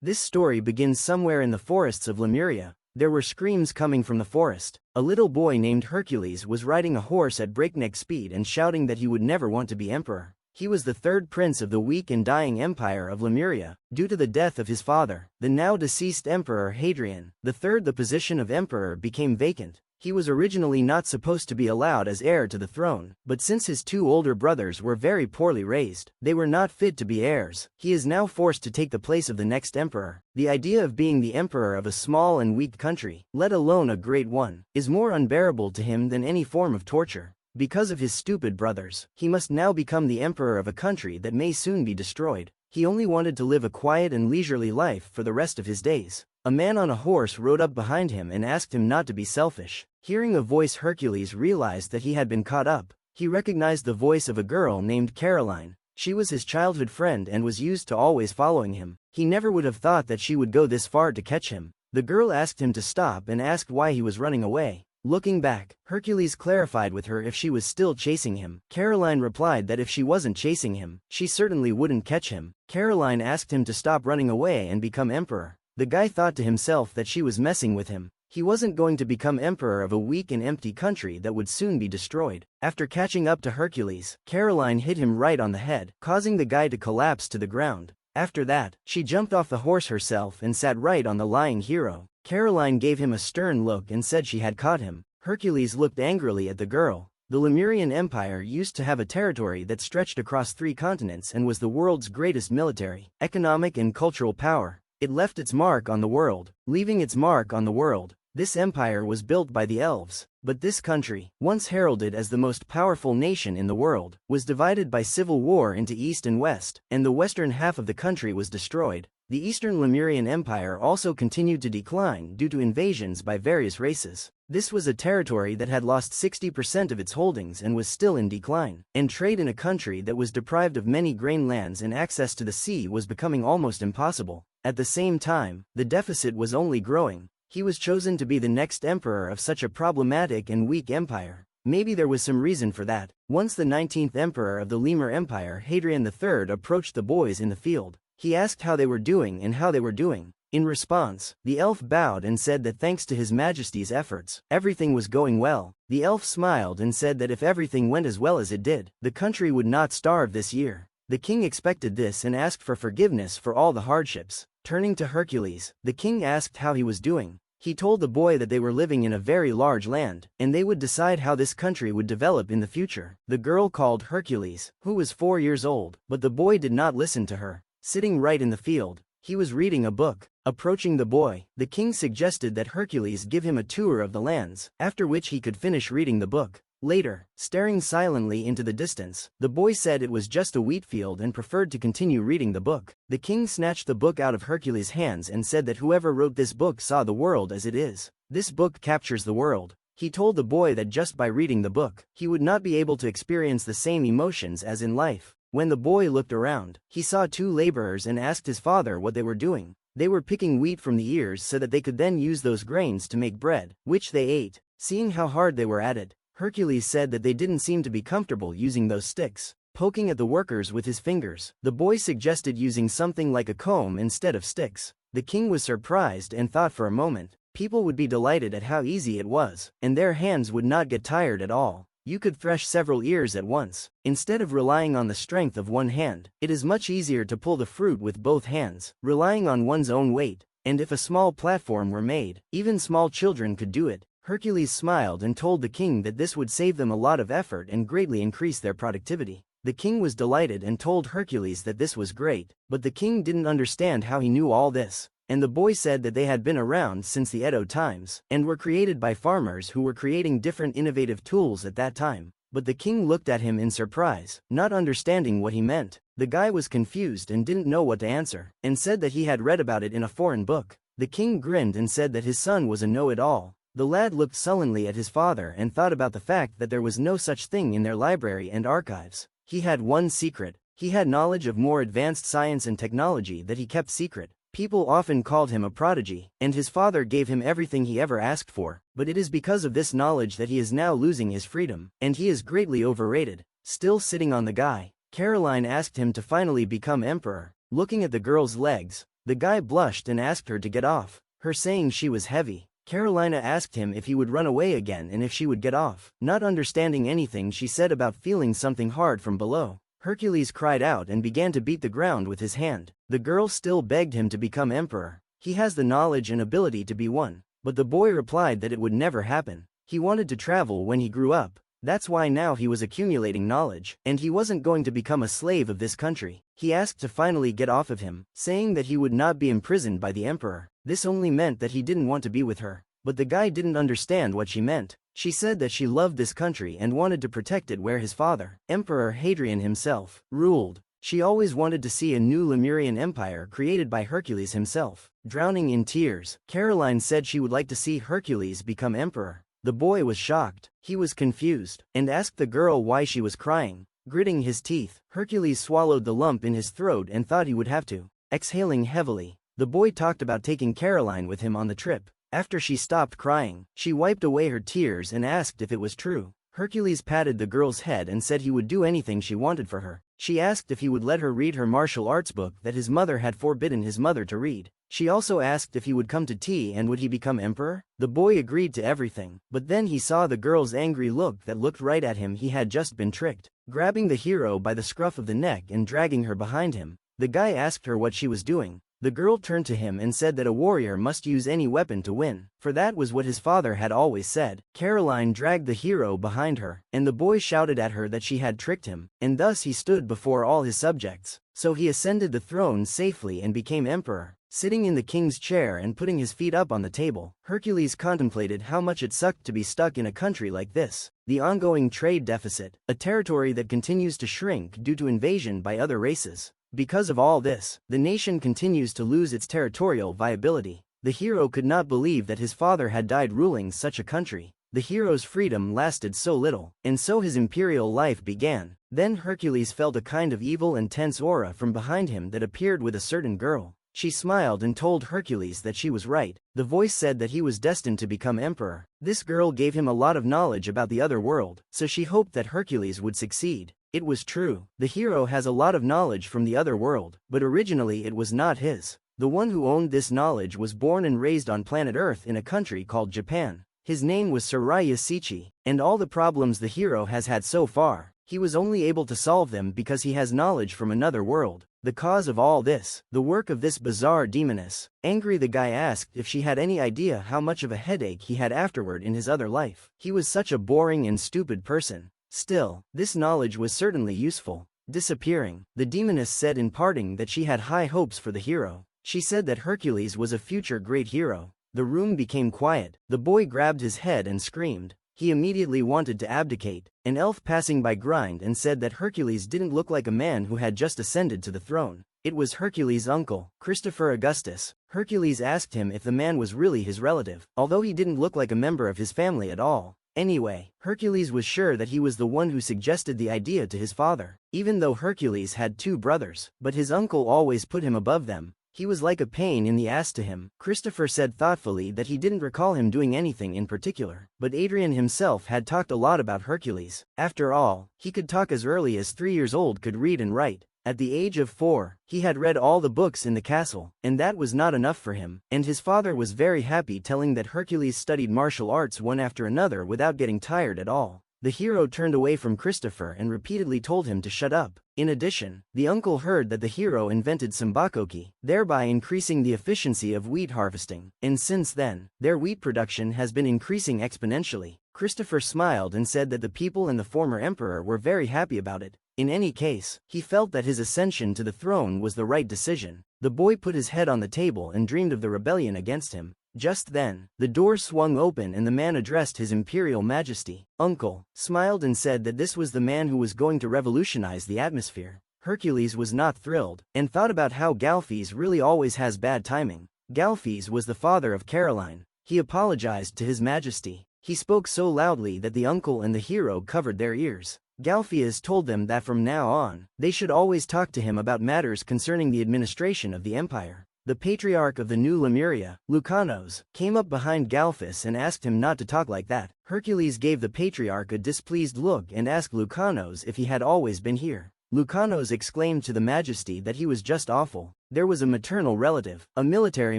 This story begins somewhere in the forests of Lemuria. There were screams coming from the forest. A little boy named Hercules was riding a horse at breakneck speed and shouting that he would never want to be emperor. He was the third prince of the weak and dying empire of Lemuria. Due to the death of his father, the now deceased Emperor Hadrian III, the position of emperor became vacant. He was originally not supposed to be allowed as heir to the throne, but since his two older brothers were very poorly raised, they were not fit to be heirs. He is now forced to take the place of the next emperor. The idea of being the emperor of a small and weak country, let alone a great one, is more unbearable to him than any form of torture. Because of his stupid brothers, he must now become the emperor of a country that may soon be destroyed. He only wanted to live a quiet and leisurely life for the rest of his days. A man on a horse rode up behind him and asked him not to be selfish. Hearing a voice, Hercules realized that he had been caught up. He recognized the voice of a girl named Caroline. She was his childhood friend and was used to always following him. He never would have thought that she would go this far to catch him. The girl asked him to stop and asked why he was running away. Looking back, Hercules clarified with her if she was still chasing him. Caroline replied that if she wasn't chasing him, she certainly wouldn't catch him. Caroline asked him to stop running away and become emperor. The guy thought to himself that she was messing with him. He wasn't going to become emperor of a weak and empty country that would soon be destroyed. After catching up to Hercules, Caroline hit him right on the head, causing the guy to collapse to the ground. After that, she jumped off the horse herself and sat right on the lying hero. Caroline gave him a stern look and said she had caught him. Hercules looked angrily at the girl. The Lemurian Empire used to have a territory that stretched across 3 continents and was the world's greatest military, economic and cultural power. It left its mark on the world. Leaving its mark on the world, this empire was built by the elves. But this country, once heralded as the most powerful nation in the world, was divided by civil war into East and West, and the western half of the country was destroyed. The Eastern Lemurian Empire also continued to decline due to invasions by various races. This was a territory that had lost 60% of its holdings and was still in decline, and trade in a country that was deprived of many grain lands and access to the sea was becoming almost impossible. At the same time, the deficit was only growing. He was chosen to be the next emperor of such a problematic and weak empire. Maybe there was some reason for that. Once the 19th emperor of the Lemurian Empire, Hadrian III, approached the boys in the field. He asked how they were doing and how they were doing. In response, the elf bowed and said that thanks to His Majesty's efforts, everything was going well. The elf smiled and said that if everything went as well as it did, the country would not starve this year. The king expected this and asked for forgiveness for all the hardships. Turning to Hercules, the king asked how he was doing. He told the boy that they were living in a very large land, and they would decide how this country would develop in the future. The girl called Hercules, who was 4 years old, but the boy did not listen to her. Sitting right in the field, he was reading a book. Approaching the boy, the king suggested that Hercules give him a tour of the lands, after which he could finish reading the book. Later, staring silently into the distance, the boy said it was just a wheat field and preferred to continue reading the book. The king snatched the book out of Hercules' hands and said that whoever wrote this book saw the world as it is. This book captures the world. He told the boy that just by reading the book, he would not be able to experience the same emotions as in life. When the boy looked around, he saw 2 laborers and asked his father what they were doing. They were picking wheat from the ears so that they could then use those grains to make bread, which they ate. Seeing how hard they were at it, Hercules said that they didn't seem to be comfortable using those sticks. Poking at the workers with his fingers, the boy suggested using something like a comb instead of sticks. The king was surprised and thought for a moment. People would be delighted at how easy it was, and their hands would not get tired at all. You could thresh several ears at once. Instead of relying on the strength of one hand, it is much easier to pull the fruit with both hands, relying on one's own weight. And if a small platform were made, even small children could do it. Hercules smiled and told the king that this would save them a lot of effort and greatly increase their productivity. The king was delighted and told Hercules that this was great, but the king didn't understand how he knew all this. And the boy said that they had been around since the Edo times, and were created by farmers who were creating different innovative tools at that time. But the king looked at him in surprise, not understanding what he meant. The guy was confused and didn't know what to answer, and said that he had read about it in a foreign book. The king grinned and said that his son was a know-it-all. The lad looked sullenly at his father and thought about the fact that there was no such thing in their library and archives. He had one secret. He had knowledge of more advanced science and technology that he kept secret. People often called him a prodigy, and his father gave him everything he ever asked for, but it is because of this knowledge that he is now losing his freedom, and he is greatly overrated. Still sitting on the guy, Caroline asked him to finally become emperor. Looking at the girl's legs, The guy blushed and asked her to get off, her saying she was heavy. Carolina asked him if he would run away again and if she would get off. Not understanding anything she said about feeling something hard from below, Hercules cried out and began to beat the ground with his hand. The girl still begged him to become emperor. He has the knowledge and ability to be one. But the boy replied that it would never happen. He wanted to travel when he grew up. That's why now he was accumulating knowledge, and he wasn't going to become a slave of this country. He asked to finally get off of him, saying that he would not be imprisoned by the emperor. This only meant that he didn't want to be with her. But the guy didn't understand what she meant. She said that she loved this country and wanted to protect it where his father, Emperor Hadrian himself, ruled. She always wanted to see a new Lemurian Empire created by Hercules himself. Drowning in tears, Caroline said she would like to see Hercules become emperor. The boy was shocked. He was confused, and asked the girl why she was crying. Gritting his teeth, Hercules swallowed the lump in his throat and thought he would have to. Exhaling heavily, the boy talked about taking Caroline with him on the trip. After she stopped crying, she wiped away her tears and asked if it was true. Hercules patted the girl's head and said he would do anything she wanted for her. She asked if he would let her read her martial arts book that his mother had forbidden his mother to read. She also asked if he would come to tea and would he become emperor. The boy agreed to everything, but then he saw the girl's angry look that looked right at him. He had just been tricked. Grabbing the hero by the scruff of the neck and dragging her behind him, the guy asked her what she was doing. The girl turned to him and said that a warrior must use any weapon to win, for that was what his father had always said. Caroline dragged the hero behind her, and the boy shouted at her that she had tricked him, and thus he stood before all his subjects. So he ascended the throne safely and became emperor. Sitting in the king's chair and putting his feet up on the table, Hercules contemplated how much it sucked to be stuck in a country like this. The ongoing trade deficit, a territory that continues to shrink due to invasion by other races. Because of all this, the nation continues to lose its territorial viability. The hero could not believe that his father had died ruling such a country. The hero's freedom lasted so little, and so his imperial life began. Then Hercules felt a kind of evil and tense aura from behind him that appeared with a certain girl. She smiled and told Hercules that she was right. The voice said that he was destined to become emperor. This girl gave him a lot of knowledge about the other world, so she hoped that Hercules would succeed. It was true. The hero has a lot of knowledge from the other world, but originally it was not his. The one who owned this knowledge was born and raised on planet Earth in a country called Japan. His name was Soraya Sichi, and all the problems the hero has had so far, he was only able to solve them because he has knowledge from another world. The cause of all this, the work of this bizarre demoness. Angry, the guy asked if she had any idea how much of a headache he had afterward in his other life. He was such a boring and stupid person. Still, this knowledge was certainly useful. Disappearing, the demoness said in parting that she had high hopes for the hero. She said that Hercules was a future great hero. The room became quiet. The boy grabbed his head and screamed. He immediately wanted to abdicate. An elf passing by grinned and said that Hercules didn't look like a man who had just ascended to the throne. It was Hercules' uncle, Christopher Augustus. Hercules asked him if the man was really his relative, although he didn't look like a member of his family at all. Anyway, Hercules was sure that he was the one who suggested the idea to his father. Even though Hercules had two brothers, but his uncle always put him above them. He was like a pain in the ass to him. Christopher said thoughtfully that he didn't recall him doing anything in particular, but Hadrian himself had talked a lot about Hercules. After all, he could talk as early as 3 years old, could read and write. At the age of 4, he had read all the books in the castle, and that was not enough for him, and his father was very happy telling that Hercules studied martial arts one after another without getting tired at all. The hero turned away from Christopher and repeatedly told him to shut up. In addition, the uncle heard that the hero invented sambakoki, thereby increasing the efficiency of wheat harvesting, and since then, their wheat production has been increasing exponentially. Christopher smiled and said that the people and the former emperor were very happy about it. In any case, he felt that his ascension to the throne was the right decision. The boy put his head on the table and dreamed of the rebellion against him. Just then, the door swung open and the man addressed his imperial majesty. Uncle smiled and said that this was the man who was going to revolutionize the atmosphere. Hercules was not thrilled, and thought about how Galfes really always has bad timing. Galfes was the father of Caroline. He apologized to his majesty. He spoke so loudly that the uncle and the hero covered their ears. Galfes told them that from now on, they should always talk to him about matters concerning the administration of the empire. The patriarch of the new Lemuria, Lucanos, came up behind Galfes and asked him not to talk like that. Hercules gave the patriarch a displeased look and asked Lucanos if he had always been here. Lucanos exclaimed to the majesty that he was just awful. There was a maternal relative, a military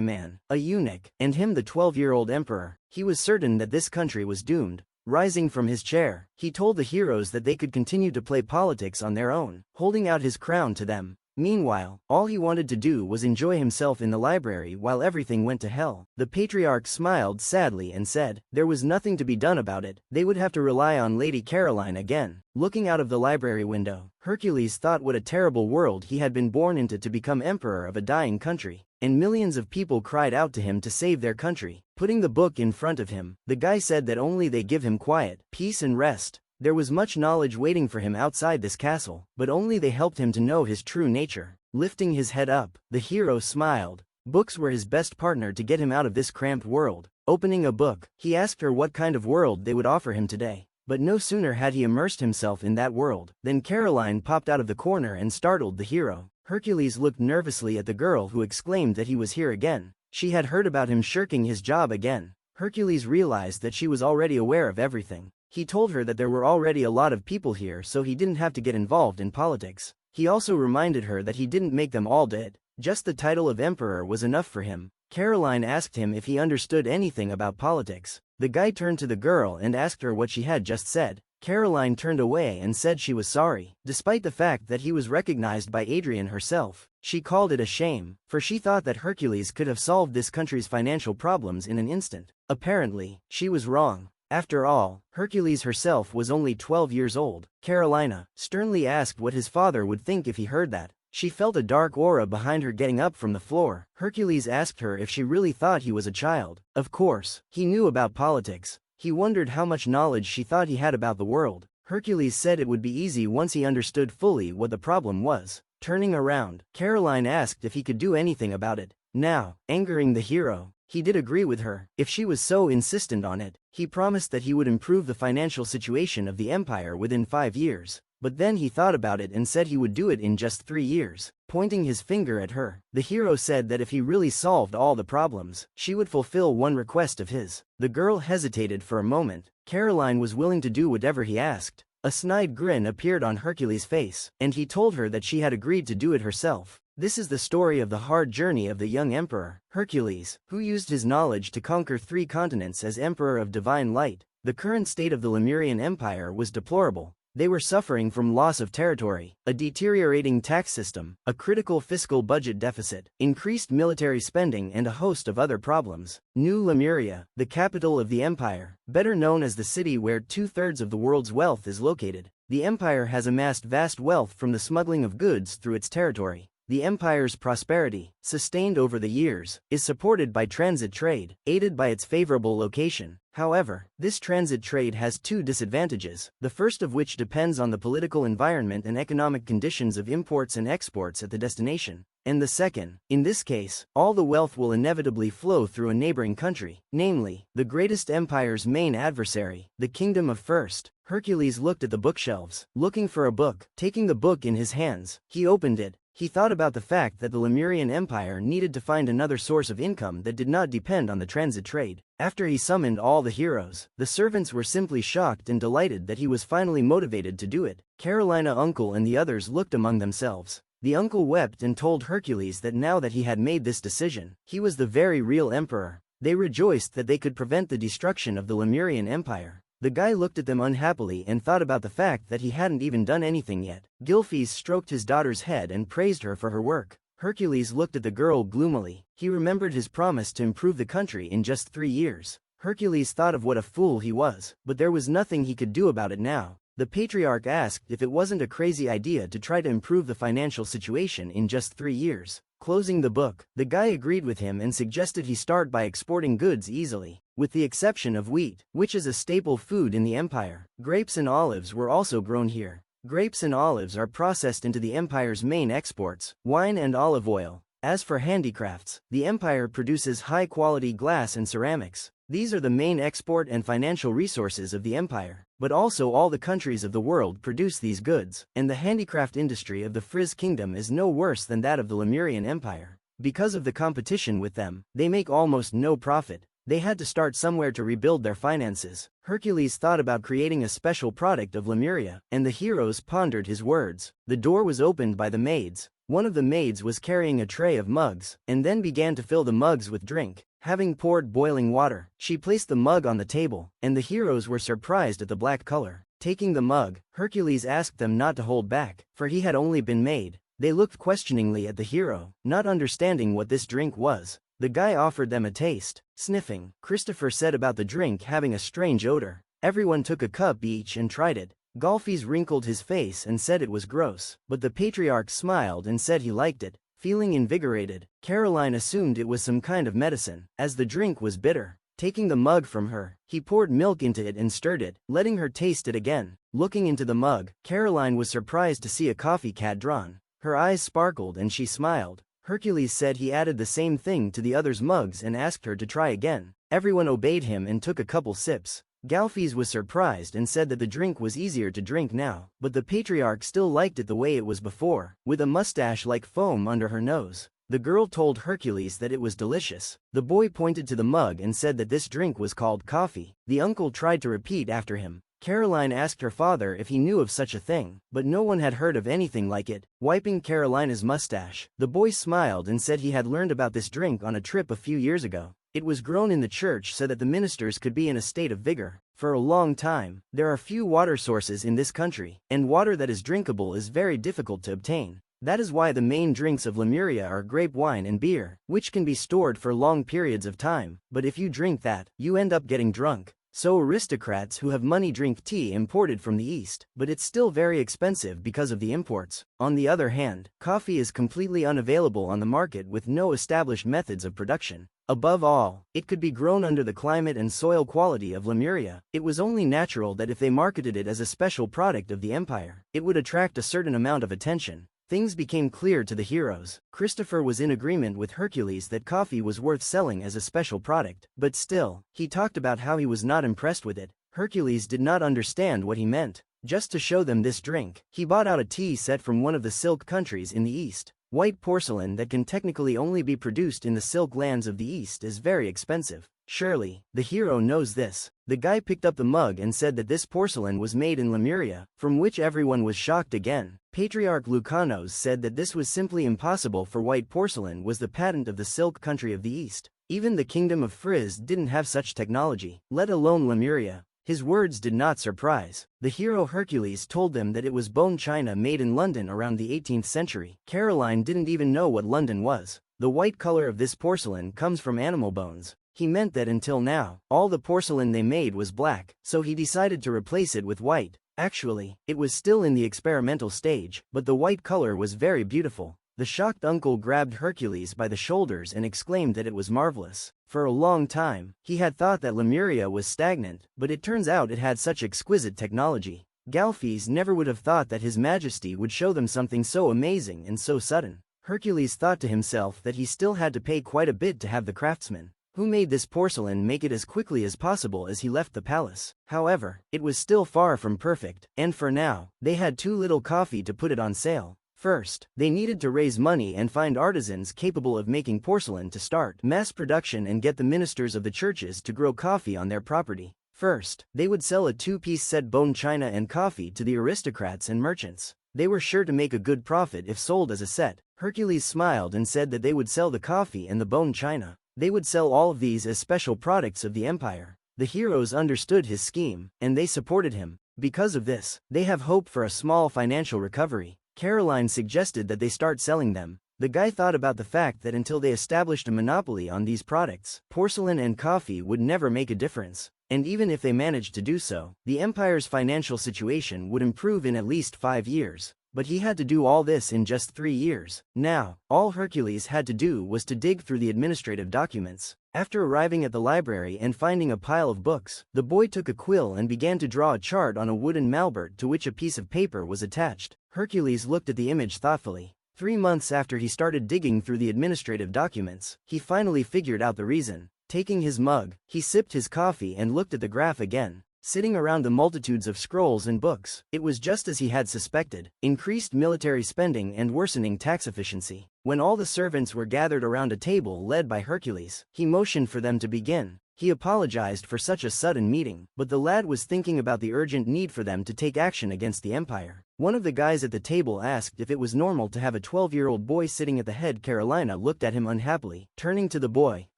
man, a eunuch, and him the 12-year-old emperor. He was certain that this country was doomed. Rising from his chair, he told the heroes that they could continue to play politics on their own, holding out his crown to them. Meanwhile, all he wanted to do was enjoy himself in the library while everything went to hell. The patriarch smiled sadly and said, there was nothing to be done about it, they would have to rely on Lady Caroline again. Looking out of the library window, Hercules thought what a terrible world he had been born into to become emperor of a dying country, and millions of people cried out to him to save their country. Putting the book in front of him, the guy said that only they give him quiet, peace and rest. There was much knowledge waiting for him outside this castle, but only they helped him to know his true nature. Lifting his head up, the hero smiled. Books were his best partner to get him out of this cramped world. Opening a book, he asked her what kind of world they would offer him today. But no sooner had he immersed himself in that world, than Caroline popped out of the corner and startled the hero. Hercules looked nervously at the girl who exclaimed that he was here again. She had heard about him shirking his job again. Hercules realized that she was already aware of everything. He told her that there were already a lot of people here, so he didn't have to get involved in politics. He also reminded her that he didn't make them all dead. Just the title of emperor was enough for him. Caroline asked him if he understood anything about politics. The guy turned to the girl and asked her what she had just said. Caroline turned away and said she was sorry, despite the fact that he was recognized by Hadrian herself. She called it a shame, for she thought that Hercules could have solved this country's financial problems in an instant. Apparently, she was wrong. After all, Hercules herself was only 12 years old. Carolina sternly asked what his father would think if he heard that. She felt a dark aura behind her getting up from the floor. Hercules asked her if she really thought he was a child. Of course, he knew about politics. He wondered how much knowledge she thought he had about the world. Hercules said it would be easy once he understood fully what the problem was. Turning around, Caroline asked if he could do anything about it. Now, angering the hero, he did agree with her. If she was so insistent on it, he promised that he would improve the financial situation of the empire within 5 years. But then he thought about it and said he would do it in just 3 years. Pointing his finger at her, the hero said that if he really solved all the problems, she would fulfill one request of his. The girl hesitated for a moment. Caroline was willing to do whatever he asked. A snide grin appeared on Hercules' face, and he told her that she had agreed to do it herself. This is the story of the hard journey of the young emperor, Hercules, who used his knowledge to conquer 3 continents as Emperor of Divine Light. The current state of the Lemurian Empire was deplorable. They were suffering from loss of territory, a deteriorating tax system, a critical fiscal budget deficit, increased military spending and a host of other problems. New Lemuria, the capital of the empire, better known as the city where 2/3 of the world's wealth is located. The empire has amassed vast wealth from the smuggling of goods through its territory. The empire's prosperity, sustained over the years, is supported by transit trade, aided by its favorable location. However, this transit trade has 2 disadvantages, the first of which depends on the political environment and economic conditions of imports and exports at the destination, and the second, in this case, all the wealth will inevitably flow through a neighboring country, namely, the greatest empire's main adversary, the Kingdom of First. Hercules looked at the bookshelves, looking for a book. Taking the book in his hands, he opened it. He thought about the fact that the Lemurian Empire needed to find another source of income that did not depend on the transit trade. After he summoned all the heroes, the servants were simply shocked and delighted that he was finally motivated to do it. Carolina, uncle and the others looked among themselves. The uncle wept and told Hercules that now that he had made this decision, he was the very real emperor. They rejoiced that they could prevent the destruction of the Lemurian Empire. The guy looked at them unhappily and thought about the fact that he hadn't even done anything yet. Gilfes stroked his daughter's head and praised her for her work. Hercules looked at the girl gloomily. He remembered his promise to improve the country in just 3 years. Hercules thought of what a fool he was, but there was nothing he could do about it now. The patriarch asked if it wasn't a crazy idea to try to improve the financial situation in just 3 years. Closing the book, the guy agreed with him and suggested he start by exporting goods easily. With the exception of wheat, which is a staple food in the empire, grapes and olives were also grown here. Grapes and olives are processed into the empire's main exports, wine and olive oil. As for handicrafts, the empire produces high-quality glass and ceramics. These are the main export and financial resources of the empire, but also all the countries of the world produce these goods, and the handicraft industry of the Frizz Kingdom is no worse than that of the Lemurian Empire. Because of the competition with them, they make almost no profit. They had to start somewhere to rebuild their finances. Hercules thought about creating a special product of Lemuria, and the heroes pondered his words. The door was opened by the maids. One of the maids was carrying a tray of mugs, and then began to fill the mugs with drink. Having poured boiling water, she placed the mug on the table, and the heroes were surprised at the black color. Taking the mug, Hercules asked them not to hold back, for he had only been made. They looked questioningly at the hero, not understanding what this drink was. The guy offered them a taste. Sniffing, Christopher said about the drink having a strange odor. Everyone took a cup each and tried it. Golfes wrinkled his face and said it was gross, but the patriarch smiled and said he liked it. Feeling invigorated, Caroline assumed it was some kind of medicine, as the drink was bitter. Taking the mug from her, he poured milk into it and stirred it, letting her taste it again. Looking into the mug, Caroline was surprised to see a coffee cat drawn. Her eyes sparkled and she smiled. Hercules said he added the same thing to the others' mugs and asked her to try again. Everyone obeyed him and took a couple sips. Golfes was surprised and said that the drink was easier to drink now, but the patriarch still liked it the way it was before, with a mustache like foam under her nose. The girl told Hercules that it was delicious. The boy pointed to the mug and said that this drink was called coffee. The uncle tried to repeat after him. Caroline asked her father if he knew of such a thing, but no one had heard of anything like it. Wiping Carolina's mustache, the boy smiled and said he had learned about this drink on a trip a few years ago. It was grown in the church so that the ministers could be in a state of vigor. For a long time, there are few water sources in this country, and water that is drinkable is very difficult to obtain. That is why the main drinks of Lemuria are grape wine and beer, which can be stored for long periods of time, but if you drink that, you end up getting drunk. So aristocrats who have money drink tea imported from the East, but it's still very expensive because of the imports. On the other hand, coffee is completely unavailable on the market with no established methods of production. Above all, it could be grown under the climate and soil quality of Lemuria. It was only natural that if they marketed it as a special product of the empire, it would attract a certain amount of attention. Things became clear to the heroes. Christopher was in agreement with Hercules that coffee was worth selling as a special product, but still, he talked about how he was not impressed with it. Hercules did not understand what he meant. Just to show them this drink, he bought out a tea set from one of the silk countries in the East. White porcelain that can technically only be produced in the silk lands of the East is very expensive. Surely, the hero knows this. The guy picked up the mug and said that this porcelain was made in Lemuria, from which everyone was shocked again. Patriarch Lucanos said that this was simply impossible, for white porcelain was the patent of the silk country of the East. Even the kingdom of Frizz didn't have such technology, let alone Lemuria. His words did not surprise. The hero Hercules told them that it was bone china made in London around the 18th century. Caroline didn't even know what London was. The white color of this porcelain comes from animal bones. He meant that until now, all the porcelain they made was black, so he decided to replace it with white. Actually, it was still in the experimental stage, but the white color was very beautiful. The shocked uncle grabbed Hercules by the shoulders and exclaimed that it was marvelous. For a long time, he had thought that Lemuria was stagnant, but it turns out it had such exquisite technology. Golfes never would have thought that His Majesty would show them something so amazing and so sudden. Hercules thought to himself that he still had to pay quite a bit to have the craftsman who made this porcelain make it as quickly as possible as he left the palace. However, it was still far from perfect, and for now, they had too little coffee to put it on sale. First, they needed to raise money and find artisans capable of making porcelain to start mass production and get the ministers of the churches to grow coffee on their property. First, they would sell a two-piece set bone china and coffee to the aristocrats and merchants. They were sure to make a good profit if sold as a set. Hercules smiled and said that they would sell the coffee and the bone china. They would sell all of these as special products of the empire. The heroes understood his scheme, and they supported him. Because of this, they have hope for a small financial recovery. Caroline suggested that they start selling them. The guy thought about the fact that until they established a monopoly on these products, porcelain and coffee would never make a difference. And even if they managed to do so, the empire's financial situation would improve in at least 5 years. But he had to do all this in just 3 years. Now, all Hercules had to do was to dig through the administrative documents. After arriving at the library and finding a pile of books, the boy took a quill and began to draw a chart on a wooden malbert to which a piece of paper was attached. Hercules looked at the image thoughtfully. 3 months after he started digging through the administrative documents, he finally figured out the reason. Taking his mug, he sipped his coffee and looked at the graph again. Sitting around the multitudes of scrolls and books, it was just as he had suspected: increased military spending and worsening tax efficiency. When all the servants were gathered around a table led by Hercules, he motioned for them to begin. He apologized for such a sudden meeting, but the lad was thinking about the urgent need for them to take action against the empire. One of the guys at the table asked if it was normal to have a 12-year-old boy sitting at the head. Carolina looked at him unhappily. Turning to the boy,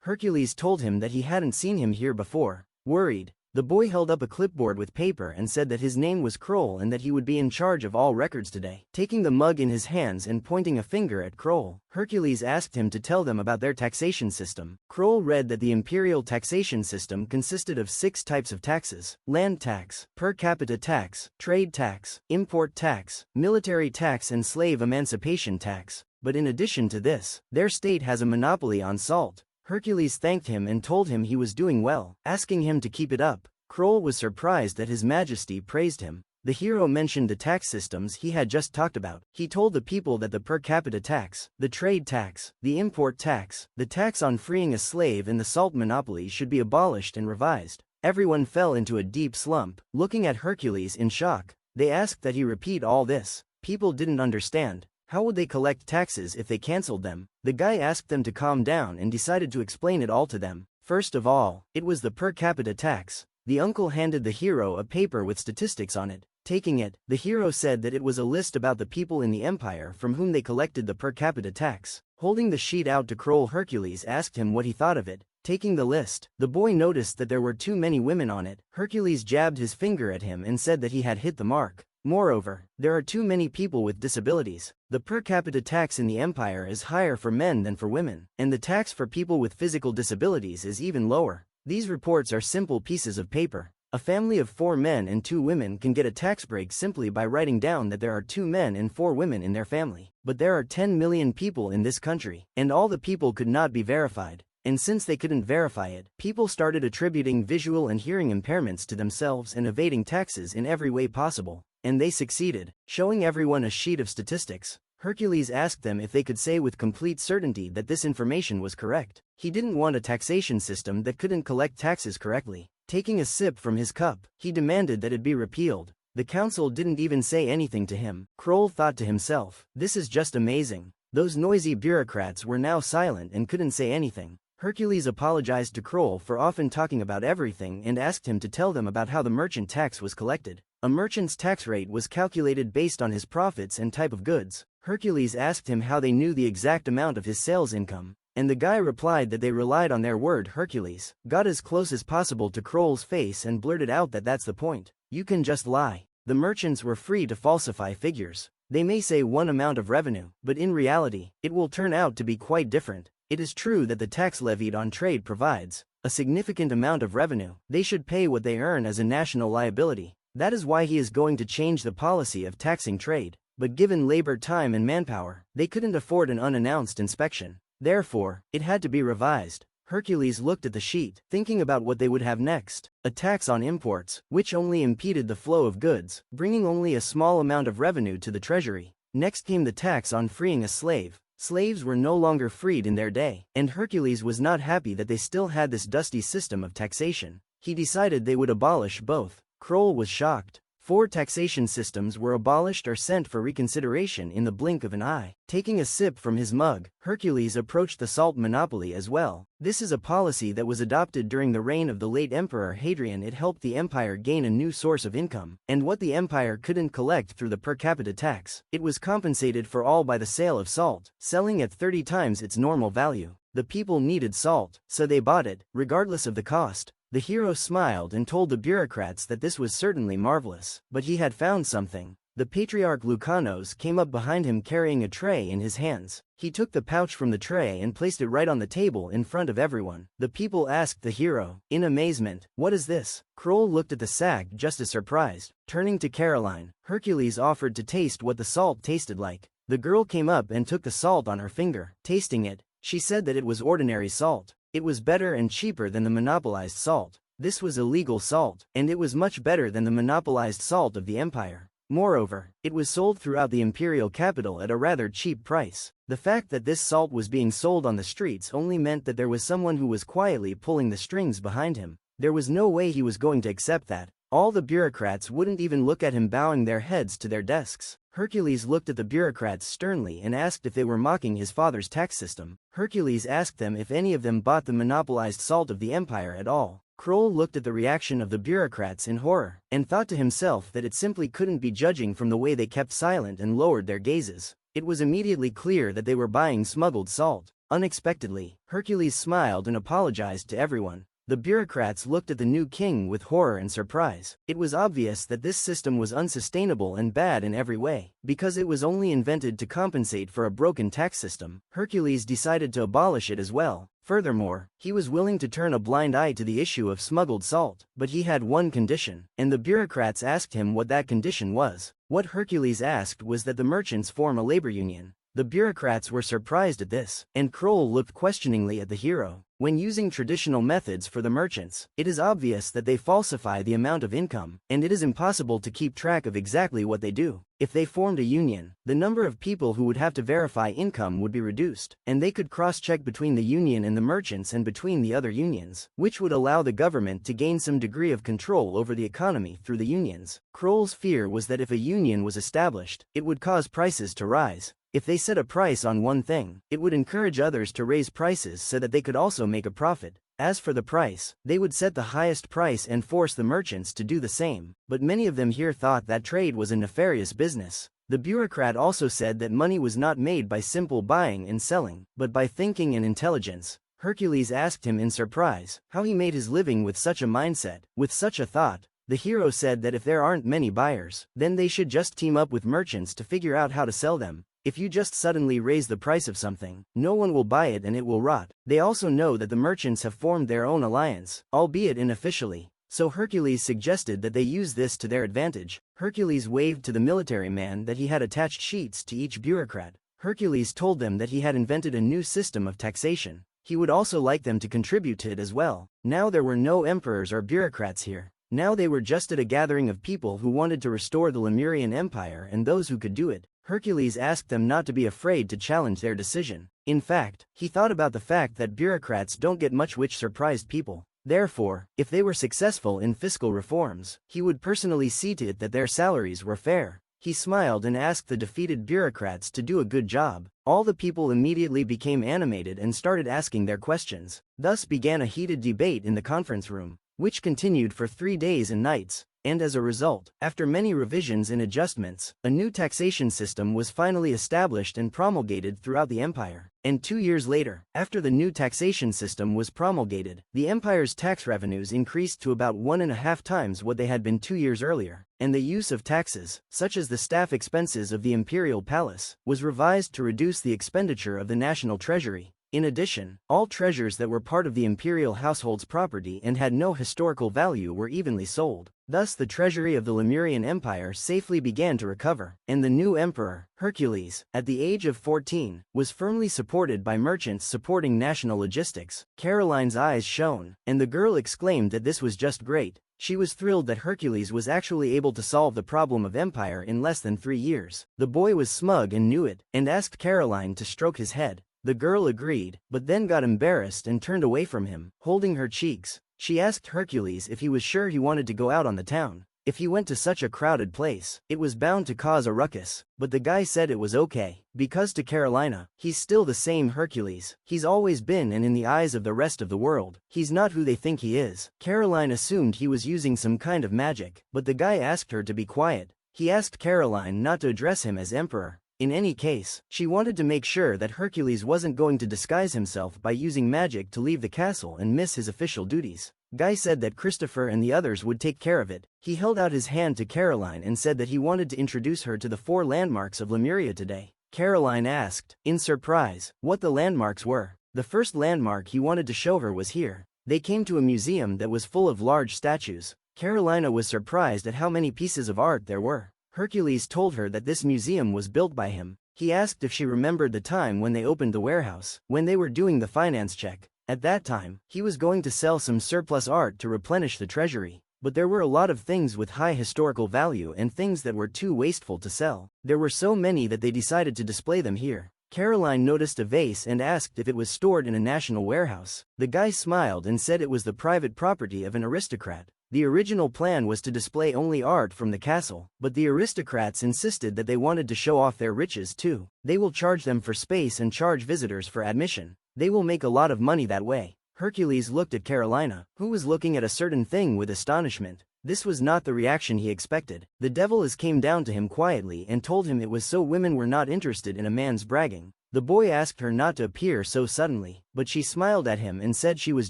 Hercules told him that he hadn't seen him here before. Worried, the boy held up a clipboard with paper and said that his name was Kroll and that he would be in charge of all records today. Taking the mug in his hands and pointing a finger at Kroll, Hercules asked him to tell them about their taxation system. Kroll read that the imperial taxation system consisted of 6 types of taxes: land tax, per capita tax, trade tax, import tax, military tax and slave emancipation tax. But in addition to this, their state has a monopoly on salt. Hercules thanked him and told him he was doing well, asking him to keep it up. Kroll was surprised that His Majesty praised him. The hero mentioned the tax systems he had just talked about. He told the people that the per capita tax, the trade tax, the import tax, the tax on freeing a slave and the salt monopoly should be abolished and revised. Everyone fell into a deep slump, looking at Hercules in shock. They asked that he repeat all this. People didn't understand. How would they collect taxes if they cancelled them? The guy asked them to calm down and decided to explain it all to them. First of all, it was the per capita tax. The uncle handed the hero a paper with statistics on it. Taking it, the hero said that it was a list about the people in the empire from whom they collected the per capita tax. Holding the sheet out to Kroll, Hercules asked him what he thought of it. Taking the list, the boy noticed that there were too many women on it. Hercules jabbed his finger at him and said that he had hit the mark. Moreover, there are too many people with disabilities. The per capita tax in the empire is higher for men than for women, and the tax for people with physical disabilities is even lower. These reports are simple pieces of paper. A family of 4 men and 2 women can get a tax break simply by writing down that there are 2 men and 4 women in their family. But there are 10 million people in this country, and all the people could not be verified. And since they couldn't verify it, people started attributing visual and hearing impairments to themselves and evading taxes in every way possible. And they succeeded, showing everyone a sheet of statistics. Hercules asked them if they could say with complete certainty that this information was correct. He didn't want a taxation system that couldn't collect taxes correctly. Taking a sip from his cup, he demanded that it be repealed. The council didn't even say anything to him. Kroll thought to himself, this is just amazing. Those noisy bureaucrats were now silent and couldn't say anything. Hercules apologized to Kroll for often talking about everything and asked him to tell them about how the merchant tax was collected. A merchant's tax rate was calculated based on his profits and type of goods. Hercules asked him how they knew the exact amount of his sales income, and the guy replied that they relied on their word. Hercules got as close as possible to Kroll's face and blurted out that that's the point. You can just lie. The merchants were free to falsify figures. They may say one amount of revenue, but in reality, it will turn out to be quite different. It is true that the tax levied on trade provides a significant amount of revenue. They should pay what they earn as a national liability. That is why he is going to change the policy of taxing trade. But given labor time and manpower, they couldn't afford an unannounced inspection. Therefore, it had to be revised. Hercules looked at the sheet, thinking about what they would have next. A tax on imports, which only impeded the flow of goods, bringing only a small amount of revenue to the treasury. Next came the tax on freeing a slave. Slaves were no longer freed in their day, and Hercules was not happy that they still had this dusty system of taxation. He decided they would abolish both. Kroll was shocked. 4 taxation systems were abolished or sent for reconsideration in the blink of an eye. Taking a sip from his mug, Hercules approached the salt monopoly as well. This is a policy that was adopted during the reign of the late Emperor Hadrian. It helped the empire gain a new source of income, and what the empire couldn't collect through the per capita tax, it was compensated for all by the sale of salt, selling at 30 times its normal value. The people needed salt, so they bought it, regardless of the cost. The hero smiled and told the bureaucrats that this was certainly marvelous, but he had found something. The patriarch Lucanos came up behind him carrying a tray in his hands. He took the pouch from the tray and placed it right on the table in front of everyone. The people asked the hero, in amazement, "What is this?" Kroll looked at the sack just as surprised. Turning to Caroline, Hercules offered to taste what the salt tasted like. The girl came up and took the salt on her finger. Tasting it, she said that it was ordinary salt. It was better and cheaper than the monopolized salt. This was illegal salt, and it was much better than the monopolized salt of the empire. Moreover, it was sold throughout the imperial capital at a rather cheap price. The fact that this salt was being sold on the streets only meant that there was someone who was quietly pulling the strings behind him. There was no way he was going to accept that. All the bureaucrats wouldn't even look at him, bowing their heads to their desks. Hercules looked at the bureaucrats sternly and asked if they were mocking his father's tax system. Hercules asked them if any of them bought the monopolized salt of the empire at all. Kroll looked at the reaction of the bureaucrats in horror, and thought to himself that it simply couldn't be, judging from the way they kept silent and lowered their gazes. It was immediately clear that they were buying smuggled salt. Unexpectedly, Hercules smiled and apologized to everyone. The bureaucrats looked at the new king with horror and surprise. It was obvious that this system was unsustainable and bad in every way, because it was only invented to compensate for a broken tax system. Hercules decided to abolish it as well. Furthermore, he was willing to turn a blind eye to the issue of smuggled salt, but he had one condition, and the bureaucrats asked him what that condition was. What Hercules asked was that the merchants form a labor union. The bureaucrats were surprised at this, and Kroll looked questioningly at the hero. When using traditional methods for the merchants, it is obvious that they falsify the amount of income, and it is impossible to keep track of exactly what they do. If they formed a union, the number of people who would have to verify income would be reduced, and they could cross-check between the union and the merchants and between the other unions, which would allow the government to gain some degree of control over the economy through the unions. Kroll's fear was that if a union was established, it would cause prices to rise. If they set a price on one thing, it would encourage others to raise prices so that they could also make a profit. As for the price, they would set the highest price and force the merchants to do the same, but many of them here thought that trade was a nefarious business. The bureaucrat also said that money was not made by simple buying and selling, but by thinking and intelligence. Hercules asked him in surprise how he made his living with such a mindset, with such a thought. The hero said that if there aren't many buyers, then they should just team up with merchants to figure out how to sell them. If you just suddenly raise the price of something, no one will buy it and it will rot. They also know that the merchants have formed their own alliance, albeit unofficially. So Hercules suggested that they use this to their advantage. Hercules waved to the military man that he had attached sheets to each bureaucrat. Hercules told them that he had invented a new system of taxation. He would also like them to contribute to it as well. Now there were no emperors or bureaucrats here. Now they were just at a gathering of people who wanted to restore the Lemurian Empire and those who could do it. Hercules asked them not to be afraid to challenge their decision. In fact, he thought about the fact that bureaucrats don't get much, which surprised people. Therefore, if they were successful in fiscal reforms, he would personally see to it that their salaries were fair. He smiled and asked the defeated bureaucrats to do a good job. All the people immediately became animated and started asking their questions. Thus began a heated debate in the conference room, which continued for 3 days and nights. And as a result, after many revisions and adjustments, a new taxation system was finally established and promulgated throughout the empire. And 2 years later, after the new taxation system was promulgated, the empire's tax revenues increased to about 1.5 times what they had been 2 years earlier, and the use of taxes, such as the staff expenses of the imperial palace, was revised to reduce the expenditure of the national treasury. In addition, all treasures that were part of the imperial household's property and had no historical value were evenly sold. Thus the treasury of the Lemurian Empire safely began to recover, and the new emperor, Hercules, at the age of 14, was firmly supported by merchants supporting national logistics. Caroline's eyes shone, and the girl exclaimed that this was just great. She was thrilled that Hercules was actually able to solve the problem of empire in less than 3 years. The boy was smug and knew it, and asked Caroline to stroke his head. The girl agreed, but then got embarrassed and turned away from him, holding her cheeks. She asked Hercules if he was sure he wanted to go out on the town. If he went to such a crowded place, it was bound to cause a ruckus, but the guy said it was okay, because to Carolina, he's still the same Hercules. He's always been, and in the eyes of the rest of the world, he's not who they think he is. Caroline assumed he was using some kind of magic, but the guy asked her to be quiet. He asked Caroline not to address him as emperor. In any case, she wanted to make sure that Hercules wasn't going to disguise himself by using magic to leave the castle and miss his official duties. Guy said that Christopher and the others would take care of it. He held out his hand to Caroline and said that he wanted to introduce her to the 4 landmarks of Lemuria today. Caroline asked, in surprise, what the landmarks were. The first landmark he wanted to show her was here. They came to a museum that was full of large statues. Carolina was surprised at how many pieces of art there were. Hercules told her that this museum was built by him. He asked if she remembered the time when they opened the warehouse, when they were doing the finance check. At that time, he was going to sell some surplus art to replenish the treasury, but there were a lot of things with high historical value and things that were too wasteful to sell. There were so many that they decided to display them here. Caroline noticed a vase and asked if it was stored in a national warehouse. The guy smiled and said it was the private property of an aristocrat. The original plan was to display only art from the castle, but the aristocrats insisted that they wanted to show off their riches too. They will charge them for space and charge visitors for admission. They will make a lot of money that way. Hercules looked at Carolina, who was looking at a certain thing with astonishment. This was not the reaction he expected. The devil came down to him quietly and told him it was so women were not interested in a man's bragging. The boy asked her not to appear so suddenly, but she smiled at him and said she was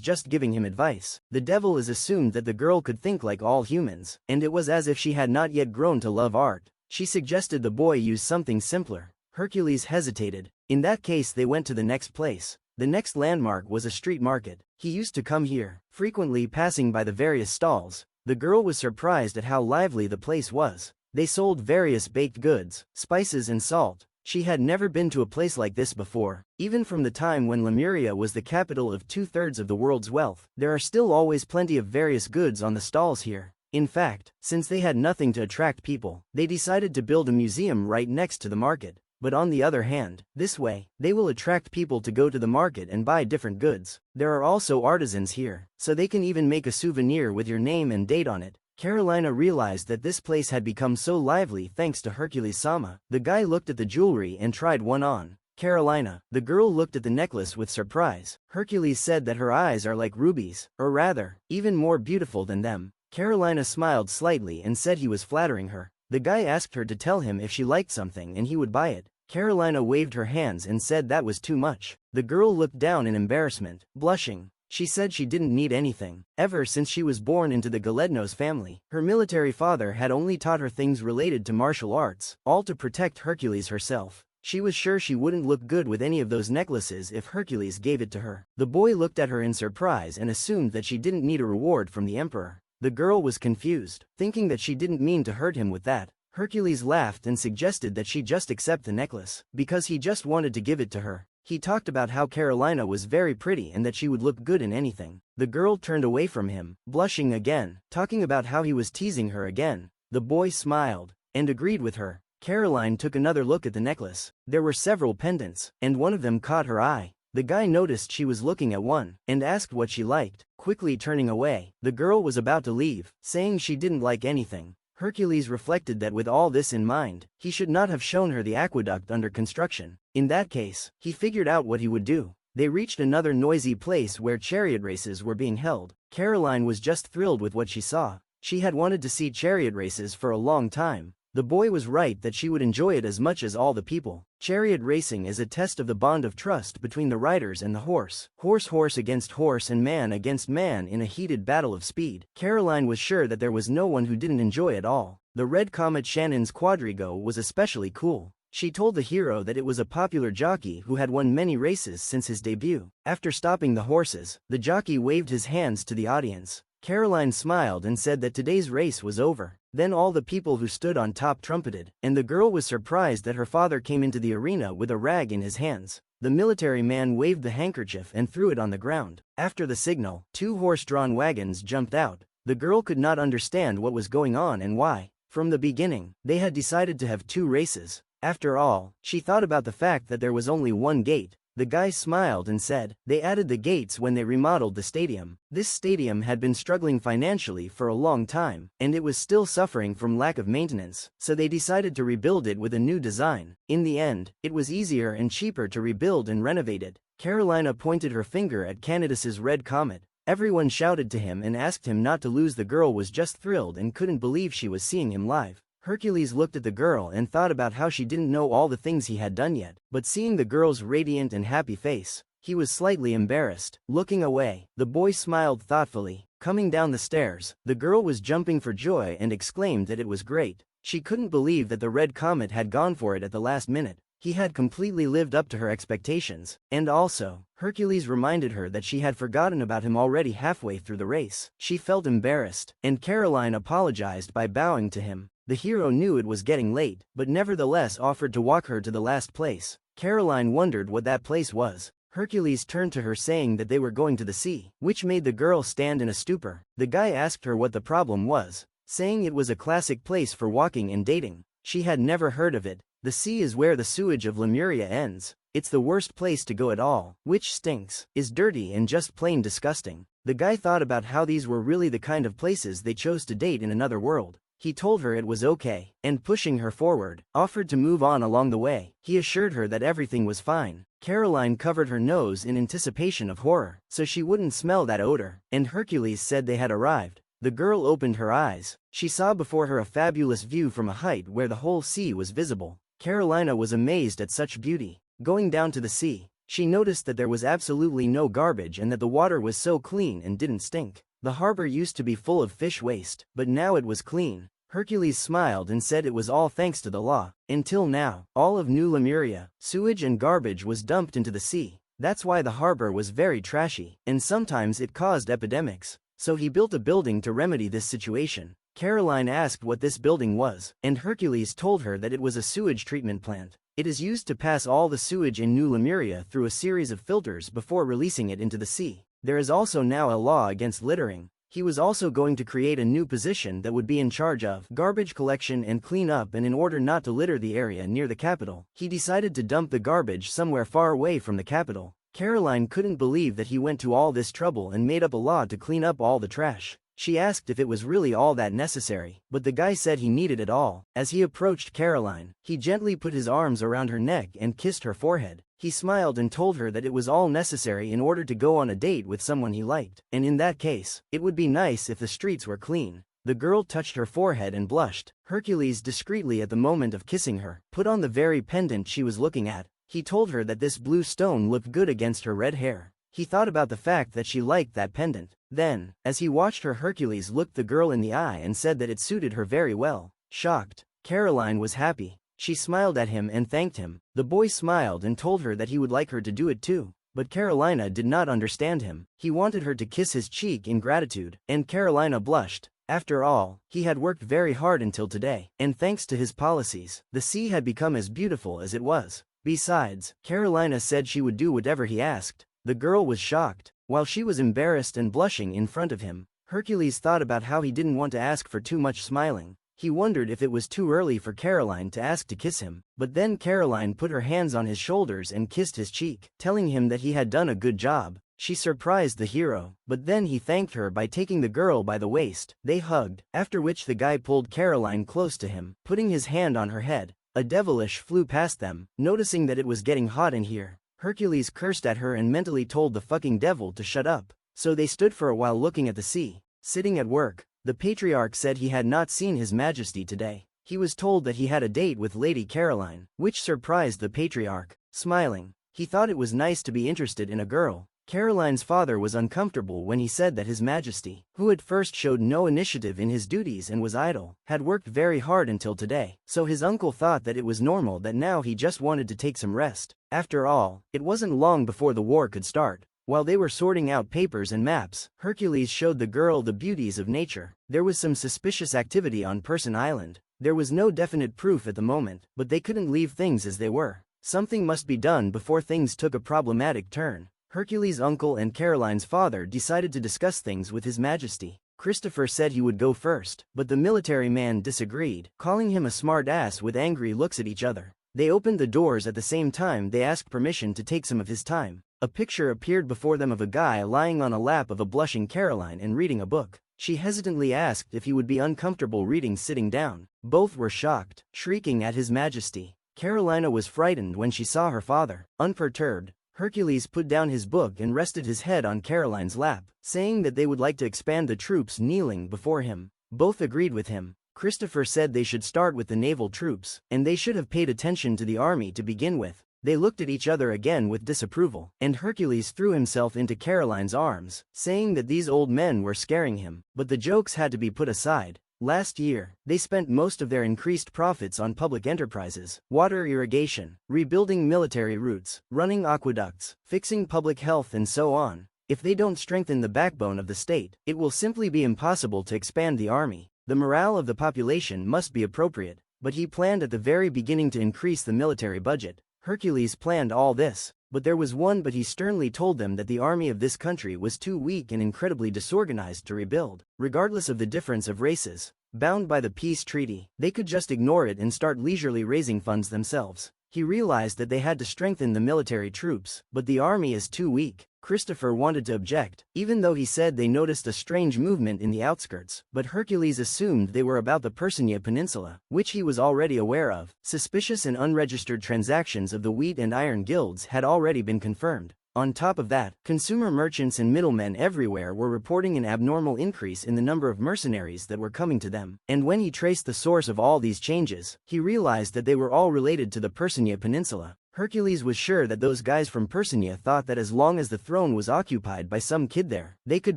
just giving him advice. The devil assumed that the girl could think like all humans, and it was as if she had not yet grown to love art. She suggested the boy use something simpler. Hercules hesitated. In that case they went to the next place. The next landmark was a street market. He used to come here, frequently passing by the various stalls. The girl was surprised at how lively the place was. They sold various baked goods, spices and salt. She had never been to a place like this before. Even from the time when Lemuria was the capital of 2/3 of the world's wealth, there are still always plenty of various goods on the stalls here. In fact, since they had nothing to attract people, they decided to build a museum right next to the market. But on the other hand, this way, they will attract people to go to the market and buy different goods. There are also artisans here, so they can even make a souvenir with your name and date on it. Carolina realized that this place had become so lively thanks to Hercules-sama. The guy looked at the jewelry and tried one on. Carolina, the girl looked at the necklace with surprise. Hercules said that her eyes are like rubies, or rather, even more beautiful than them. Carolina smiled slightly and said he was flattering her. The guy asked her to tell him if she liked something and he would buy it. Carolina waved her hands and said that was too much. The girl looked down in embarrassment, blushing. She said she didn't need anything. Ever since she was born into the Galednos family, her military father had only taught her things related to martial arts, all to protect Hercules herself. She was sure she wouldn't look good with any of those necklaces if Hercules gave it to her. The boy looked at her in surprise and assumed that she didn't need a reward from the emperor. The girl was confused, thinking that she didn't mean to hurt him with that. Hercules laughed and suggested that she just accept the necklace, because he just wanted to give it to her. He talked about how Carolina was very pretty and that she would look good in anything. The girl turned away from him, blushing again, talking about how he was teasing her again. The boy smiled, and agreed with her. Caroline took another look at the necklace. There were several pendants, and one of them caught her eye. The guy noticed she was looking at one, and asked what she liked, quickly turning away. The girl was about to leave, saying she didn't like anything. Hercules reflected that with all this in mind, he should not have shown her the aqueduct under construction. In that case, he figured out what he would do. They reached another noisy place where chariot races were being held. Caroline was just thrilled with what she saw. She had wanted to see chariot races for a long time. The boy was right that she would enjoy it as much as all the people. Chariot racing is a test of the bond of trust between the riders and the horse. Horse against horse and man against man in a heated battle of speed. Caroline was sure that there was no one who didn't enjoy it all. The red comet Shannon's quadrigo was especially cool. She told the hero that it was a popular jockey who had won many races since his debut. After stopping the horses, the jockey waved his hands to the audience. Caroline smiled and said that today's race was over. Then all the people who stood on top trumpeted, and the girl was surprised that her father came into the arena with a rag in his hands. The military man waved the handkerchief and threw it on the ground. After the signal, 2 horse-drawn wagons jumped out. The girl could not understand what was going on and why. From the beginning, they had decided to have 2 races. After all, she thought about the fact that there was only one gate. The guy smiled and said, they added the gates when they remodeled the stadium. This stadium had been struggling financially for a long time, and it was still suffering from lack of maintenance, so they decided to rebuild it with a new design. In the end, it was easier and cheaper to rebuild and renovate it. Carolina pointed her finger at Canidus's red comet. Everyone shouted to him and asked him not to lose. The girl was just thrilled and couldn't believe she was seeing him live. Hercules looked at the girl and thought about how she didn't know all the things he had done yet, but seeing the girl's radiant and happy face, he was slightly embarrassed. Looking away, the boy smiled thoughtfully. Coming down the stairs, the girl was jumping for joy and exclaimed that it was great. She couldn't believe that the red comet had gone for it at the last minute. He had completely lived up to her expectations, and also, Hercules reminded her that she had forgotten about him already halfway through the race. She felt embarrassed, and Caroline apologized by bowing to him. The hero knew it was getting late, but nevertheless offered to walk her to the last place. Caroline wondered what that place was. Hercules turned to her saying that they were going to the sea, which made the girl stand in a stupor. The guy asked her what the problem was, saying it was a classic place for walking and dating. She had never heard of it. The sea is where the sewage of Lemuria ends. It's the worst place to go at all, which stinks, is dirty and just plain disgusting. The guy thought about how these were really the kind of places they chose to date in another world. He told her it was okay, and pushing her forward, offered to move on along the way. He assured her that everything was fine. Caroline covered her nose in anticipation of horror, so she wouldn't smell that odor, and Hercules said they had arrived. The girl opened her eyes. She saw before her a fabulous view from a height where the whole sea was visible. Carolina was amazed at such beauty. Going down to the sea, she noticed that there was absolutely no garbage and that the water was so clean and didn't stink. The harbor used to be full of fish waste, but now it was clean. Hercules smiled and said it was all thanks to the law. Until now, all of New Lemuria, sewage and garbage was dumped into the sea. That's why the harbor was very trashy, and sometimes it caused epidemics. So he built a building to remedy this situation. Caroline asked what this building was, and Hercules told her that it was a sewage treatment plant. It is used to pass all the sewage in New Lemuria through a series of filters before releasing it into the sea. There is also now a law against littering. He was also going to create a new position that would be in charge of garbage collection and cleanup, and in order not to litter the area near the capital, he decided to dump the garbage somewhere far away from the capital. Caroline couldn't believe that he went to all this trouble and made up a law to clean up all the trash. She asked if it was really all that necessary, but the guy said he needed it all. As he approached Caroline, he gently put his arms around her neck and kissed her forehead. He smiled and told her that it was all necessary in order to go on a date with someone he liked, and in that case, it would be nice if the streets were clean. The girl touched her forehead and blushed. Hercules discreetly, at the moment of kissing her, put on the very pendant she was looking at. He told her that this blue stone looked good against her red hair. He thought about the fact that she liked that pendant. Then, as he watched her, Hercules looked the girl in the eye and said that it suited her very well. Shocked, Caroline was happy. She smiled at him and thanked him. The boy smiled and told her that he would like her to do it too. But Carolina did not understand him. He wanted her to kiss his cheek in gratitude, and Carolina blushed. After all, he had worked very hard until today, and thanks to his policies, the sea had become as beautiful as it was. Besides, Carolina said she would do whatever he asked. The girl was shocked. While she was embarrassed and blushing in front of him, Hercules thought about how he didn't want to ask for too much smiling. He wondered if it was too early for Caroline to ask to kiss him, but then Caroline put her hands on his shoulders and kissed his cheek, telling him that he had done a good job. She surprised the hero, but then he thanked her by taking the girl by the waist. They hugged, after which the guy pulled Caroline close to him, putting his hand on her head. A devilish flew past them. Noticing that it was getting hot in here, Hercules cursed at her and mentally told the fucking devil to shut up. So they stood for a while looking at the sea. Sitting at work, the patriarch said he had not seen his majesty today. He was told that he had a date with Lady Caroline, which surprised the patriarch. Smiling, he thought it was nice to be interested in a girl. Caroline's father was uncomfortable when he said that his majesty, who at first showed no initiative in his duties and was idle, had worked very hard until today. So his uncle thought that it was normal that now he just wanted to take some rest. After all, it wasn't long before the war could start. While they were sorting out papers and maps, Hercules showed the girl the beauties of nature. There was some suspicious activity on Person Island. There was no definite proof at the moment, but they couldn't leave things as they were. Something must be done before things took a problematic turn. Hercules' uncle and Caroline's father decided to discuss things with His Majesty. Christopher said he would go first, but the military man disagreed, calling him a smart ass with angry looks at each other. They opened the doors at the same time. They asked permission to take some of his time. A picture appeared before them of a guy lying on a lap of a blushing Caroline and reading a book. She hesitantly asked if he would be uncomfortable reading sitting down. Both were shocked, shrieking at His Majesty. Carolina was frightened when she saw her father. Unperturbed, Hercules put down his book and rested his head on Caroline's lap, saying that they would like to expand the troops kneeling before him. Both agreed with him. Christopher said they should start with the naval troops, and they should have paid attention to the army to begin with. They looked at each other again with disapproval, and Hercules threw himself into Caroline's arms, saying that these old men were scaring him, but the jokes had to be put aside. Last year, they spent most of their increased profits on public enterprises, water irrigation, rebuilding military routes, running aqueducts, fixing public health and so on. If they don't strengthen the backbone of the state, it will simply be impossible to expand the army. The morale of the population must be appropriate, but he planned at the very beginning to increase the military budget. Hercules planned all this, but there was one but he sternly told them that the army of this country was too weak and incredibly disorganized to rebuild. Regardless of the difference of races, bound by the peace treaty, they could just ignore it and start leisurely raising funds themselves. He realized that they had to strengthen the military troops, but the army is too weak. Christopher wanted to object, even though he said they noticed a strange movement in the outskirts, but Hercules assumed they were about the Persinia Peninsula, which he was already aware of. Suspicious and unregistered transactions of the wheat and iron guilds had already been confirmed. On top of that, consumer merchants and middlemen everywhere were reporting an abnormal increase in the number of mercenaries that were coming to them, and when he traced the source of all these changes, he realized that they were all related to the Persinia Peninsula. Hercules was sure that those guys from Persinia thought that as long as the throne was occupied by some kid there, they could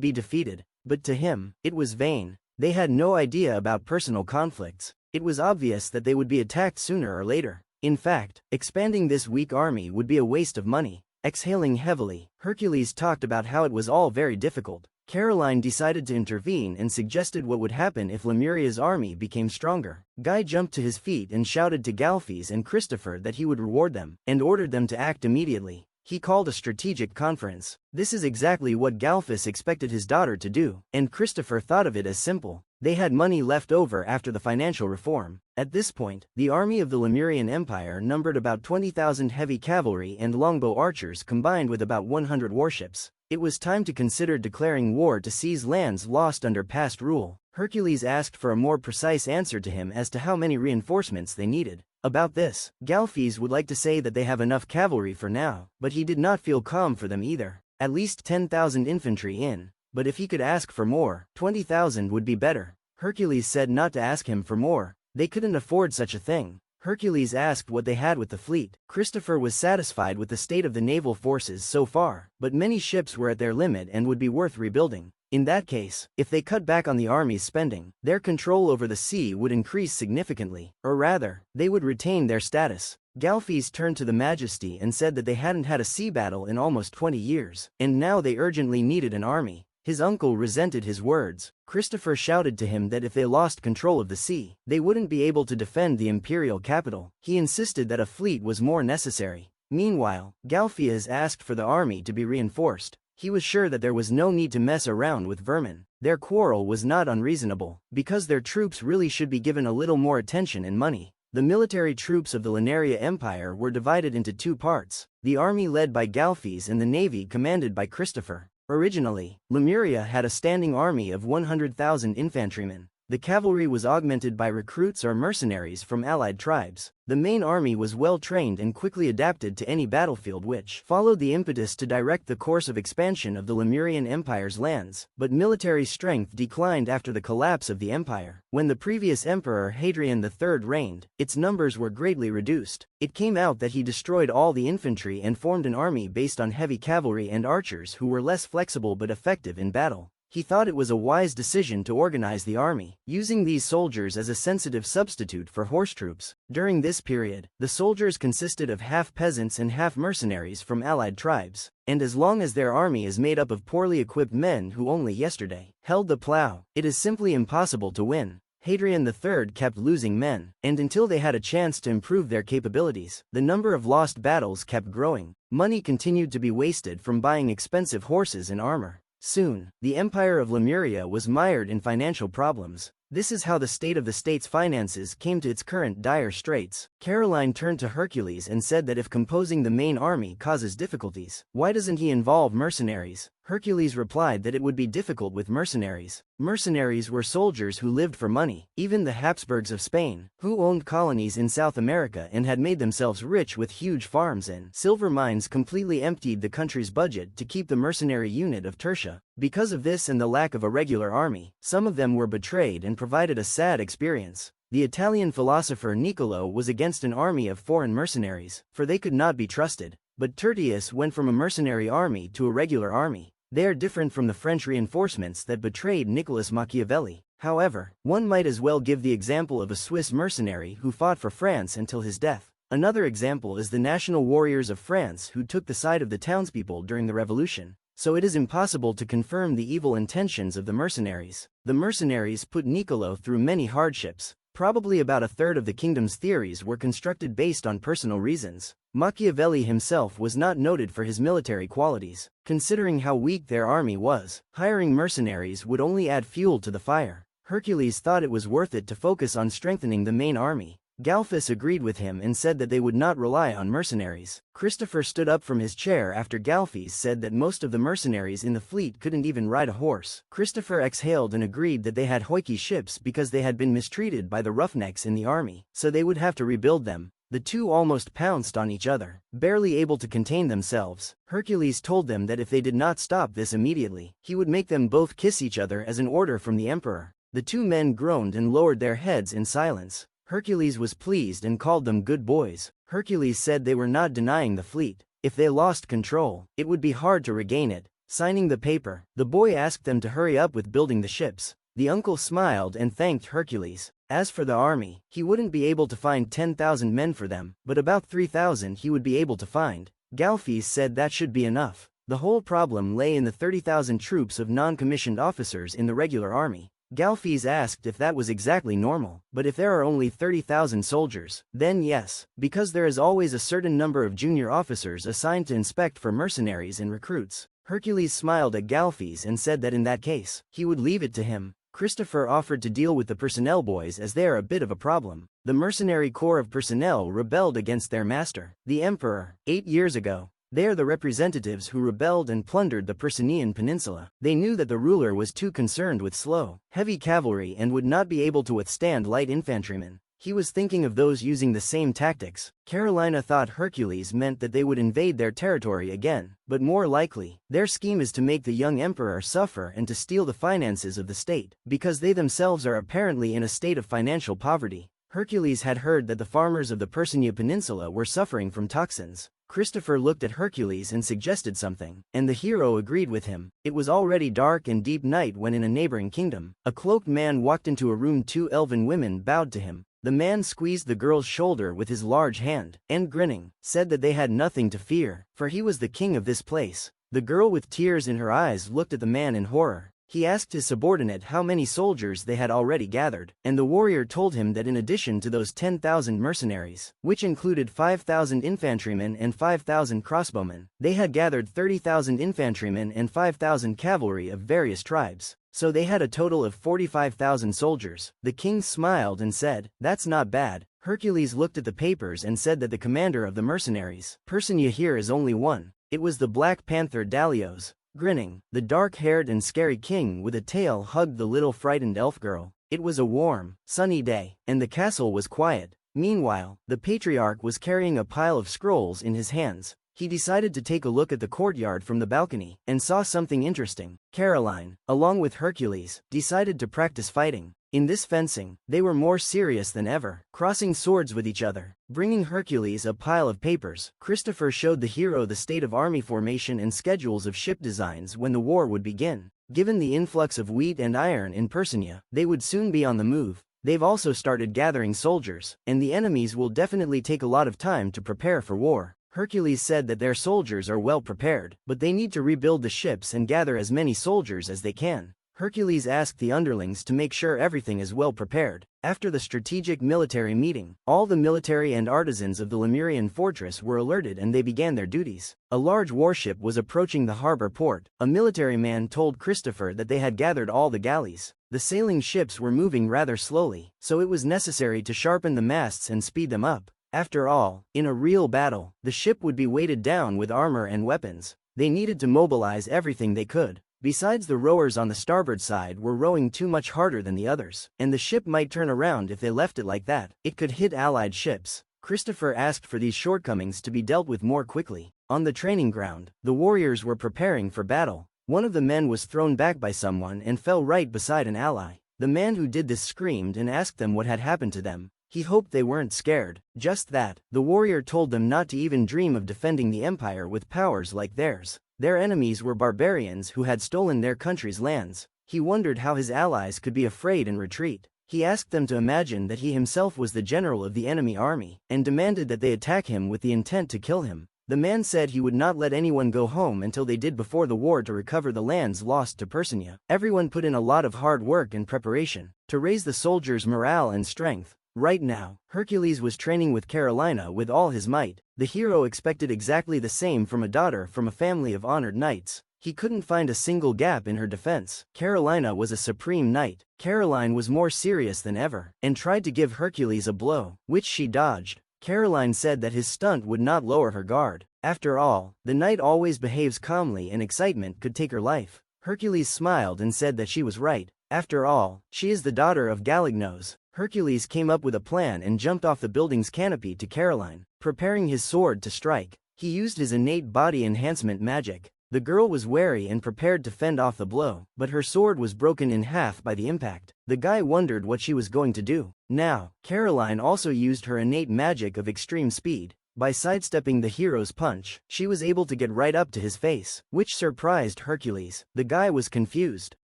be defeated, but to him, it was vain. They had no idea about personal conflicts. It was obvious that they would be attacked sooner or later. In fact, expanding this weak army would be a waste of money. Exhaling heavily, Hercules talked about how it was all very difficult. Caroline decided to intervene and suggested what would happen if Lemuria's army became stronger. Guy jumped to his feet and shouted to Galfes and Christopher that he would reward them, and ordered them to act immediately. He called a strategic conference. This is exactly what Galfes expected his daughter to do, and Christopher thought of it as simple. They had money left over after the financial reform. At this point, the army of the Lemurian Empire numbered about 20,000 heavy cavalry and longbow archers combined with about 100 warships. It was time to consider declaring war to seize lands lost under past rule. Hercules asked for a more precise answer to him as to how many reinforcements they needed. About this, Galfes would like to say that they have enough cavalry for now, but he did not feel calm for them either. At least 10,000 infantry in. But if he could ask for more, 20,000 would be better. Hercules said not to ask him for more. They couldn't afford such a thing. Hercules asked what they had with the fleet. Christopher was satisfied with the state of the naval forces so far, but many ships were at their limit and would be worth rebuilding. In that case, if they cut back on the army's spending, their control over the sea would increase significantly, or rather, they would retain their status. Galfes turned to the Majesty and said that they hadn't had a sea battle in almost 20 years, and now they urgently needed an army. His uncle resented his words. Christopher shouted to him that if they lost control of the sea, they wouldn't be able to defend the imperial capital. He insisted that a fleet was more necessary. Meanwhile, Galfes asked for the army to be reinforced. He was sure that there was no need to mess around with vermin. Their quarrel was not unreasonable, because their troops really should be given a little more attention and money. The military troops of the Lemurian Empire were divided into two parts, the army led by Galfes and the navy commanded by Christopher. Originally, Lemuria had a standing army of 100,000 infantrymen. The cavalry was augmented by recruits or mercenaries from allied tribes. The main army was well trained and quickly adapted to any battlefield, which followed the impetus to direct the course of expansion of the Lemurian Empire's lands. But military strength declined after the collapse of the empire. When the previous Emperor Hadrian III reigned, its numbers were greatly reduced. It came out that he destroyed all the infantry and formed an army based on heavy cavalry and archers who were less flexible but effective in battle. He thought it was a wise decision to organize the army, using these soldiers as a sensitive substitute for horse troops. During this period, the soldiers consisted of half peasants and half mercenaries from allied tribes, and as long as their army is made up of poorly equipped men who only yesterday held the plow, it is simply impossible to win. Hadrian III kept losing men, and until they had a chance to improve their capabilities, the number of lost battles kept growing. Money continued to be wasted from buying expensive horses and armor. Soon, the Empire of Lemuria was mired in financial problems. This is how the state of the state's finances came to its current dire straits. Caroline turned to Hercules and said that if composing the main army causes difficulties, why doesn't he involve mercenaries? Hercules replied that it would be difficult with mercenaries. Mercenaries were soldiers who lived for money. Even the Habsburgs of Spain, who owned colonies in South America and had made themselves rich with huge farms and silver mines, completely emptied the country's budget to keep the mercenary unit of tertia. Because of this and the lack of a regular army, some of them were betrayed and provided a sad experience. The Italian philosopher Niccolò was against an army of foreign mercenaries, for they could not be trusted. But Tertius went from a mercenary army to a regular army. They are different from the French reinforcements that betrayed Nicolas Machiavelli. However, one might as well give the example of a Swiss mercenary who fought for France until his death. Another example is the national warriors of France who took the side of the townspeople during the revolution. So it is impossible to confirm the evil intentions of the mercenaries. The mercenaries put Niccolò through many hardships. Probably about a third of the kingdom's theories were constructed based on personal reasons. Machiavelli himself was not noted for his military qualities. Considering how weak their army was, hiring mercenaries would only add fuel to the fire. Hercules thought it was worth it to focus on strengthening the main army. Galphus agreed with him and said that they would not rely on mercenaries. Christopher stood up from his chair after Galphus said that most of the mercenaries in the fleet couldn't even ride a horse. Christopher exhaled and agreed that they had hoiki ships because they had been mistreated by the roughnecks in the army, so they would have to rebuild them. The two almost pounced on each other, barely able to contain themselves. Hercules told them that if they did not stop this immediately, he would make them both kiss each other as an order from the emperor. The two men groaned and lowered their heads in silence. Hercules was pleased and called them good boys. Hercules said they were not denying the fleet. If they lost control, it would be hard to regain it. Signing the paper, the boy asked them to hurry up with building the ships. The uncle smiled and thanked Hercules. As for the army, he wouldn't be able to find 10,000 men for them, but about 3,000 he would be able to find. Galphus said that should be enough. The whole problem lay in the 30,000 troops of non-commissioned officers in the regular army. Galphus asked if that was exactly normal, but if there are only 30,000 soldiers, then yes, because there is always a certain number of junior officers assigned to inspect for mercenaries and recruits. Hercules smiled at Galphus and said that in that case, he would leave it to him. Christopher offered to deal with the personnel boys as they are a bit of a problem. The mercenary corps of personnel rebelled against their master, the emperor, 8 years ago. They are the representatives who rebelled and plundered the Persinian Peninsula. They knew that the ruler was too concerned with slow, heavy cavalry and would not be able to withstand light infantrymen. He was thinking of those using the same tactics. Carolina thought Hercules meant that they would invade their territory again, but more likely, their scheme is to make the young emperor suffer and to steal the finances of the state, because they themselves are apparently in a state of financial poverty. Hercules had heard that the farmers of the Persinian Peninsula were suffering from toxins. Christopher looked at Hercules and suggested something, and the hero agreed with him. It was already dark and deep night when in a neighboring kingdom, a cloaked man walked into a room. 2 elven women bowed to him. The man squeezed the girl's shoulder with his large hand, and grinning, said that they had nothing to fear, for he was the king of this place. The girl with tears in her eyes looked at the man in horror. He asked his subordinate how many soldiers they had already gathered, and the warrior told him that in addition to those 10,000 mercenaries, which included 5,000 infantrymen and 5,000 crossbowmen, they had gathered 30,000 infantrymen and 5,000 cavalry of various tribes. So they had a total of 45,000 soldiers. The king smiled and said, "That's not bad." Hercules looked at the papers and said that the commander of the mercenaries, Persinia here is only one. It was the Black Panther Dalios. Grinning, the dark-haired and scary king with a tail hugged the little frightened elf girl. It was a warm, sunny day, and the castle was quiet. Meanwhile, the patriarch was carrying a pile of scrolls in his hands. He decided to take a look at the courtyard from the balcony, and saw something interesting. Caroline, along with Hercules, decided to practice fighting. In this fencing, they were more serious than ever, crossing swords with each other. Bringing Hercules a pile of papers, Christopher showed the hero the state of army formation and schedules of ship designs when the war would begin. Given the influx of wheat and iron in Persinia, they would soon be on the move. They've also started gathering soldiers, and the enemies will definitely take a lot of time to prepare for war. Hercules said that their soldiers are well prepared, but they need to rebuild the ships and gather as many soldiers as they can. Hercules asked the underlings to make sure everything is well prepared. After the strategic military meeting, all the military and artisans of the Lemurian fortress were alerted and they began their duties. A large warship was approaching the harbor port. A military man told Christopher that they had gathered all the galleys. The sailing ships were moving rather slowly, so it was necessary to sharpen the masts and speed them up. After all, in a real battle, the ship would be weighted down with armor and weapons. They needed to mobilize everything they could. Besides, the rowers on the starboard side were rowing too much harder than the others, and the ship might turn around if they left it like that. It could hit allied ships. Christopher asked for these shortcomings to be dealt with more quickly. On the training ground, the warriors were preparing for battle. One of the men was thrown back by someone and fell right beside an ally. The man who did this screamed and asked them what had happened to them. He hoped they weren't scared. Just that, the warrior told them not to even dream of defending the empire with powers like theirs. Their enemies were barbarians who had stolen their country's lands. He wondered how his allies could be afraid and retreat. He asked them to imagine that he himself was the general of the enemy army, and demanded that they attack him with the intent to kill him. The man said he would not let anyone go home until they did before the war to recover the lands lost to Persinia. Everyone put in a lot of hard work and preparation to raise the soldiers' morale and strength. Right now, Hercules was training with Carolina with all his might. The hero expected exactly the same from a daughter from a family of honored knights. He couldn't find a single gap in her defense. Carolina was a supreme knight. Caroline was more serious than ever, and tried to give Hercules a blow, which she dodged. Caroline said that his stunt would not lower her guard. After all, the knight always behaves calmly and excitement could take her life. Hercules smiled and said that she was right. After all, she is the daughter of Gallignos. Hercules came up with a plan and jumped off the building's canopy to Caroline, preparing his sword to strike. He used his innate body enhancement magic. The girl was wary and prepared to fend off the blow, but her sword was broken in half by the impact. The guy wondered what she was going to do. Now, Caroline also used her innate magic of extreme speed. By sidestepping the hero's punch, she was able to get right up to his face, which surprised Hercules. The guy was confused.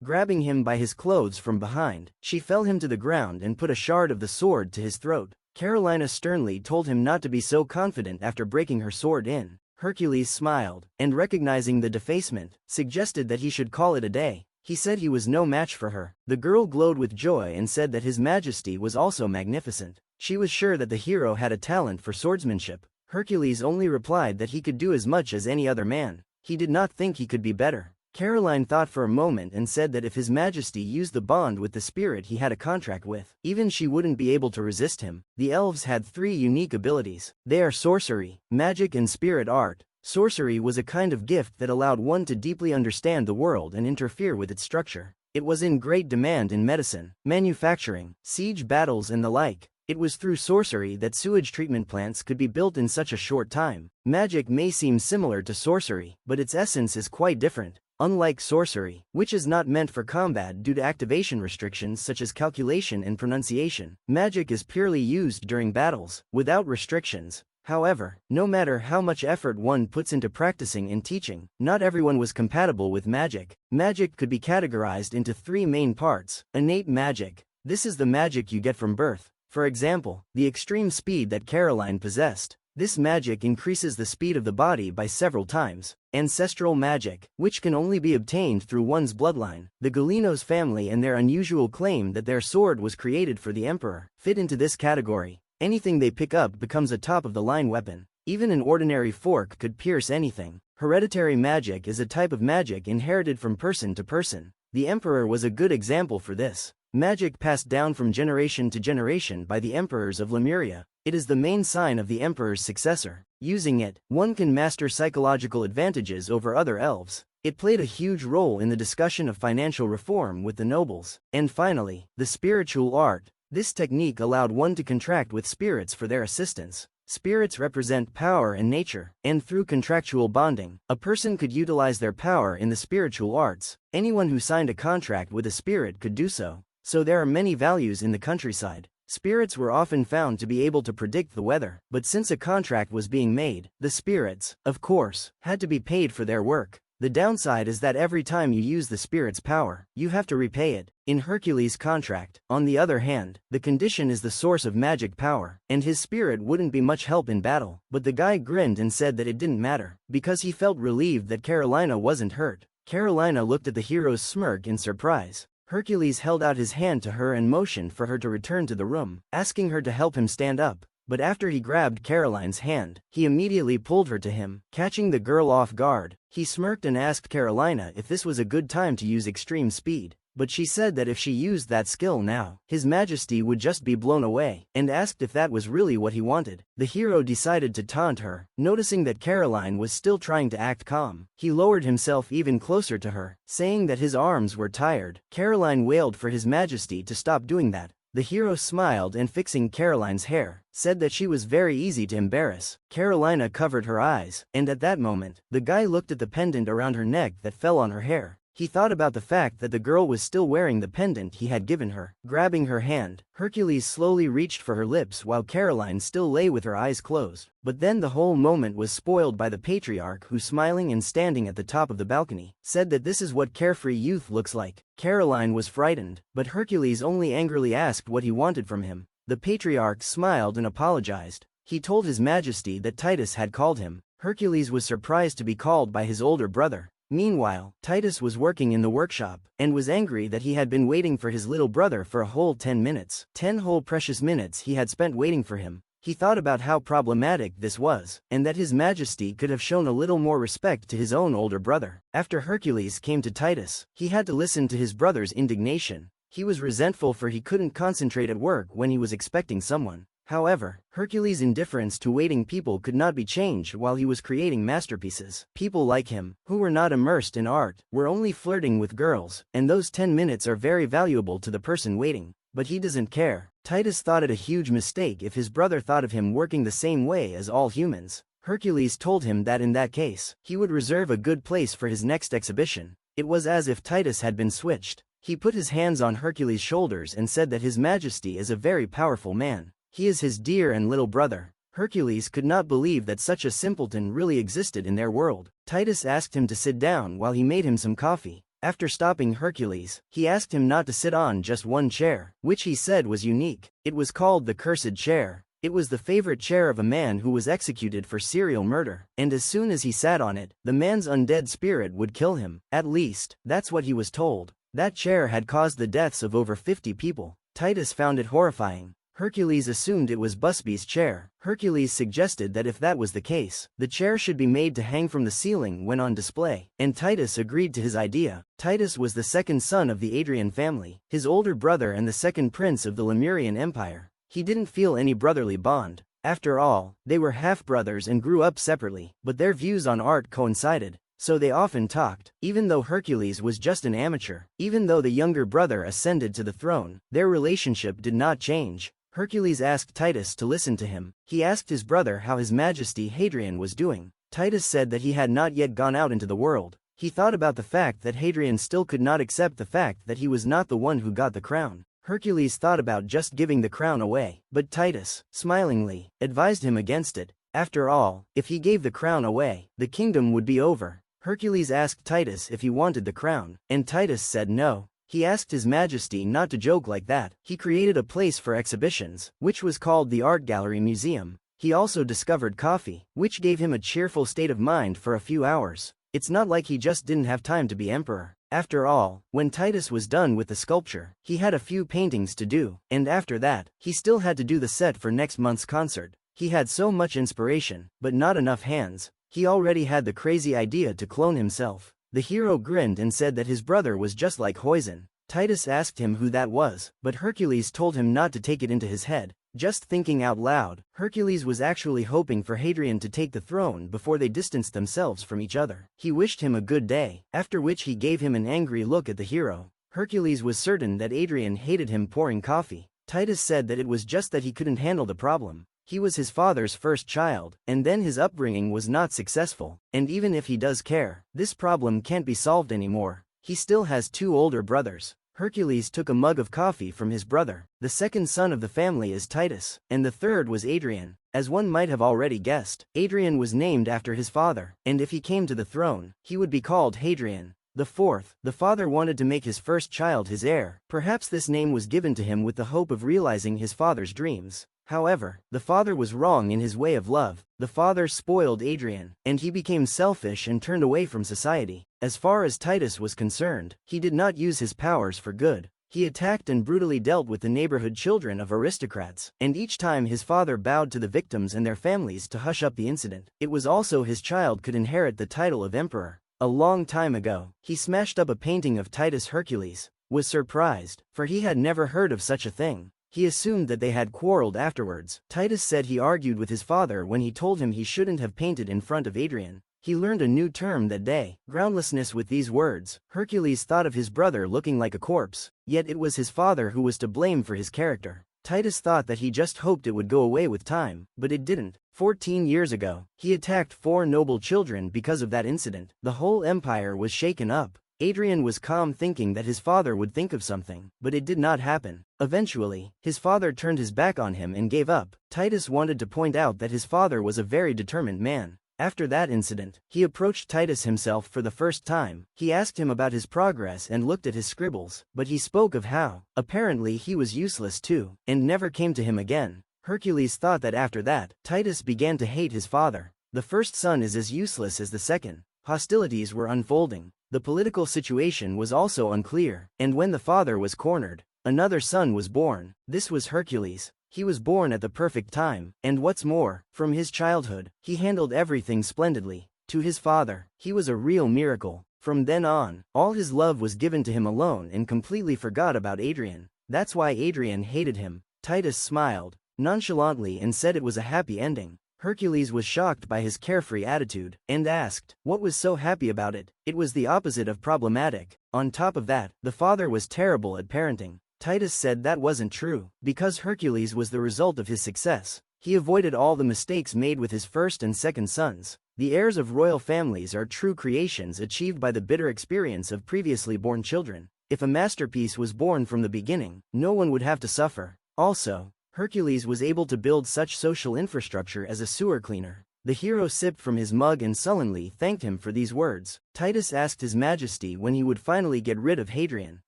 Grabbing him by his clothes from behind, she fell him to the ground and put a shard of the sword to his throat. Carolina sternly told him not to be so confident after breaking her sword in. Hercules smiled, and recognizing the defacement, suggested that he should call it a day. He said he was no match for her. The girl glowed with joy and said that his majesty was also magnificent. She was sure that the hero had a talent for swordsmanship. Hercules only replied that he could do as much as any other man. He did not think he could be better. Caroline thought for a moment and said that if his majesty used the bond with the spirit he had a contract with, even she wouldn't be able to resist him. The elves had 3 unique abilities. They are sorcery, magic and spirit art. Sorcery was a kind of gift that allowed one to deeply understand the world and interfere with its structure. It was in great demand in medicine, manufacturing, siege battles and the like. It was through sorcery that sewage treatment plants could be built in such a short time. Magic may seem similar to sorcery, but its essence is quite different. Unlike sorcery, which is not meant for combat due to activation restrictions such as calculation and pronunciation, magic is purely used during battles, without restrictions. However, no matter how much effort one puts into practicing and teaching, not everyone was compatible with magic. Magic could be categorized into 3 main parts. Innate magic. This is the magic you get from birth. For example, the extreme speed that Caroline possessed. This magic increases the speed of the body by several times. Ancestral magic, which can only be obtained through one's bloodline. The Gallignos family and their unusual claim that their sword was created for the emperor fit into this category. Anything they pick up becomes a top-of-the-line weapon. Even an ordinary fork could pierce anything. Hereditary magic is a type of magic inherited from person to person. The emperor was a good example for this. Magic passed down from generation to generation by the emperors of Lemuria. It is the main sign of the emperor's successor. Using it, one can master psychological advantages over other elves. It played a huge role in the discussion of financial reform with the nobles. And finally, the spiritual art. This technique allowed one to contract with spirits for their assistance. Spirits represent power and nature, and through contractual bonding, a person could utilize their power in the spiritual arts. Anyone who signed a contract with a spirit could do so. So there are many values in the countryside. Spirits were often found to be able to predict the weather, but since a contract was being made, the spirits, of course, had to be paid for their work. The downside is that every time you use the spirit's power, you have to repay it. In Hercules' contract, on the other hand, the condition is the source of magic power, and his spirit wouldn't be much help in battle. But the guy grinned and said that it didn't matter, because he felt relieved that Carolina wasn't hurt. Carolina looked at the hero's smirk in surprise. Hercules held out his hand to her and motioned for her to return to the room, asking her to help him stand up. But after he grabbed Caroline's hand, he immediately pulled her to him, catching the girl off guard. He smirked and asked Carolina if this was a good time to use extreme speed. But she said that if she used that skill now, His Majesty would just be blown away, and asked if that was really what he wanted. The hero decided to taunt her, noticing that Caroline was still trying to act calm. He lowered himself even closer to her, saying that his arms were tired. Caroline wailed for His Majesty to stop doing that. The hero smiled and fixing Caroline's hair, said that she was very easy to embarrass. Carolina covered her eyes, and at that moment, the guy looked at the pendant around her neck that fell on her hair. He thought about the fact that the girl was still wearing the pendant he had given her. Grabbing her hand, Hercules slowly reached for her lips while Caroline still lay with her eyes closed. But then the whole moment was spoiled by the patriarch who, smiling and standing at the top of the balcony, said that this is what carefree youth looks like. Caroline was frightened, but Hercules only angrily asked what he wanted from him. The patriarch smiled and apologized. He told His Majesty that Titus had called him. Hercules was surprised to be called by his older brother. Meanwhile, Titus was working in the workshop, and was angry that he had been waiting for his little brother for a whole 10 minutes. 10 whole precious minutes he had spent waiting for him. He thought about how problematic this was, and that His Majesty could have shown a little more respect to his own older brother. After Hercules came to Titus, he had to listen to his brother's indignation. He was resentful for he couldn't concentrate at work when he was expecting someone. However, Hercules' indifference to waiting people could not be changed while he was creating masterpieces. People like him, who were not immersed in art, were only flirting with girls, and those 10 minutes are very valuable to the person waiting. But he doesn't care. Titus thought it a huge mistake if his brother thought of him working the same way as all humans. Hercules told him that in that case, he would reserve a good place for his next exhibition. It was as if Titus had been switched. He put his hands on Hercules' shoulders and said that His Majesty is a very powerful man. He is his dear and little brother. Hercules could not believe that such a simpleton really existed in their world. Titus asked him to sit down while he made him some coffee. After stopping Hercules, he asked him not to sit on just one chair, which he said was unique. It was called the cursed chair. It was the favorite chair of a man who was executed for serial murder, and as soon as he sat on it, the man's undead spirit would kill him. At least, that's what he was told. That chair had caused the deaths of over 50 people. Titus found it horrifying. Hercules assumed it was Busby's chair. Hercules suggested that if that was the case, the chair should be made to hang from the ceiling when on display, and Titus agreed to his idea. Titus was the second son of the Hadrian family, his older brother and the second prince of the Lemurian Empire. He didn't feel any brotherly bond. After all, they were half-brothers and grew up separately, but their views on art coincided, so they often talked. Even though Hercules was just an amateur, even though the younger brother ascended to the throne, their relationship did not change. Hercules asked Titus to listen to him. He asked his brother how His Majesty Hadrian was doing. Titus said that he had not yet gone out into the world. He thought about the fact that Hadrian still could not accept the fact that he was not the one who got the crown. Hercules thought about just giving the crown away, but Titus, smilingly, advised him against it. After all, if he gave the crown away, the kingdom would be over. Hercules asked Titus if he wanted the crown, and Titus said no. He asked His Majesty not to joke like that. He created a place for exhibitions, which was called the Art Gallery Museum. He also discovered coffee, which gave him a cheerful state of mind for a few hours. It's not like he just didn't have time to be emperor. After all, when Titus was done with the sculpture, he had a few paintings to do, and after that, he still had to do the set for next month's concert. He had so much inspiration, but not enough hands. He already had the crazy idea to clone himself. The hero grinned and said that his brother was just like Huyzen. Titus asked him who that was, but Hercules told him not to take it into his head. Just thinking out loud, Hercules was actually hoping for Hadrian to take the throne before they distanced themselves from each other. He wished him a good day, after which he gave him an angry look at the hero. Hercules was certain that Hadrian hated him pouring coffee. Titus said that it was just that he couldn't handle the problem. He was his father's first child, and then his upbringing was not successful, and even if he does care, this problem can't be solved anymore. He still has 2 older brothers. Hercules took a mug of coffee from his brother. The second son of the family is Titus, and the third was Hadrian. As one might have already guessed, Hadrian was named after his father, and if he came to the throne, he would be called Hadrian. The fourth, the father wanted to make his first child his heir. Perhaps this name was given to him with the hope of realizing his father's dreams. However, the father was wrong in his way of love. The father spoiled Hadrian, and he became selfish and turned away from society. As far as Titus was concerned, he did not use his powers for good. He attacked and brutally dealt with the neighborhood children of aristocrats, and each time his father bowed to the victims and their families to hush up the incident. It was also his child could inherit the title of emperor. A long time ago, he smashed up a painting of Titus Hercules, was surprised, for he had never heard of such a thing. He assumed that they had quarreled afterwards. Titus said he argued with his father when he told him he shouldn't have painted in front of Hadrian. He learned a new term that day, groundlessness. With these words, Hercules thought of his brother looking like a corpse, yet it was his father who was to blame for his character. Titus thought that he just hoped it would go away with time, but it didn't. 14 years ago, he attacked 4 noble children because of that incident. The whole empire was shaken up. Hadrian was calm, thinking that his father would think of something, but it did not happen. Eventually, his father turned his back on him and gave up. Titus wanted to point out that his father was a very determined man. After that incident, he approached Titus himself for the first time. He asked him about his progress and looked at his scribbles, but he spoke of how, apparently, he was useless too, and never came to him again. Hercules thought that after that, Titus began to hate his father. The first son is as useless as the second. Hostilities were unfolding. The political situation was also unclear, and when the father was cornered, another son was born. This was Hercules. He was born at the perfect time, and what's more, from his childhood, he handled everything splendidly. To his father, he was a real miracle. From then on, all his love was given to him alone and completely forgot about Hadrian. That's why Hadrian hated him. Titus smiled nonchalantly and said it was a happy ending. Hercules was shocked by his carefree attitude, and asked, what was so happy about it? It was the opposite of problematic. On top of that, the father was terrible at parenting. Titus said that wasn't true, because Hercules was the result of his success. He avoided all the mistakes made with his first and second sons. The heirs of royal families are true creations achieved by the bitter experience of previously born children. If a masterpiece was born from the beginning, no one would have to suffer. Also, Hercules was able to build such social infrastructure as a sewer cleaner. The hero sipped from his mug and sullenly thanked him for these words. Titus asked His Majesty when he would finally get rid of Hadrian,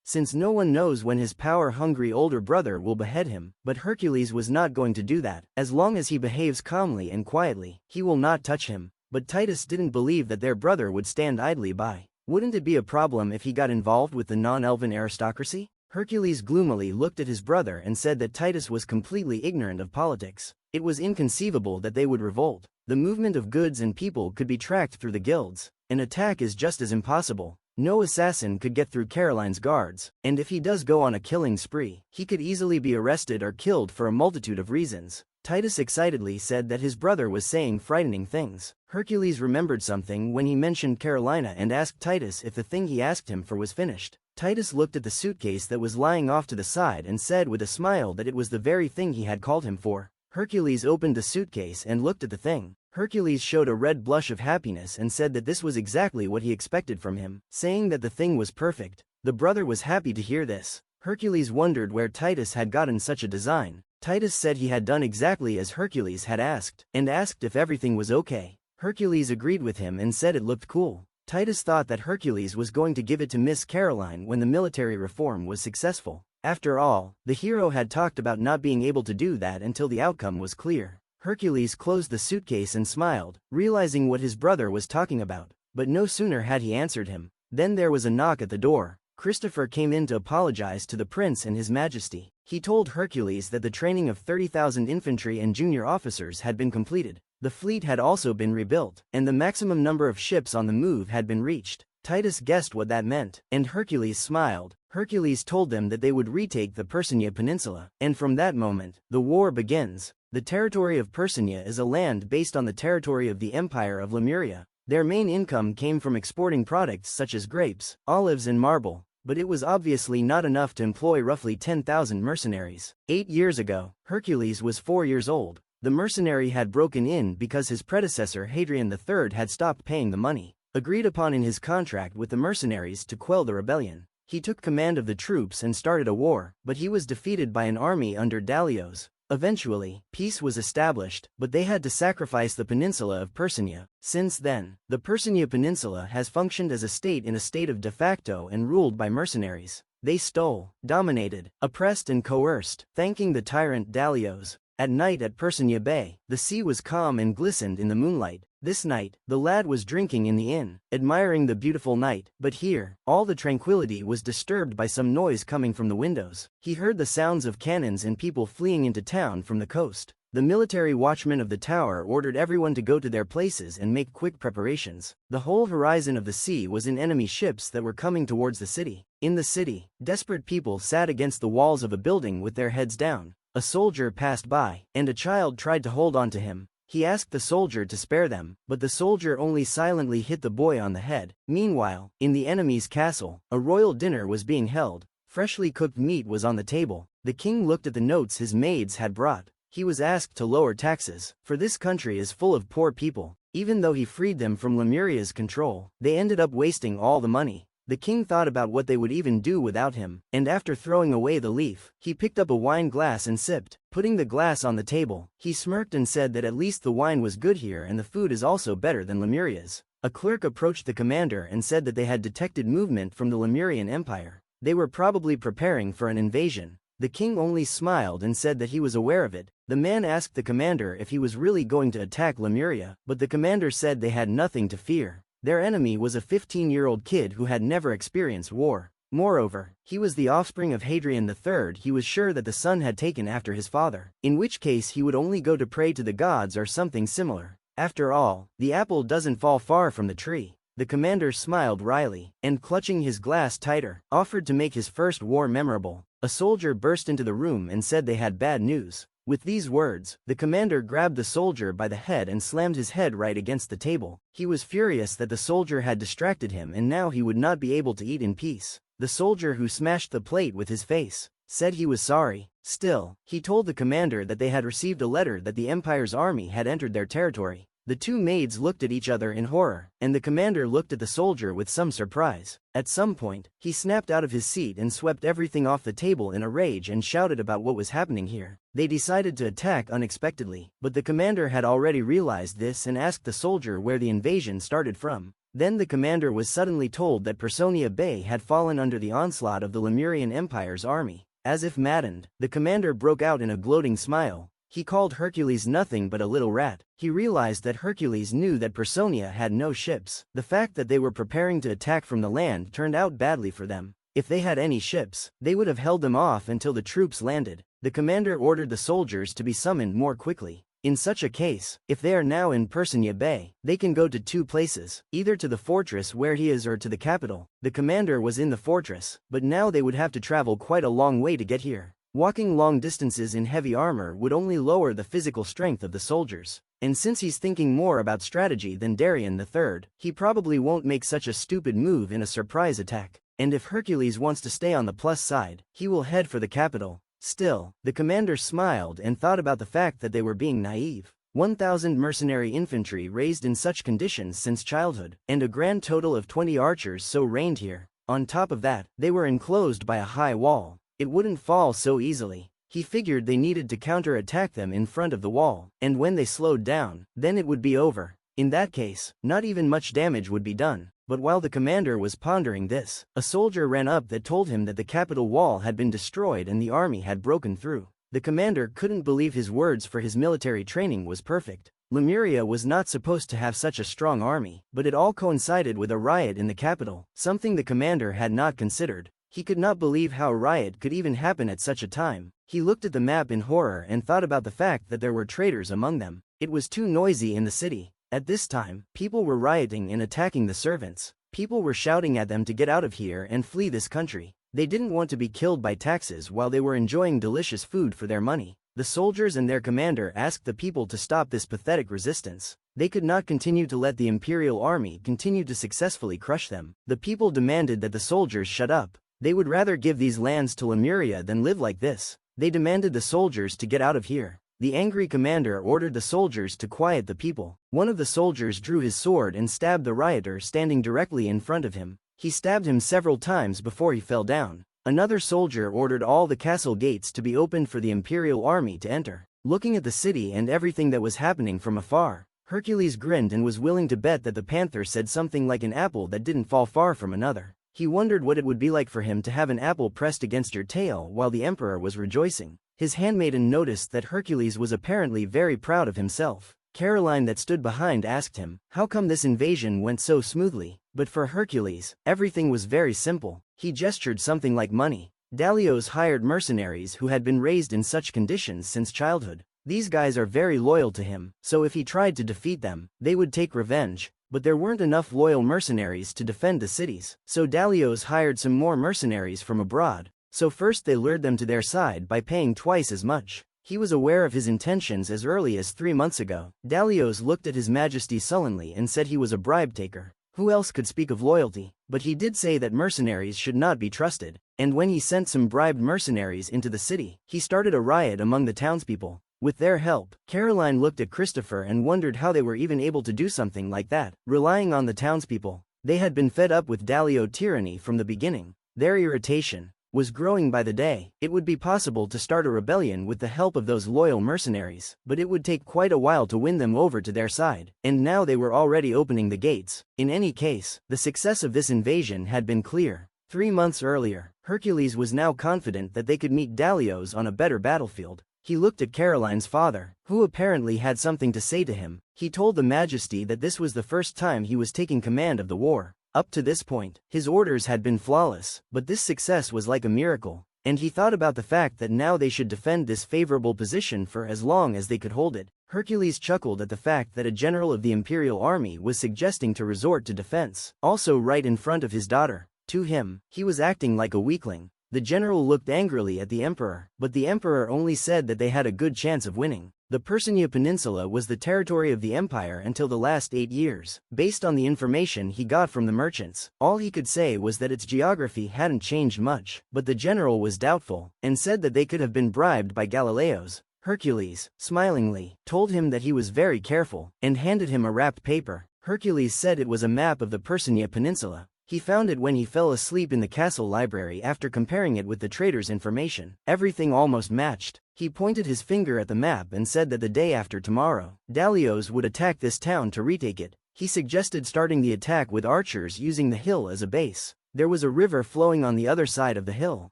since no one knows when his power-hungry older brother will behead him. But Hercules was not going to do that. As long as he behaves calmly and quietly, he will not touch him. But Titus didn't believe that their brother would stand idly by. Wouldn't it be a problem if he got involved with the non-elven aristocracy? Hercules gloomily looked at his brother and said that Titus was completely ignorant of politics. It was inconceivable that they would revolt. The movement of goods and people could be tracked through the guilds. An attack is just as impossible. No assassin could get through Caroline's guards, and if he does go on a killing spree, he could easily be arrested or killed for a multitude of reasons. Titus excitedly said that his brother was saying frightening things. Hercules remembered something when he mentioned Carolina and asked Titus if the thing he asked him for was finished. Titus looked at the suitcase that was lying off to the side and said with a smile that it was the very thing he had called him for. Hercules opened the suitcase and looked at the thing. Hercules showed a red blush of happiness and said that this was exactly what he expected from him, saying that the thing was perfect. The brother was happy to hear this. Hercules wondered where Titus had gotten such a design. Titus said he had done exactly as Hercules had asked, and asked if everything was okay. Hercules agreed with him and said it looked cool. Titus thought that Hercules was going to give it to Miss Caroline when the military reform was successful. After all, the hero had talked about not being able to do that until the outcome was clear. Hercules closed the suitcase and smiled, realizing what his brother was talking about. But no sooner had he answered him, then there was a knock at the door. Christopher came in to apologize to the prince and His Majesty. He told Hercules that the training of 30,000 infantry and junior officers had been completed. The fleet had also been rebuilt, and the maximum number of ships on the move had been reached. Titus guessed what that meant, and Hercules smiled. Hercules told them that they would retake the Persinia Peninsula, and from that moment, the war begins. The territory of Persinia is a land based on the territory of the Empire of Lemuria. Their main income came from exporting products such as grapes, olives and marble, but it was obviously not enough to employ roughly 10,000 mercenaries. 8 years ago, Hercules was 4 years old. The mercenary had broken in because his predecessor Hadrian III had stopped paying the money agreed upon in his contract with the mercenaries to quell the rebellion. He took command of the troops and started a war, but he was defeated by an army under Dalios. Eventually, peace was established, but they had to sacrifice the peninsula of Persinia. Since then, the Persinia Peninsula has functioned as a state in a state of de facto and ruled by mercenaries. They stole, dominated, oppressed and coerced, thanking the tyrant Dalios. At night at Persinia Bay, the sea was calm and glistened in the moonlight. This night, the lad was drinking in the inn, admiring the beautiful night, but here, all the tranquility was disturbed by some noise coming from the windows. He heard the sounds of cannons and people fleeing into town from the coast. The military watchman of the tower ordered everyone to go to their places and make quick preparations. The whole horizon of the sea was in enemy ships that were coming towards the city. In the city, desperate people sat against the walls of a building with their heads down. A soldier passed by, and a child tried to hold on to him. He asked the soldier to spare them, but the soldier only silently hit the boy on the head. Meanwhile, in the enemy's castle, a royal dinner was being held. Freshly cooked meat was on the table. The king looked at the notes his maids had brought. He was asked to lower taxes, for this country is full of poor people. Even though he freed them from Lemuria's control, they ended up wasting all the money. The king thought about what they would even do without him, and after throwing away the leaf, he picked up a wine glass and sipped. Putting the glass on the table, he smirked and said that at least the wine was good here and the food is also better than Lemuria's. A clerk approached the commander and said that they had detected movement from the Lemurian Empire. They were probably preparing for an invasion. The king only smiled and said that he was aware of it. The man asked the commander if he was really going to attack Lemuria, but the commander said they had nothing to fear. Their enemy was a 15-year-old kid who had never experienced war. Moreover, he was the offspring of Hadrian III. He was sure that the son had taken after his father, in which case he would only go to pray to the gods or something similar. After all, the apple doesn't fall far from the tree. The commander smiled wryly, and clutching his glass tighter, offered to make his first war memorable. A soldier burst into the room and said they had bad news. With these words, the commander grabbed the soldier by the head and slammed his head right against the table. He was furious that the soldier had distracted him and now he would not be able to eat in peace. The soldier who smashed the plate with his face said he was sorry. Still, he told the commander that they had received a letter that the Empire's army had entered their territory. The two maids looked at each other in horror, and the commander looked at the soldier with some surprise. At some point, he snapped out of his seat and swept everything off the table in a rage and shouted about what was happening here. They decided to attack unexpectedly, but the commander had already realized this and asked the soldier where the invasion started from. Then the commander was suddenly told that Personia Bay had fallen under the onslaught of the Lemurian Empire's army. As if maddened, the commander broke out in a gloating smile. He called Hercules nothing but a little rat. He realized that Hercules knew that Personia had no ships. The fact that they were preparing to attack from the land turned out badly for them. If they had any ships, they would have held them off until the troops landed. The commander ordered the soldiers to be summoned more quickly. In such a case, if they are now in Personia Bay, they can go to two places, either to the fortress where he is or to the capital. The commander was in the fortress, but now they would have to travel quite a long way to get here. Walking long distances in heavy armor would only lower the physical strength of the soldiers. And since he's thinking more about strategy than Hadrian III, he probably won't make such a stupid move in a surprise attack. And if Hercules wants to stay on the plus side, he will head for the capital. Still, the commander smiled and thought about the fact that they were being naive. 1,000 mercenary infantry raised in such conditions since childhood, and a grand total of 20 archers so reigned here. On top of that, they were enclosed by a high wall. It wouldn't fall so easily. He figured they needed to counter-attack them in front of the wall, and when they slowed down, then it would be over. In that case, not even much damage would be done. But while the commander was pondering this, a soldier ran up that told him that the capital wall had been destroyed and the army had broken through. The commander couldn't believe his words, for his military training was perfect. Lemuria was not supposed to have such a strong army, but it all coincided with a riot in the capital, something the commander had not considered. He could not believe how a riot could even happen at such a time. He looked at the map in horror and thought about the fact that there were traitors among them. It was too noisy in the city. At this time, people were rioting and attacking the servants. People were shouting at them to get out of here and flee this country. They didn't want to be killed by taxes while they were enjoying delicious food for their money. The soldiers and their commander asked the people to stop this pathetic resistance. They could not continue to let the imperial army continue to successfully crush them. The people demanded that the soldiers shut up. They would rather give these lands to Lemuria than live like this. They demanded the soldiers to get out of here. The angry commander ordered the soldiers to quiet the people. One of the soldiers drew his sword and stabbed the rioter standing directly in front of him. He stabbed him several times before he fell down. Another soldier ordered all the castle gates to be opened for the imperial army to enter. Looking at the city and everything that was happening from afar, Hercules grinned and was willing to bet that the panther said something like an apple that didn't fall far from another. He wondered what it would be like for him to have an apple pressed against your tail while the emperor was rejoicing. His handmaiden noticed that Hercules was apparently very proud of himself. Caroline, that stood behind, asked him, how come this invasion went so smoothly? But for Hercules, everything was very simple. He gestured something like money. Dalios hired mercenaries who had been raised in such conditions since childhood. These guys are very loyal to him, so if he tried to defeat them, they would take revenge. But there weren't enough loyal mercenaries to defend the cities, so Dalios hired some more mercenaries from abroad. So first they lured them to their side by paying twice as much. He was aware of his intentions as early as 3 months ago. Dalios looked at his majesty sullenly and said he was a bribe taker. Who else could speak of loyalty? But he did say that mercenaries should not be trusted, and when he sent some bribed mercenaries into the city, he started a riot among the townspeople. With their help, Caroline looked at Christopher and wondered how they were even able to do something like that, relying on the townspeople. They had been fed up with Dalio tyranny from the beginning. Their irritation was growing by the day. It would be possible to start a rebellion with the help of those loyal mercenaries, but it would take quite a while to win them over to their side, and now they were already opening the gates. In any case, the success of this invasion had been clear. 3 months earlier, Hercules was now confident that they could meet Dalios on a better battlefield. He looked at Caroline's father, who apparently had something to say to him. He told the majesty that this was the first time he was taking command of the war. Up to this point, his orders had been flawless, but this success was like a miracle, and he thought about the fact that now they should defend this favorable position for as long as they could hold it. Hercules chuckled at the fact that a general of the imperial army was suggesting to resort to defense, also right in front of his daughter. To him, he was acting like a weakling. The general looked angrily at the emperor, but the emperor only said that they had a good chance of winning. The Persian Peninsula was the territory of the empire until the last 8 years. Based on the information he got from the merchants, all he could say was that its geography hadn't changed much, but the general was doubtful, and said that they could have been bribed by Galileos. Hercules, smilingly, told him that he was very careful, and handed him a wrapped paper. Hercules said it was a map of the Persian Peninsula. He found it when he fell asleep in the castle library after comparing it with the trader's information. Everything almost matched. He pointed his finger at the map and said that the day after tomorrow, Dalios would attack this town to retake it. He suggested starting the attack with archers using the hill as a base. There was a river flowing on the other side of the hill,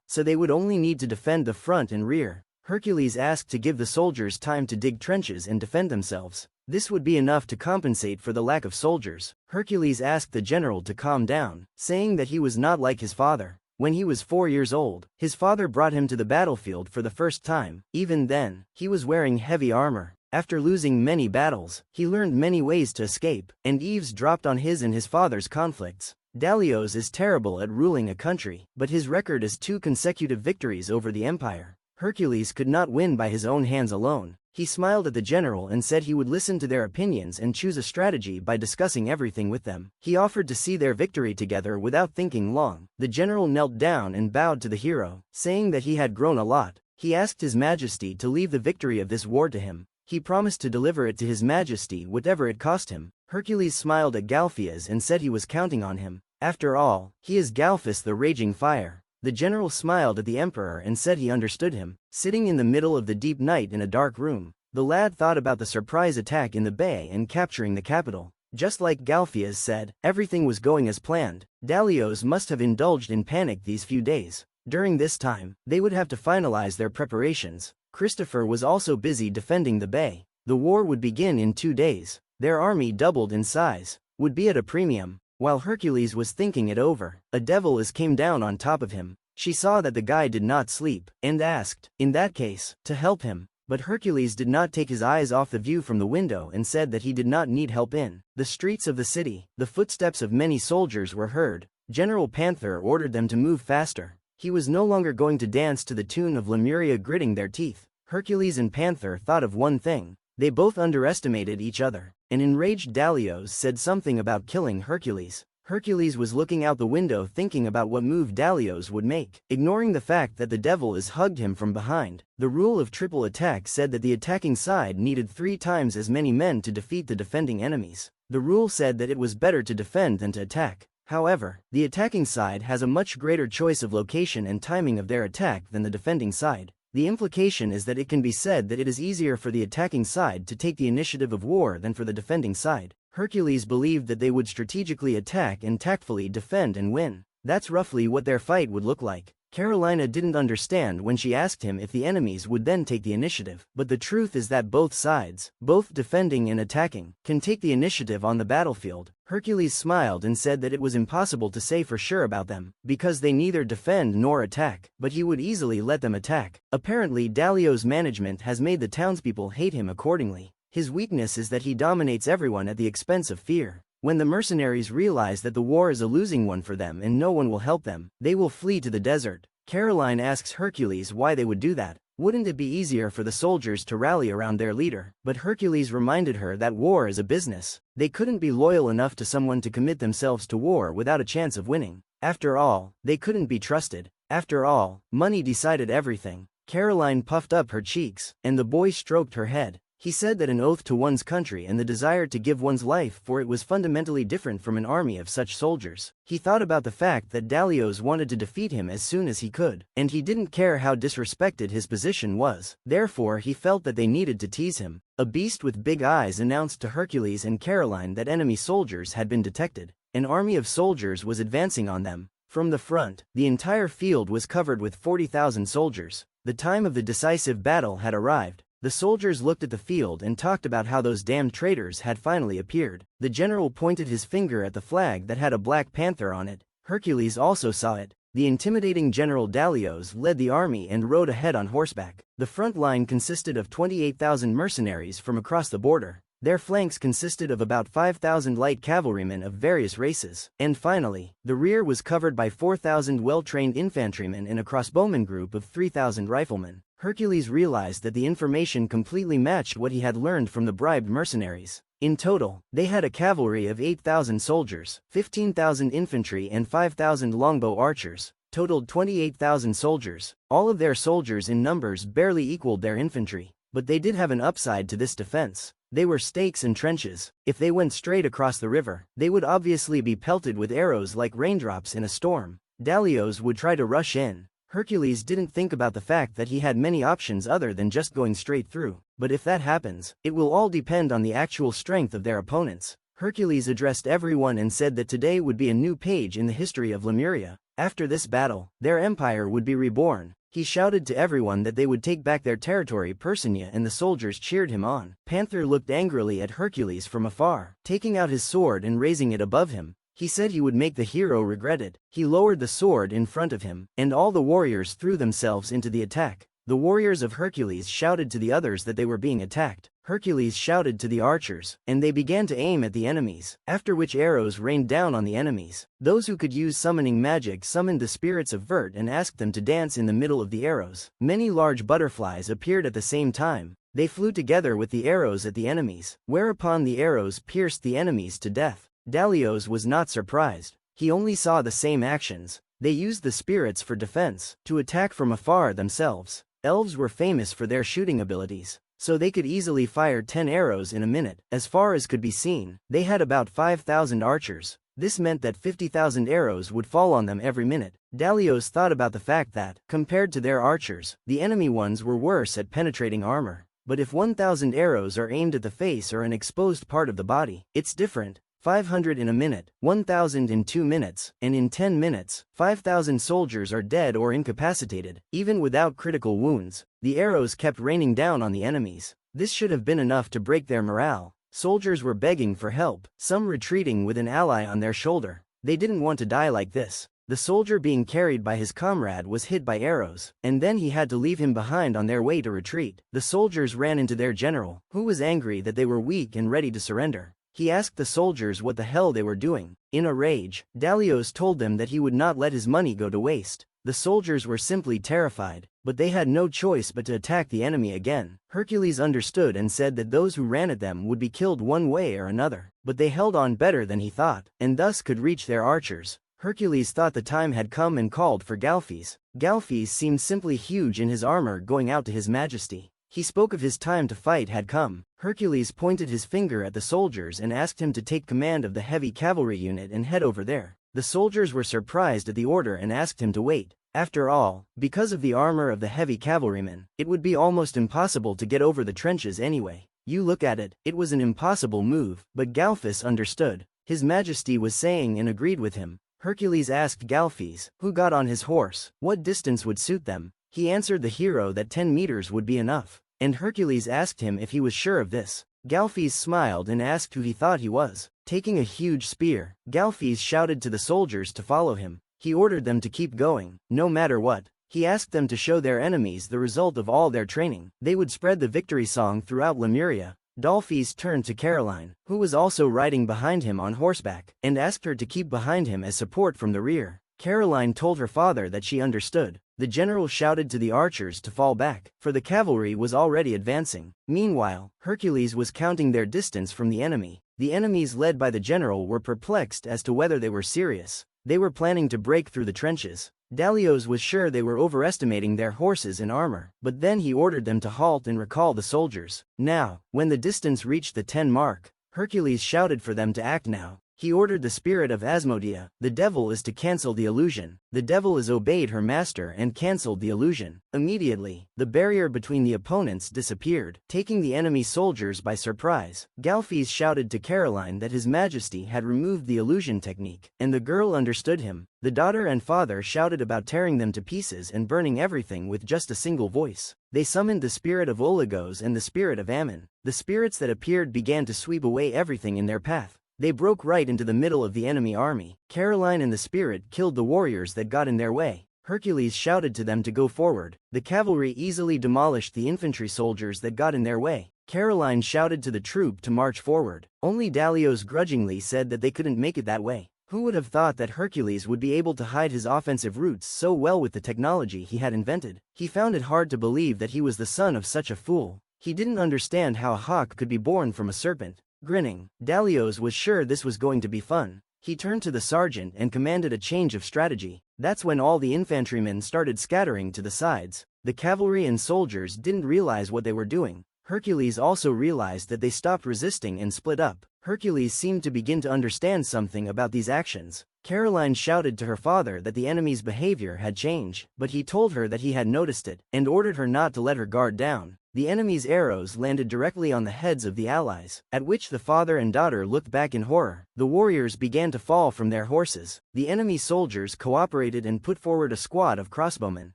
so they would only need to defend the front and rear. Hercules asked to give the soldiers time to dig trenches and defend themselves. This would be enough to compensate for the lack of soldiers. Hercules asked the general to calm down, saying that he was not like his father. When he was 4 years old, his father brought him to the battlefield for the first time. Even then, he was wearing heavy armor. After losing many battles, he learned many ways to escape, and eavesdropped on his and his father's conflicts. Dalios is terrible at ruling a country, but his record is 2 consecutive victories over the empire. Hercules could not win by his own hands alone. He smiled at the general and said he would listen to their opinions and choose a strategy by discussing everything with them. He offered to see their victory together without thinking long. The general knelt down and bowed to the hero, saying that he had grown a lot. He asked His Majesty to leave the victory of this war to him. He promised to deliver it to His Majesty whatever it cost him. Hercules smiled at Galphias and said he was counting on him. After all, he is Galphus the Raging Fire. The general smiled at the emperor and said he understood him. Sitting in the middle of the deep night in a dark room, the lad thought about the surprise attack in the bay and capturing the capital. Just like Galphias said, everything was going as planned. Dalios must have indulged in panic these few days. During this time, they would have to finalize their preparations. Christopher was also busy defending the bay. The war would begin in 2 days. Their army doubled in size, would be at a premium. While Hercules was thinking it over, a devil came down on top of him. She saw that the guy did not sleep, and asked, in that case, to help him. But Hercules did not take his eyes off the view from the window and said that he did not need help in the streets of the city. The footsteps of many soldiers were heard. General Panther ordered them to move faster. He was no longer going to dance to the tune of Lemuria gritting their teeth. Hercules and Panther thought of one thing. They both underestimated each other. An enraged Dalios said something about killing Hercules. Hercules was looking out the window thinking about what move Dalios would make, ignoring the fact that the devil hugged him from behind. The rule of triple attack said that the attacking side needed 3 times as many men to defeat the defending enemies. The rule said that it was better to defend than to attack. However, the attacking side has a much greater choice of location and timing of their attack than the defending side. The implication is that it can be said that it is easier for the attacking side to take the initiative of war than for the defending side. Hercules believed that they would strategically attack and tactfully defend and win. That's roughly what their fight would look like. Carolina didn't understand when she asked him if the enemies would then take the initiative. But the truth is that both sides, both defending and attacking, can take the initiative on the battlefield. Hercules smiled and said that it was impossible to say for sure about them, because they neither defend nor attack, but he would easily let them attack. Apparently Dalios' management has made the townspeople hate him accordingly. His weakness is that he dominates everyone at the expense of fear. When the mercenaries realize that the war is a losing one for them and no one will help them, they will flee to the desert. Caroline asks Hercules why they would do that. Wouldn't it be easier for the soldiers to rally around their leader? But Hercules reminded her that war is a business. They couldn't be loyal enough to someone to commit themselves to war without a chance of winning. After all, they couldn't be trusted. After all, money decided everything. Caroline puffed up her cheeks, and the boy stroked her head. He said that an oath to one's country and the desire to give one's life for it was fundamentally different from an army of such soldiers. He thought about the fact that Dalios wanted to defeat him as soon as he could, and he didn't care how disrespected his position was. Therefore he felt that they needed to tease him. A beast with big eyes announced to Hercules and Caroline that enemy soldiers had been detected. An army of soldiers was advancing on them. From the front, the entire field was covered with 40,000 soldiers. The time of the decisive battle had arrived. The soldiers looked at the field and talked about how those damned traitors had finally appeared. The general pointed his finger at the flag that had a black panther on it. Hercules also saw it. The intimidating General Dalios led the army and rode ahead on horseback. The front line consisted of 28,000 mercenaries from across the border. Their flanks consisted of about 5,000 light cavalrymen of various races. And finally, the rear was covered by 4,000 well-trained infantrymen and a crossbowman group of 3,000 riflemen. Hercules realized that the information completely matched what he had learned from the bribed mercenaries. In total, they had a cavalry of 8,000 soldiers, 15,000 infantry and 5,000 longbow archers, totaled 28,000 soldiers. All of their soldiers in numbers barely equaled their infantry, but they did have an upside to this defense. They were stakes and trenches. If they went straight across the river, they would obviously be pelted with arrows like raindrops in a storm. Dalios would try to rush in. Hercules didn't think about the fact that he had many options other than just going straight through. But if that happens, it will all depend on the actual strength of their opponents. Hercules addressed everyone and said that today would be a new page in the history of Lemuria. After this battle, their empire would be reborn. He shouted to everyone that they would take back their territory Persinia, and the soldiers cheered him on. Panther looked angrily at Hercules from afar. Taking out his sword and raising it above him, he said he would make the hero regret it. He lowered the sword in front of him, and all the warriors threw themselves into the attack. The warriors of Hercules shouted to the others that they were being attacked. Hercules shouted to the archers, and they began to aim at the enemies, after which arrows rained down on the enemies. Those who could use summoning magic summoned the spirits of Vert and asked them to dance in the middle of the arrows. Many large butterflies appeared at the same time. They flew together with the arrows at the enemies, whereupon the arrows pierced the enemies to death. Dalios was not surprised. He only saw the same actions. They used the spirits for defense, to attack from afar themselves. Elves were famous for their shooting abilities, so they could easily fire 10 arrows in a minute. As far as could be seen, they had about 5,000 archers. This meant that 50,000 arrows would fall on them every minute. Dalios thought about the fact that, compared to their archers, the enemy ones were worse at penetrating armor. But if 1,000 arrows are aimed at the face or an exposed part of the body, it's different. 500 in a minute, 1,000 in 2 minutes, and in 10 minutes, 5,000 soldiers are dead or incapacitated. Even without critical wounds, the arrows kept raining down on the enemies. This should have been enough to break their morale. Soldiers were begging for help, some retreating with an ally on their shoulder. They didn't want to die like this. The soldier being carried by his comrade was hit by arrows, and then he had to leave him behind on their way to retreat. The soldiers ran into their general, who was angry that they were weak and ready to surrender. He asked the soldiers what the hell they were doing. In a rage, Dalios told them that he would not let his money go to waste. The soldiers were simply terrified, but they had no choice but to attack the enemy again. Hercules understood and said that those who ran at them would be killed one way or another, but they held on better than he thought, and thus could reach their archers. Hercules thought the time had come and called for Galfes. Galfes seemed simply huge in his armor, going out to his majesty. He spoke of his time to fight had come. Hercules pointed his finger at the soldiers and asked him to take command of the heavy cavalry unit and head over there. The soldiers were surprised at the order and asked him to wait. After all, because of the armor of the heavy cavalrymen, it would be almost impossible to get over the trenches anyway. You look at it, it was an impossible move, but Galfes understood. His Majesty was saying and agreed with him. Hercules asked Galfes, who got on his horse, what distance would suit them. He answered the hero that 10 meters would be enough, and Hercules asked him if he was sure of this. Galfes smiled and asked who he thought he was. Taking a huge spear, Galfes shouted to the soldiers to follow him. He ordered them to keep going, no matter what. He asked them to show their enemies the result of all their training. They would spread the victory song throughout Lemuria. Galfes turned to Caroline, who was also riding behind him on horseback, and asked her to keep behind him as support from the rear. Caroline told her father that she understood. The general shouted to the archers to fall back, for the cavalry was already advancing. Meanwhile, Hercules was counting their distance from the enemy. The enemies led by the general were perplexed as to whether they were serious. They were planning to break through the trenches. Dalios was sure they were overestimating their horses and armor, but then he ordered them to halt and recall the soldiers. Now, when the distance reached the 10 mark, Hercules shouted for them to act now. He ordered the spirit of Asmodea, the devil is to cancel the illusion. The devil is obeyed her master and cancelled the illusion. Immediately, the barrier between the opponents disappeared, taking the enemy soldiers by surprise. Galfes shouted to Caroline that His Majesty had removed the illusion technique, and the girl understood him. The daughter and father shouted about tearing them to pieces and burning everything with just a single voice. They summoned the spirit of Oligos and the spirit of Ammon. The spirits that appeared began to sweep away everything in their path. They broke right into the middle of the enemy army. Caroline and the spirit killed the warriors that got in their way. Hercules shouted to them to go forward. The cavalry easily demolished the infantry soldiers that got in their way. Caroline shouted to the troop to march forward. Only Dalios grudgingly said that they couldn't make it that way. Who would have thought that Hercules would be able to hide his offensive routes so well with the technology he had invented? He found it hard to believe that he was the son of such a fool. He didn't understand how a hawk could be born from a serpent. Grinning, Dalios was sure this was going to be fun. He turned to the sergeant and commanded a change of strategy. That's when all the infantrymen started scattering to the sides. The cavalry and soldiers didn't realize what they were doing. Hercules also realized that they stopped resisting and split up. Hercules seemed to begin to understand something about these actions. Caroline shouted to her father that the enemy's behavior had changed, but he told her that he had noticed it, and ordered her not to let her guard down. The enemy's arrows landed directly on the heads of the allies, at which the father and daughter looked back in horror. The warriors began to fall from their horses. The enemy soldiers cooperated and put forward a squad of crossbowmen.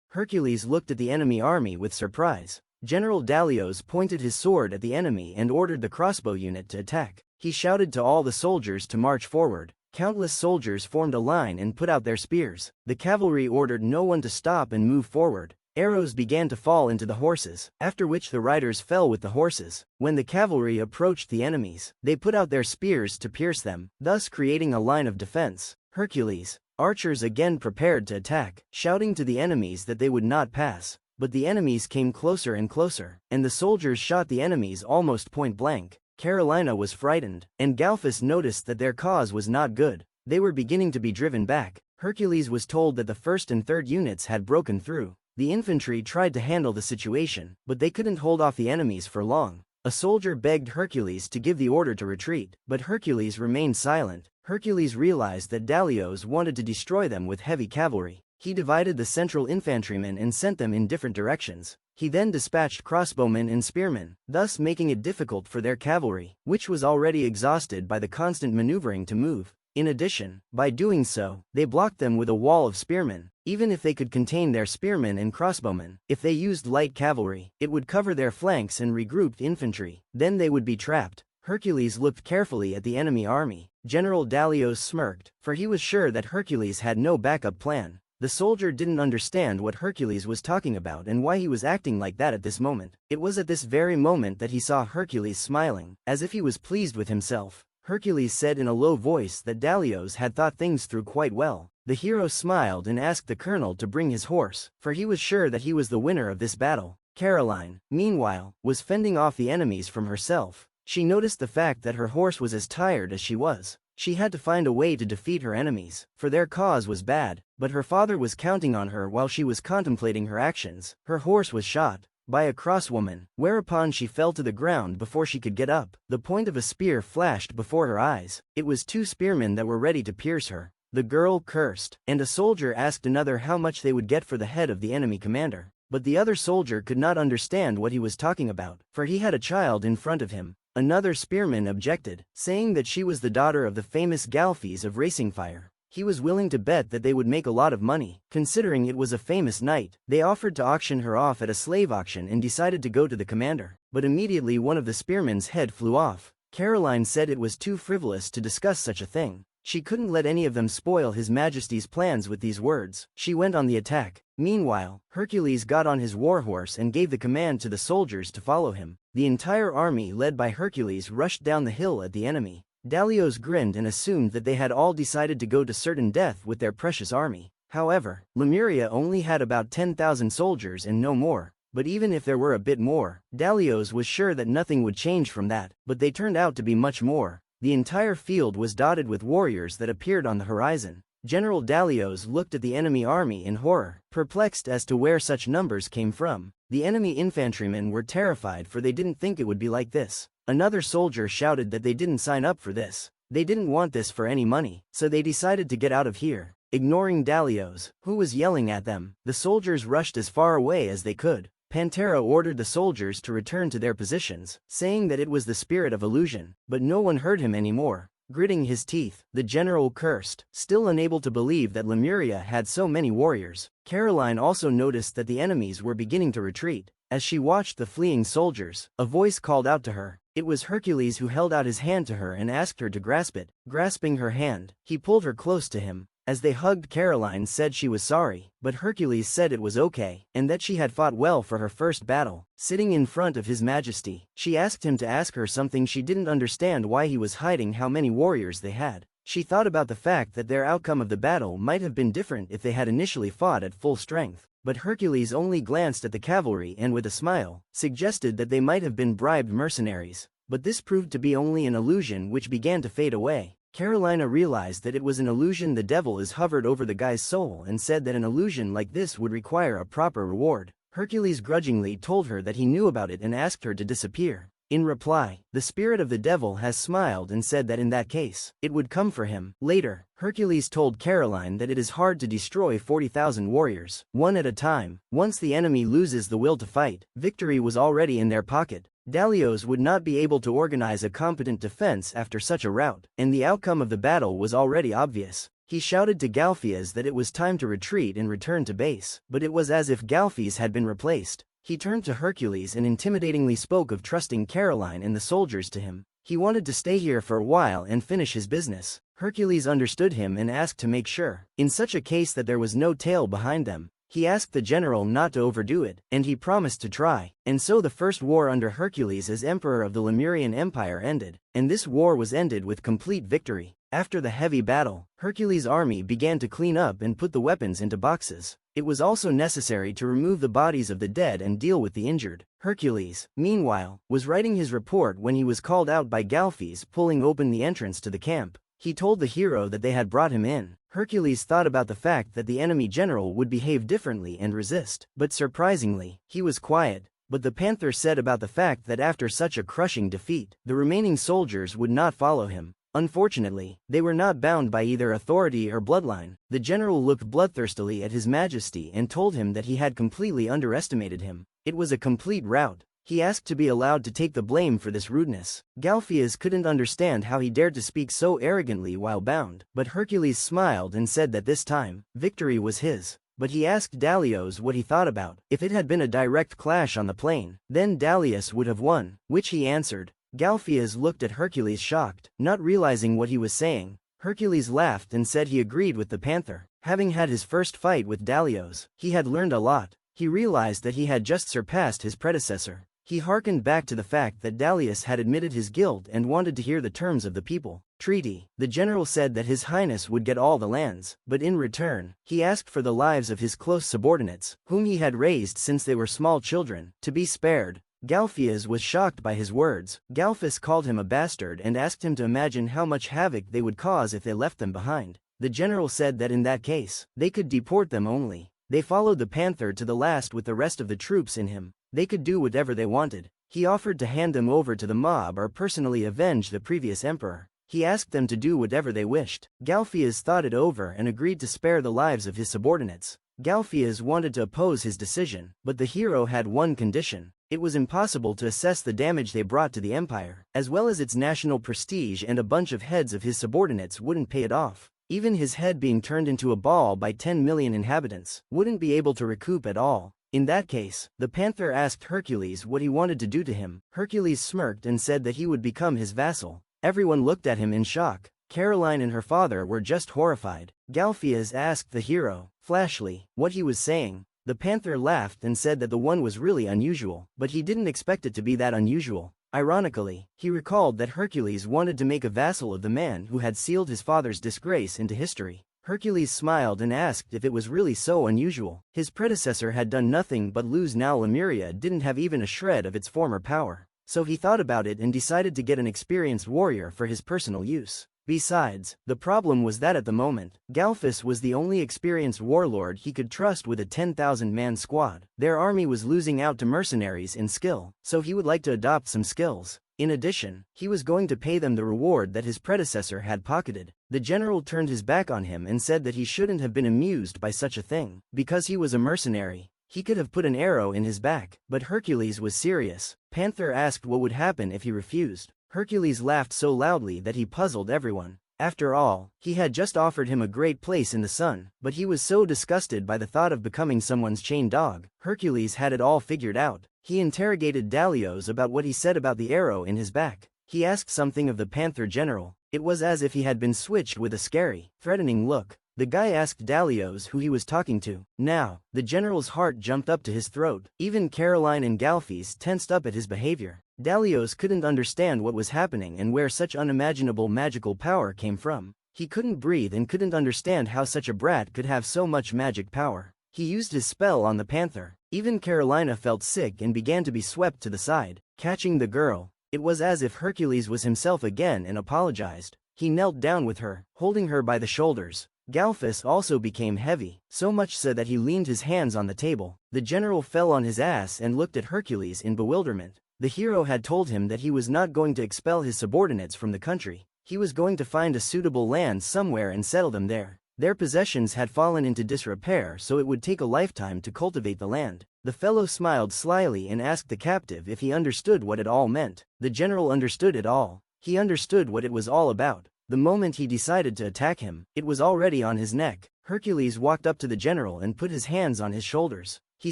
Hercules looked at the enemy army with surprise. General Dalios pointed his sword at the enemy and ordered the crossbow unit to attack. He shouted to all the soldiers to march forward. Countless soldiers formed a line and put out their spears. The cavalry ordered no one to stop and move forward. Arrows began to fall into the horses, after which the riders fell with the horses. When the cavalry approached the enemies, they put out their spears to pierce them, thus creating a line of defense. Hercules, archers again prepared to attack, shouting to the enemies that they would not pass. But the enemies came closer and closer, and the soldiers shot the enemies almost point blank. Carolina was frightened, and Galfes noticed that their cause was not good. They were beginning to be driven back. Hercules was told that the first and third units had broken through. The infantry tried to handle the situation, but they couldn't hold off the enemies for long. A soldier begged Hercules to give the order to retreat, but Hercules remained silent. Hercules realized that Dalios wanted to destroy them with heavy cavalry. He divided the central infantrymen and sent them in different directions. He then dispatched crossbowmen and spearmen, thus making it difficult for their cavalry, which was already exhausted by the constant maneuvering to move. In addition, by doing so, they blocked them with a wall of spearmen. Even if they could contain their spearmen and crossbowmen, if they used light cavalry, it would cover their flanks and regrouped infantry. Then they would be trapped. Hercules looked carefully at the enemy army. General Dalios smirked, for he was sure that Hercules had no backup plan. The soldier didn't understand what Hercules was talking about and why he was acting like that at this moment. It was at this very moment that he saw Hercules smiling, as if he was pleased with himself. Hercules said in a low voice that Dalios had thought things through quite well. The hero smiled and asked the colonel to bring his horse, for he was sure that he was the winner of this battle. Caroline, meanwhile, was fending off the enemies from herself. She noticed the fact that her horse was as tired as she was. She had to find a way to defeat her enemies, for their cause was bad, but her father was counting on her while she was contemplating her actions. Her horse was shot by a crosswoman, whereupon she fell to the ground before she could get up. The point of a spear flashed before her eyes. It was two spearmen that were ready to pierce her. The girl cursed, and a soldier asked another how much they would get for the head of the enemy commander. But the other soldier could not understand what he was talking about, for he had a child in front of him. Another spearman objected, saying that she was the daughter of the famous Galfes of racing fire. He was willing to bet that they would make a lot of money, considering it was a famous night. They offered to auction her off at a slave auction and decided to go to the commander. But immediately one of the spearmen's head flew off. Caroline said it was too frivolous to discuss such a thing. She couldn't let any of them spoil His Majesty's plans with these words. She went on the attack. Meanwhile, Hercules got on his warhorse and gave the command to the soldiers to follow him. The entire army led by Hercules rushed down the hill at the enemy. Dalios grinned and assumed that they had all decided to go to certain death with their precious army. However, Lemuria only had about 10,000 soldiers and no more. But even if there were a bit more, Dalios was sure that nothing would change from that, but they turned out to be much more. The entire field was dotted with warriors that appeared on the horizon. General Dalios looked at the enemy army in horror, perplexed as to where such numbers came from. The enemy infantrymen were terrified, for they didn't think it would be like this. Another soldier shouted that they didn't sign up for this. They didn't want this for any money, so they decided to get out of here. Ignoring Dalios, who was yelling at them, the soldiers rushed as far away as they could. Pantera ordered the soldiers to return to their positions, saying that it was the spirit of illusion, but no one heard him anymore. Gritting his teeth, the general cursed, still unable to believe that Lemuria had so many warriors. Caroline also noticed that the enemies were beginning to retreat. As she watched the fleeing soldiers, a voice called out to her. It was Hercules, who held out his hand to her and asked her to grasp it. Grasping her hand, he pulled her close to him. As they hugged, Caroline said she was sorry, but Hercules said it was okay, and that she had fought well for her first battle. Sitting in front of His Majesty, she asked him to ask her something she didn't understand: why he was hiding how many warriors they had. She thought about the fact that their outcome of the battle might have been different if they had initially fought at full strength. But Hercules only glanced at the cavalry and with a smile, suggested that they might have been bribed mercenaries. But this proved to be only an illusion which began to fade away. Carolina realized that it was an illusion. The devil is hovered over the guy's soul and said that an illusion like this would require a proper reward. Hercules grudgingly told her that he knew about it and asked her to disappear. In reply, the spirit of the devil has smiled and said that in that case, it would come for him. Later, Hercules told Caroline that it is hard to destroy 40,000 warriors, one at a time. Once the enemy loses the will to fight, victory was already in their pocket. Dalios would not be able to organize a competent defense after such a rout, and the outcome of the battle was already obvious. He shouted to Galphias that it was time to retreat and return to base, but it was as if Galphias had been replaced. He turned to Hercules and intimidatingly spoke of trusting Caroline and the soldiers to him. He wanted to stay here for a while and finish his business. Hercules understood him and asked to make sure, in such a case, that there was no tail behind them. He asked the general not to overdo it, and he promised to try. And so the first war under Hercules as Emperor of the Lemurian Empire ended, and this war was ended with complete victory. After the heavy battle, Hercules' army began to clean up and put the weapons into boxes. It was also necessary to remove the bodies of the dead and deal with the injured. Hercules, meanwhile, was writing his report when he was called out by Galphias, pulling open the entrance to the camp. He told the hero that they had brought him in. Hercules thought about the fact that the enemy general would behave differently and resist, but surprisingly, he was quiet. But the panther said about the fact that after such a crushing defeat, the remaining soldiers would not follow him. Unfortunately, they were not bound by either authority or bloodline. The general looked bloodthirstily at His Majesty and told him that he had completely underestimated him. It was a complete rout. He asked to be allowed to take the blame for this rudeness. Galphias couldn't understand how he dared to speak so arrogantly while bound, but Hercules smiled and said that this time, victory was his. But he asked Dalios what he thought about if it had been a direct clash on the plain, then Dalius would have won, which he answered. Galphias looked at Hercules shocked, not realizing what he was saying. Hercules laughed and said he agreed with the panther. Having had his first fight with Dalios, he had learned a lot. He realized that he had just surpassed his predecessor. He hearkened back to the fact that Dalius had admitted his guilt and wanted to hear the terms of the people treaty. The general said that His Highness would get all the lands, but in return, he asked for the lives of his close subordinates, whom he had raised since they were small children, to be spared. Galphias was shocked by his words. Galphus called him a bastard and asked him to imagine how much havoc they would cause if they left them behind. The general said that in that case, they could deport them only. They followed the panther to the last with the rest of the troops in him. They could do whatever they wanted. He offered to hand them over to the mob or personally avenge the previous emperor. He asked them to do whatever they wished. Galphias thought it over and agreed to spare the lives of his subordinates. Galphias wanted to oppose his decision, but the hero had one condition. It was impossible to assess the damage they brought to the empire, as well as its national prestige, and a bunch of heads of his subordinates wouldn't pay it off. Even his head being turned into a ball by 10 million inhabitants wouldn't be able to recoup at all. In that case, the panther asked Hercules what he wanted to do to him. Hercules smirked and said that he would become his vassal. Everyone looked at him in shock. Caroline and her father were just horrified. Galphias asked the hero, flashly, what he was saying. The panther laughed and said that the one was really unusual, but he didn't expect it to be that unusual. Ironically, he recalled that Hercules wanted to make a vassal of the man who had sealed his father's disgrace into history. Hercules smiled and asked if it was really so unusual. His predecessor had done nothing but lose. Now Lemuria didn't have even a shred of its former power. So he thought about it and decided to get an experienced warrior for his personal use. Besides, the problem was that at the moment, Galfus was the only experienced warlord he could trust with a 10,000-man squad. Their army was losing out to mercenaries in skill, so he would like to adopt some skills. In addition, he was going to pay them the reward that his predecessor had pocketed. The general turned his back on him and said that he shouldn't have been amused by such a thing. Because he was a mercenary, he could have put an arrow in his back, but Hercules was serious. Panther asked what would happen if he refused. Hercules laughed so loudly that he puzzled everyone. After all, he had just offered him a great place in the sun, but he was so disgusted by the thought of becoming someone's chained dog. Hercules had it all figured out. He interrogated Dalios about what he said about the arrow in his back. He asked something of the Panther general. It was as if he had been switched with a scary, threatening look. The guy asked Dalios who he was talking to. Now, the general's heart jumped up to his throat. Even Caroline and Galfes tensed up at his behavior. Dalios couldn't understand what was happening and where such unimaginable magical power came from. He couldn't breathe and couldn't understand how such a brat could have so much magic power. He used his spell on the panther. Even Carolina felt sick and began to be swept to the side. Catching the girl, it was as if Hercules was himself again and apologized. He knelt down with her, holding her by the shoulders. Galfus also became heavy, so much so that he leaned his hands on the table. The general fell on his ass and looked at Hercules in bewilderment. The hero had told him that he was not going to expel his subordinates from the country. He was going to find a suitable land somewhere and settle them there. Their possessions had fallen into disrepair, so it would take a lifetime to cultivate the land. The fellow smiled slyly and asked the captive if he understood what it all meant. The general understood it all. He understood what it was all about. The moment he decided to attack him, it was already on his neck. Hercules walked up to the general and put his hands on his shoulders. He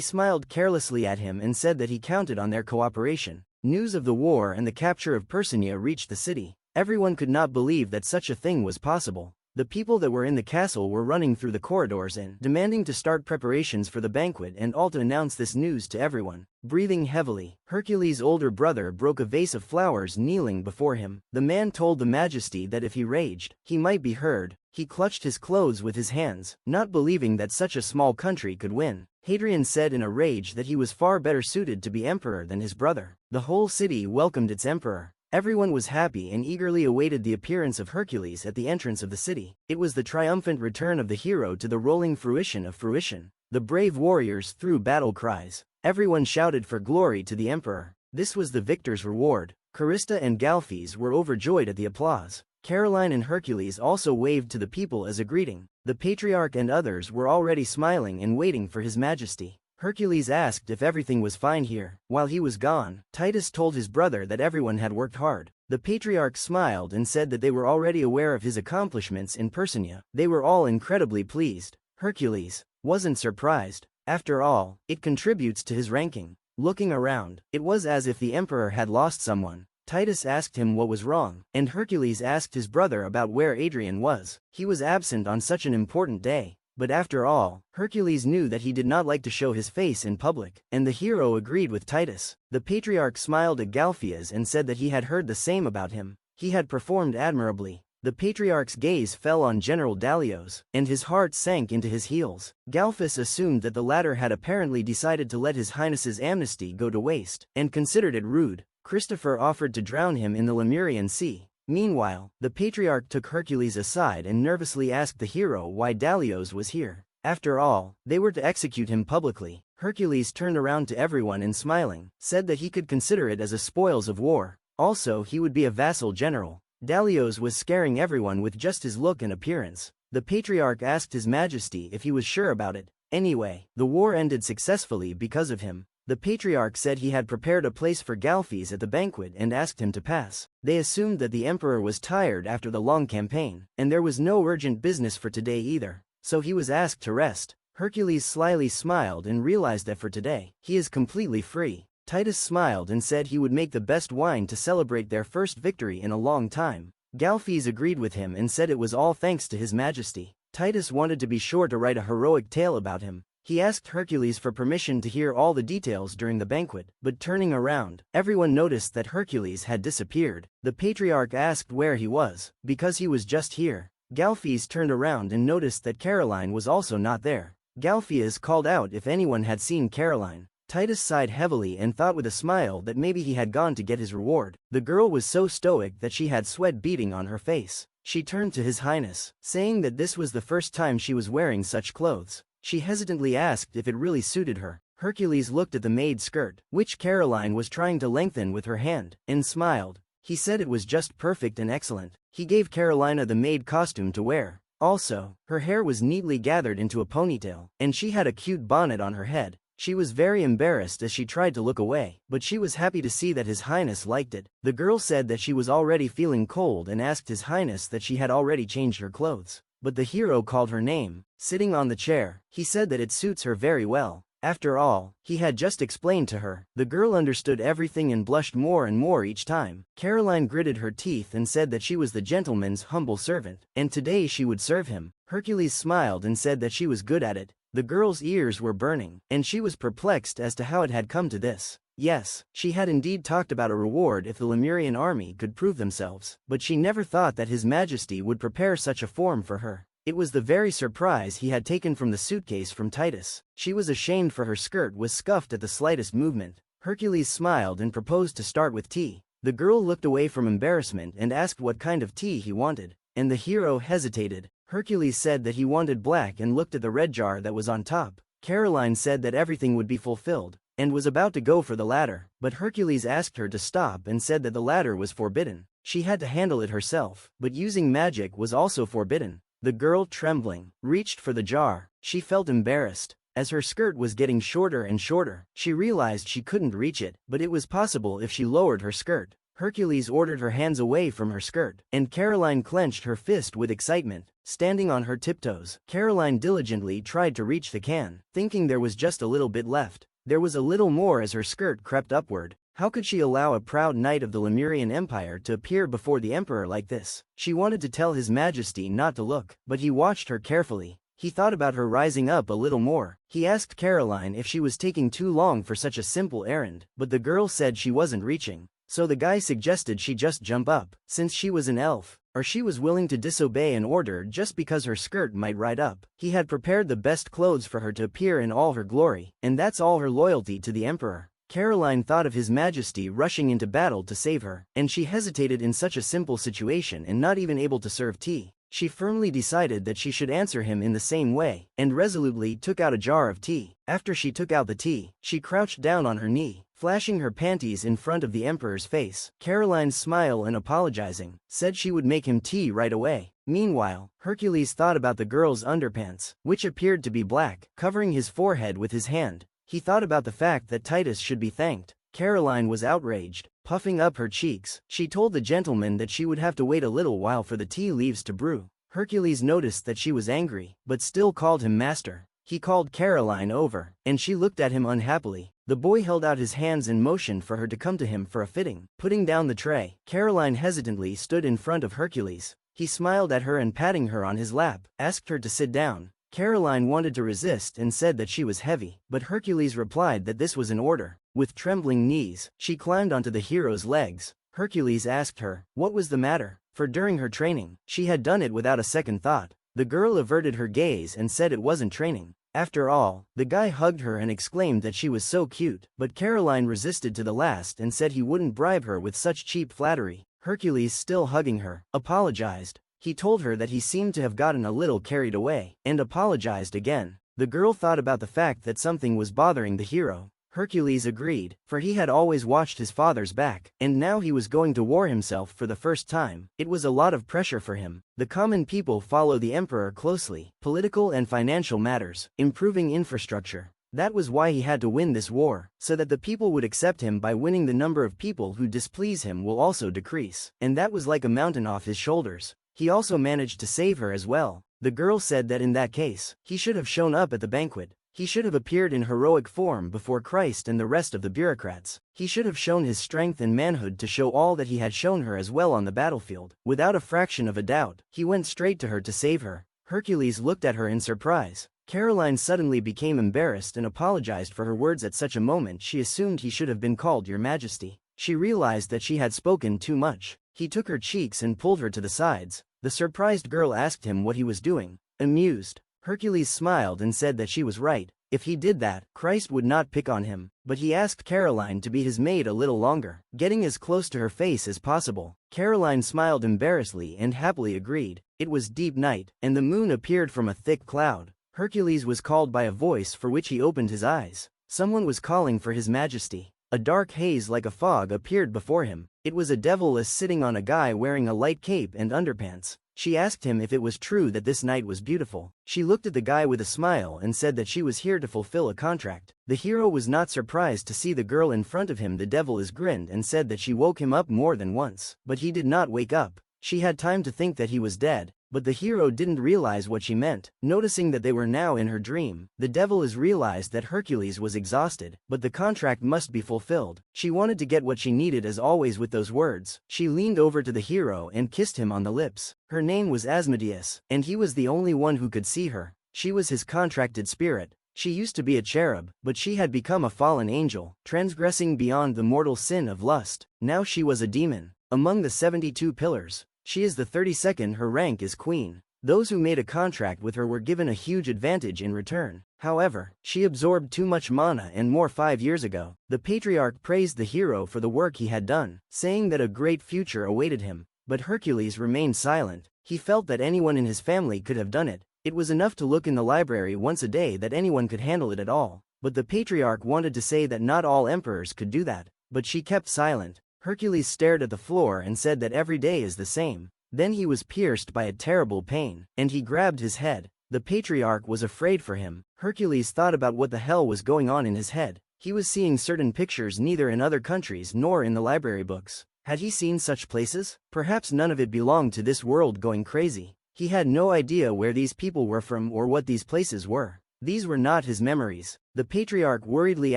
smiled carelessly at him and said that he counted on their cooperation. News of the war and the capture of Persinia reached the city. Everyone could not believe that such a thing was possible. The people that were in the castle were running through the corridors and demanding to start preparations for the banquet and all to announce this news to everyone. Breathing heavily, Hercules' older brother broke a vase of flowers kneeling before him. The man told the majesty that if he raged, he might be heard. He clutched his clothes with his hands, not believing that such a small country could win. Hadrian said in a rage that he was far better suited to be emperor than his brother. The whole city welcomed its emperor. Everyone was happy and eagerly awaited the appearance of Hercules at the entrance of the city. It was the triumphant return of the hero to the rolling fruition of fruition. The brave warriors threw battle cries. Everyone shouted for glory to the emperor. This was the victor's reward. Charista and Galfes were overjoyed at the applause. Caroline and Hercules also waved to the people as a greeting. The patriarch and others were already smiling and waiting for his majesty. Hercules asked if everything was fine here. While he was gone, Titus told his brother that everyone had worked hard. The patriarch smiled and said that they were already aware of his accomplishments in Persinia. They were all incredibly pleased. Hercules wasn't surprised. After all, it contributes to his ranking. Looking around, it was as if the emperor had lost someone. Titus asked him what was wrong, and Hercules asked his brother about where Hadrian was. He was absent on such an important day. But after all, Hercules knew that he did not like to show his face in public, and the hero agreed with Titus. The patriarch smiled at Galfes and said that he had heard the same about him. He had performed admirably. The patriarch's gaze fell on General Dalios, and his heart sank into his heels. Galfes assumed that the latter had apparently decided to let his highness's amnesty go to waste, and considered it rude. Christopher offered to drown him in the Lemurian Sea. Meanwhile, the patriarch took Hercules aside and nervously asked the hero why Dalios was here. After all, they were to execute him publicly. Hercules turned around to everyone and smiling, said that he could consider it as a spoils of war. Also, he would be a vassal general. Dalios was scaring everyone with just his look and appearance. The patriarch asked his majesty if he was sure about it. Anyway, the war ended successfully because of him. The patriarch said he had prepared a place for Galfes at the banquet and asked him to pass. They assumed that the emperor was tired after the long campaign, and there was no urgent business for today either, so he was asked to rest. Hercules slyly smiled and realized that for today, he is completely free. Titus smiled and said he would make the best wine to celebrate their first victory in a long time. Galfes agreed with him and said it was all thanks to his majesty. Titus wanted to be sure to write a heroic tale about him. He asked Hercules for permission to hear all the details during the banquet, but turning around, everyone noticed that Hercules had disappeared. The patriarch asked where he was, because he was just here. Galfes turned around and noticed that Caroline was also not there. Galfes called out if anyone had seen Caroline. Titus sighed heavily and thought with a smile that maybe he had gone to get his reward. The girl was so stoic that she had sweat beading on her face. She turned to His Highness, saying that this was the first time she was wearing such clothes. She hesitantly asked if it really suited her. Hercules looked at the maid skirt, which Caroline was trying to lengthen with her hand, and smiled. He said it was just perfect and excellent. He gave Carolina the maid costume to wear. Also, her hair was neatly gathered into a ponytail, and she had a cute bonnet on her head. She was very embarrassed as she tried to look away, but she was happy to see that His Highness liked it. The girl said that she was already feeling cold and asked His Highness that she had already changed her clothes. But the hero called her name. Sitting on the chair, he said that it suits her very well. After all, he had just explained to her. The girl understood everything and blushed more and more each time. Caroline gritted her teeth and said that she was the gentleman's humble servant, and today she would serve him. Hercules smiled and said that she was good at it. The girl's ears were burning, and she was perplexed as to how it had come to this. Yes, she had indeed talked about a reward if the Lemurian army could prove themselves, but she never thought that His Majesty would prepare such a form for her. It was the very surprise he had taken from the suitcase from Titus. She was ashamed for her skirt was scuffed at the slightest movement. Hercules smiled and proposed to start with tea. The girl looked away from embarrassment and asked what kind of tea he wanted, and the hero hesitated. Hercules said that he wanted black and looked at the red jar that was on top. Caroline said that everything would be fulfilled, and was about to go for the ladder, but Hercules asked her to stop and said that the ladder was forbidden. She had to handle it herself, but using magic was also forbidden. The girl, trembling, reached for the jar. She felt embarrassed. As her skirt was getting shorter and shorter, she realized she couldn't reach it, but it was possible if she lowered her skirt. Hercules ordered her hands away from her skirt, and Caroline clenched her fist with excitement. Standing on her tiptoes, Caroline diligently tried to reach the can, thinking there was just a little bit left. There was a little more as her skirt crept upward. How could she allow a proud knight of the Lemurian Empire to appear before the emperor like this? She wanted to tell His Majesty not to look, but he watched her carefully. He thought about her rising up a little more. He asked Caroline if she was taking too long for such a simple errand, but the girl said she wasn't reaching. So the guy suggested she just jump up, since she was an elf, or she was willing to disobey an order just because her skirt might ride up. He had prepared the best clothes for her to appear in all her glory, and that's all her loyalty to the emperor. Caroline thought of His Majesty rushing into battle to save her, and she hesitated in such a simple situation and not even able to serve tea. She firmly decided that she should answer him in the same way, and resolutely took out a jar of tea. After she took out the tea, she crouched down on her knee, flashing her panties in front of the emperor's face. Caroline smiled and apologizing, said she would make him tea right away. Meanwhile, Hercules thought about the girl's underpants, which appeared to be black, covering his forehead with his hand. He thought about the fact that Titus should be thanked. Caroline was outraged, puffing up her cheeks. She told the gentleman that she would have to wait a little while for the tea leaves to brew. Hercules noticed that she was angry, but still called him master. He called Caroline over, and she looked at him unhappily. The boy held out his hands and motioned for her to come to him for a fitting. Putting down the tray, Caroline hesitantly stood in front of Hercules. He smiled at her and patting her on his lap, asked her to sit down. Caroline wanted to resist and said that she was heavy, but Hercules replied that this was an order. With trembling knees, she climbed onto the hero's legs. Hercules asked her what was the matter, for during her training, she had done it without a second thought. The girl averted her gaze and said it wasn't training. After all, the guy hugged her and exclaimed that she was so cute, but Caroline resisted to the last and said he wouldn't bribe her with such cheap flattery. Hercules, still hugging her, apologized. He told her that he seemed to have gotten a little carried away, and apologized again. The girl thought about the fact that something was bothering the hero. Hercules agreed, for he had always watched his father's back, and now he was going to war himself for the first time. It was a lot of pressure for him. The common people follow the emperor closely, political and financial matters, improving infrastructure. That was why he had to win this war, so that the people would accept him. By winning, the number of people who displease him will also decrease, and that was like a mountain off his shoulders. He also managed to save her as well. The girl said that in that case, he should have shown up at the banquet. He should have appeared in heroic form before Christ and the rest of the bureaucrats. He should have shown his strength and manhood to show all that he had shown her as well on the battlefield. Without a fraction of a doubt, he went straight to her to save her. Hercules looked at her in surprise. Caroline suddenly became embarrassed and apologized for her words. At such a moment, she assumed he should have been called Your Majesty. She realized that she had spoken too much. He took her cheeks and pulled her to the sides. The surprised girl asked him what he was doing. Amused, Hercules smiled and said that she was right. If he did that, Christ would not pick on him, but he asked Caroline to be his maid a little longer, getting as close to her face as possible. Caroline smiled embarrassedly and happily agreed. It was deep night, and the moon appeared from a thick cloud. Hercules was called by a voice for which he opened his eyes. Someone was calling for his majesty. A dark haze like a fog appeared before him. It was a deviless sitting on a guy wearing a light cape and underpants. She asked him if it was true that this night was beautiful. She looked at the guy with a smile and said that she was here to fulfill a contract. The hero was not surprised to see the girl in front of him. The deviless grinned and said that she woke him up more than once. But he did not wake up. She had time to think that he was dead. But the hero didn't realize what she meant. Noticing that they were now in her dream, the deviless realized that Hercules was exhausted, but the contract must be fulfilled. She wanted to get what she needed. As always with those words, she leaned over to the hero and kissed him on the lips. Her name was Asmodeus, and he was the only one who could see her. She was his contracted spirit. She used to be a cherub, but she had become a fallen angel, transgressing beyond the mortal sin of lust. Now she was a demon. Among the 72 pillars, she is the 32nd. Her rank is queen. Those who made a contract with her were given a huge advantage in return. However, she absorbed too much mana and more 5 years ago. The patriarch praised the hero for the work he had done, saying that a great future awaited him. But Hercules remained silent. He felt that anyone in his family could have done it. It was enough to look in the library once a day that anyone could handle it at all. But the patriarch wanted to say that not all emperors could do that. But she kept silent. Hercules stared at the floor and said that every day is the same. Then he was pierced by a terrible pain, and he grabbed his head. The patriarch was afraid for him. Hercules thought about what the hell was going on in his head. He was seeing certain pictures neither in other countries nor in the library books. Had he seen such places? Perhaps none of it belonged to this world going crazy. He had no idea where these people were from or what these places were. These were not his memories. The patriarch worriedly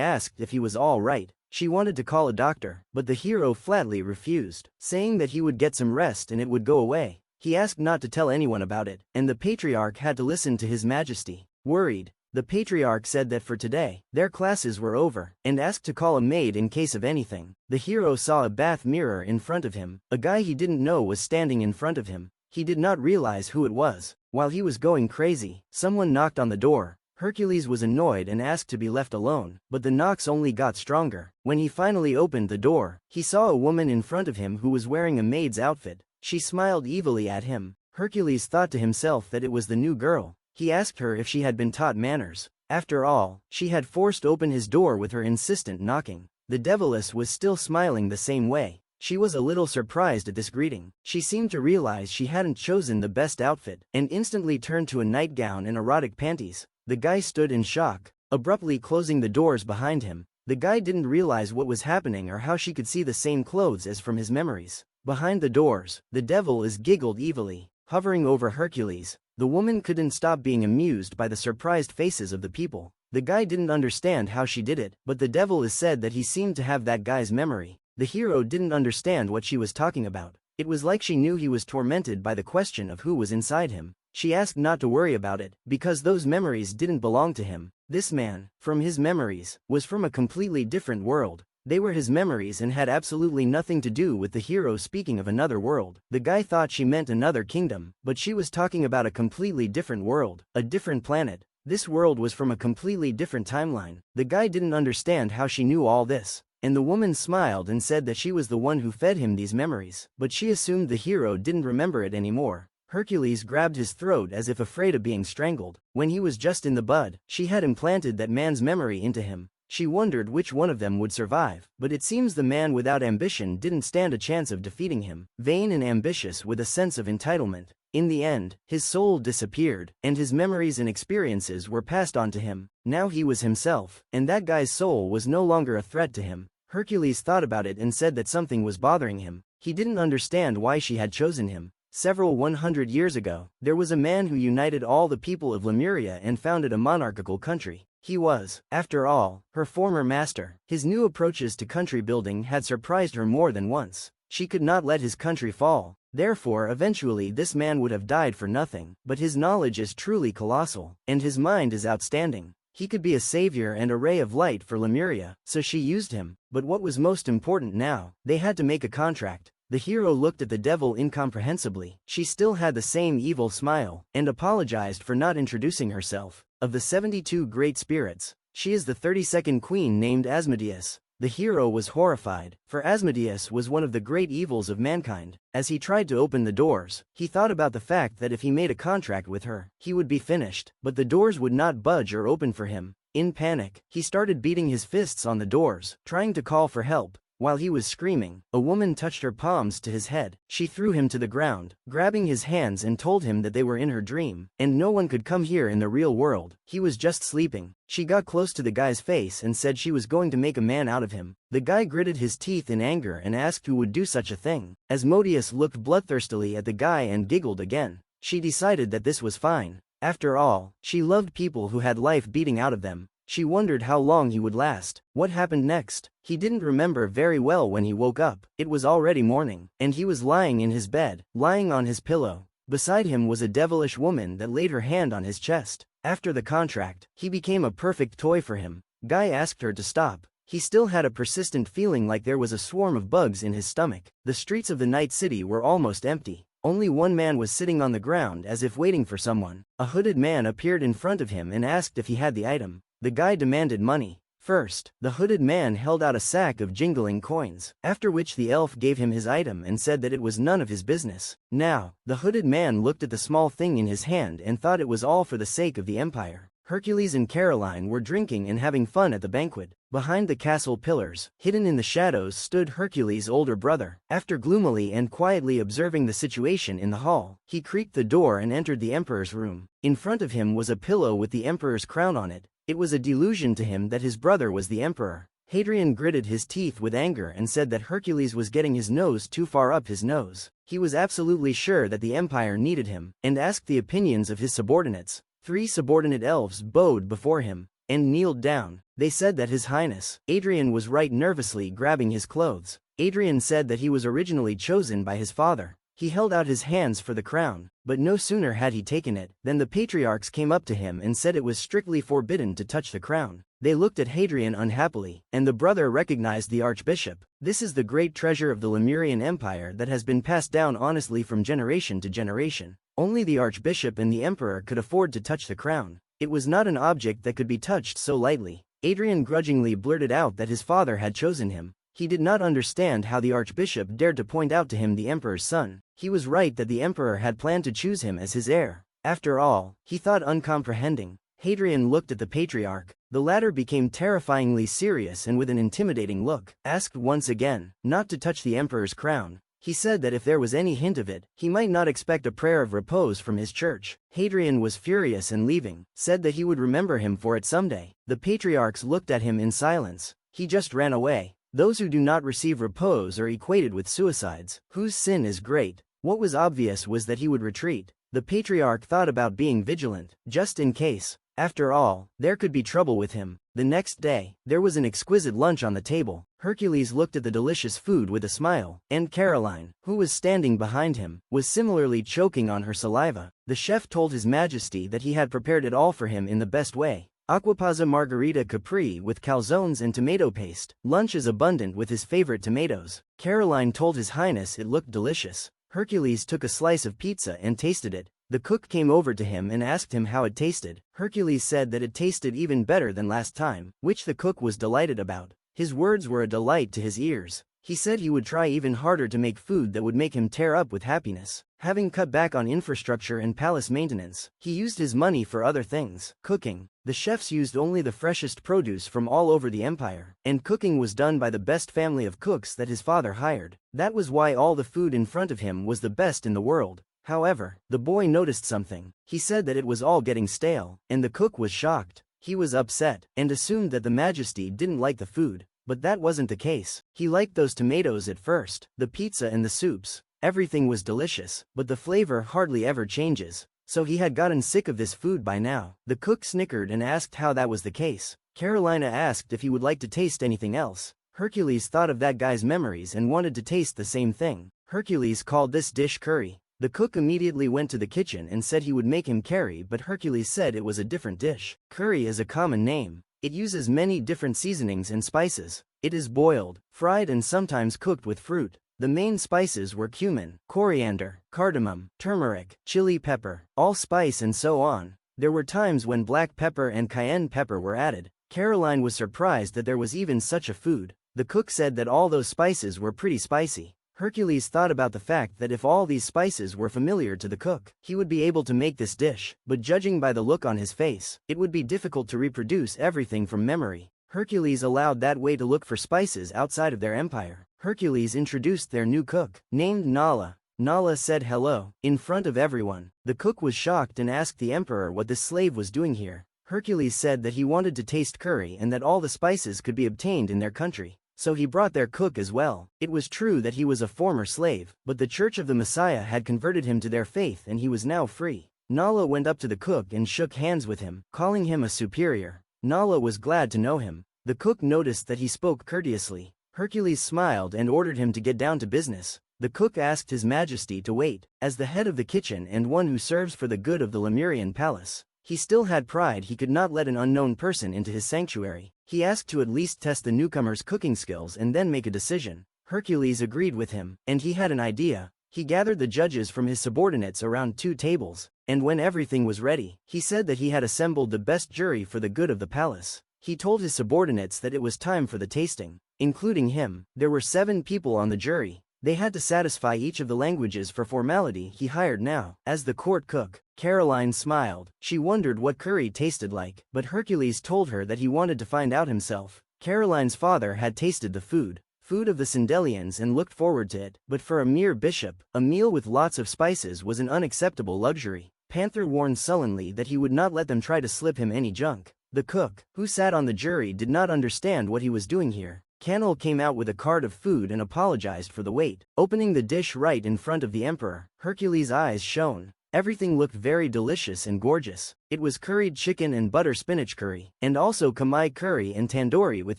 asked if he was all right. She wanted to call a doctor, but the hero flatly refused, saying that he would get some rest and it would go away. He asked not to tell anyone about it, and the patriarch had to listen to his majesty. Worried, the patriarch said that for today, their classes were over, and asked to call a maid in case of anything. The hero saw a bath mirror in front of him. A guy he didn't know was standing in front of him. He did not realize who it was. While he was going crazy, someone knocked on the door. Hercules was annoyed and asked to be left alone, but the knocks only got stronger. When he finally opened the door, he saw a woman in front of him who was wearing a maid's outfit. She smiled evilly at him. Hercules thought to himself that it was the new girl. He asked her if she had been taught manners. After all, she had forced open his door with her insistent knocking. The deviless was still smiling the same way. She was a little surprised at this greeting. She seemed to realize she hadn't chosen the best outfit, and instantly turned to a nightgown and erotic panties. The guy stood in shock, abruptly closing the doors behind him. The guy didn't realize what was happening or how she could see the same clothes as from his memories. Behind the doors, the devil giggled evilly, hovering over Hercules. The woman couldn't stop being amused by the surprised faces of the people. The guy didn't understand how she did it, but the devil said that he seemed to have that guy's memory. The hero didn't understand what she was talking about. It was like she knew he was tormented by the question of who was inside him. She asked not to worry about it, because those memories didn't belong to him. This man, from his memories, was from a completely different world. They were his memories and had absolutely nothing to do with the hero speaking of another world. The guy thought she meant another kingdom, but she was talking about a completely different world, a different planet. This world was from a completely different timeline. The guy didn't understand how she knew all this. And the woman smiled and said that she was the one who fed him these memories, but she assumed the hero didn't remember it anymore. Hercules grabbed his throat as if afraid of being strangled. When he was just in the bud, she had implanted that man's memory into him. She wondered which one of them would survive, but it seems the man without ambition didn't stand a chance of defeating him. Vain and ambitious with a sense of entitlement. In the end, his soul disappeared, and his memories and experiences were passed on to him. Now he was himself, and that guy's soul was no longer a threat to him. Hercules thought about it and said that something was bothering him. He didn't understand why she had chosen him. Several 100 years ago, there was a man who united all the people of Lemuria and founded a monarchical country. He was, after all, her former master. His new approaches to country building had surprised her more than once. She could not let his country fall. Therefore, eventually this man would have died for nothing. But his knowledge is truly colossal, and his mind is outstanding. He could be a savior and a ray of light for Lemuria, so she used him. But what was most important now, they had to make a contract. The hero looked at the devil incomprehensibly. She still had the same evil smile, and apologized for not introducing herself. of the 72 great spirits. She is the 32nd queen named Asmodeus. The hero was horrified, for Asmodeus was one of the great evils of mankind. As he tried to open the doors, he thought about the fact that if he made a contract with her, he would be finished, but the doors would not budge or open for him. In panic, he started beating his fists on the doors, trying to call for help. While he was screaming, a woman touched her palms to his head. She threw him to the ground, grabbing his hands and told him that they were in her dream, and no one could come here in the real world. He was just sleeping. She got close to the guy's face and said she was going to make a man out of him. The guy gritted his teeth in anger and asked who would do such a thing. Asmodeus looked bloodthirstily at the guy and giggled again. She decided that this was fine. After all, she loved people who had life beating out of them. She wondered how long he would last. What happened next? He didn't remember very well when he woke up. It was already morning, and he was lying in his bed, lying on his pillow. Beside him was a devilish woman that laid her hand on his chest. After the contract, he became a perfect toy for him. Guy asked her to stop. He still had a persistent feeling like there was a swarm of bugs in his stomach. The streets of the night city were almost empty. Only one man was sitting on the ground as if waiting for someone. A hooded man appeared in front of him and asked if he had the item. The guy demanded money. First, the hooded man held out a sack of jingling coins, after which the elf gave him his item and said that it was none of his business. Now, the hooded man looked at the small thing in his hand and thought it was all for the sake of the empire. Hercules and Caroline were drinking and having fun at the banquet. Behind the castle pillars, hidden in the shadows, stood Hercules' older brother. After gloomily and quietly observing the situation in the hall, he creaked the door and entered the emperor's room. In front of him was a pillow with the emperor's crown on it. It was a delusion to him that his brother was the emperor. Hadrian gritted his teeth with anger and said that Hercules was getting his nose too far up his nose. He was absolutely sure that the empire needed him, and asked the opinions of his subordinates. 3 subordinate elves bowed before him and kneeled down. They said that His Highness Hadrian was right, nervously grabbing his clothes. Hadrian said that he was originally chosen by his father. He held out his hands for the crown, but no sooner had he taken it than the patriarchs came up to him and said it was strictly forbidden to touch the crown. They looked at Hadrian unhappily, and the brother recognized the archbishop. This is the great treasure of the Lemurian Empire that has been passed down honestly from generation to generation. Only the archbishop and the emperor could afford to touch the crown. It was not an object that could be touched so lightly. Hadrian grudgingly blurted out that his father had chosen him. He did not understand how the archbishop dared to point out to him the emperor's son. He was right that the emperor had planned to choose him as his heir. After all, he thought, uncomprehending. Hadrian looked at the patriarch. The latter became terrifyingly serious and with an intimidating look, asked once again not to touch the emperor's crown. He said that if there was any hint of it, he might not expect a prayer of repose from his church. Hadrian was furious and leaving, said that he would remember him for it someday. The patriarchs looked at him in silence. He just ran away. Those who do not receive repose are equated with suicides, whose sin is great. What was obvious was that he would retreat. The patriarch thought about being vigilant, just in case. After all, there could be trouble with him. The next day, there was an exquisite lunch on the table. Hercules looked at the delicious food with a smile, and Caroline, who was standing behind him, was similarly choking on her saliva. The chef told His Majesty that he had prepared it all for him in the best way. Acquapazza margarita capri with calzones and tomato paste. Lunch is abundant with his favorite tomatoes. Caroline told His Highness it looked delicious. Hercules took a slice of pizza and tasted it. The cook came over to him and asked him how it tasted. Hercules said that it tasted even better than last time, which the cook was delighted about. His words were a delight to his ears. He said he would try even harder to make food that would make him tear up with happiness. Having cut back on infrastructure and palace maintenance, he used his money for other things. Cooking. The chefs used only the freshest produce from all over the empire, and cooking was done by the best family of cooks that his father hired. That was why all the food in front of him was the best in the world. However, the boy noticed something. He said that it was all getting stale, and the cook was shocked. He was upset, and assumed that the Majesty didn't like the food. But that wasn't the case. He liked those tomatoes at first, the pizza and the soups. Everything was delicious, but the flavor hardly ever changes. So he had gotten sick of this food by now. The cook snickered and asked how that was the case. Carolina asked if he would like to taste anything else. Hercules thought of that guy's memories and wanted to taste the same thing. Hercules called this dish curry. The cook immediately went to the kitchen and said he would make him curry, but Hercules said it was a different dish. Curry is a common name. It uses many different seasonings and spices. It is boiled, fried and sometimes cooked with fruit. The main spices were cumin, coriander, cardamom, turmeric, chili pepper, allspice and so on. There were times when black pepper and cayenne pepper were added. Caroline was surprised that there was even such a food. The cook said that all those spices were pretty spicy. Hercules thought about the fact that if all these spices were familiar to the cook, he would be able to make this dish, but judging by the look on his face, it would be difficult to reproduce everything from memory. Hercules allowed that way to look for spices outside of their empire. Hercules introduced their new cook, named Nala. Nala said hello, in front of everyone. The cook was shocked and asked the emperor what this slave was doing here. Hercules said that he wanted to taste curry and that all the spices could be obtained in their country. So he brought their cook as well. It was true that he was a former slave, but the Church of the Messiah had converted him to their faith and he was now free. Nala went up to the cook and shook hands with him, calling him a superior. Nala was glad to know him. The cook noticed that he spoke courteously. Hercules smiled and ordered him to get down to business. The cook asked His Majesty to wait. As the head of the kitchen and one who serves for the good of the Lemurian palace, he still had pride. He could not let an unknown person into his sanctuary. He asked to at least test the newcomer's cooking skills and then make a decision. Hercules agreed with him, and he had an idea. He gathered the judges from his subordinates around 2 tables, and when everything was ready, he said that he had assembled the best jury for the good of the palace. He told his subordinates that it was time for the tasting, including him. There were 7 people on the jury. They had to satisfy each of the languages for formality. He hired now, as the court cook. Caroline smiled. She wondered what curry tasted like, but Hercules told her that he wanted to find out himself. Caroline's father had tasted the food of the Sindelians and looked forward to it, but for a mere bishop, a meal with lots of spices was an unacceptable luxury. Panther warned sullenly that he would not let them try to slip him any junk. The cook, who sat on the jury, did not understand what he was doing here. Canol came out with a cart of food and apologized for the wait. Opening the dish right in front of the emperor, Hercules' eyes shone. Everything looked very delicious and gorgeous. It was curried chicken and butter spinach curry, and also kamai curry and tandoori with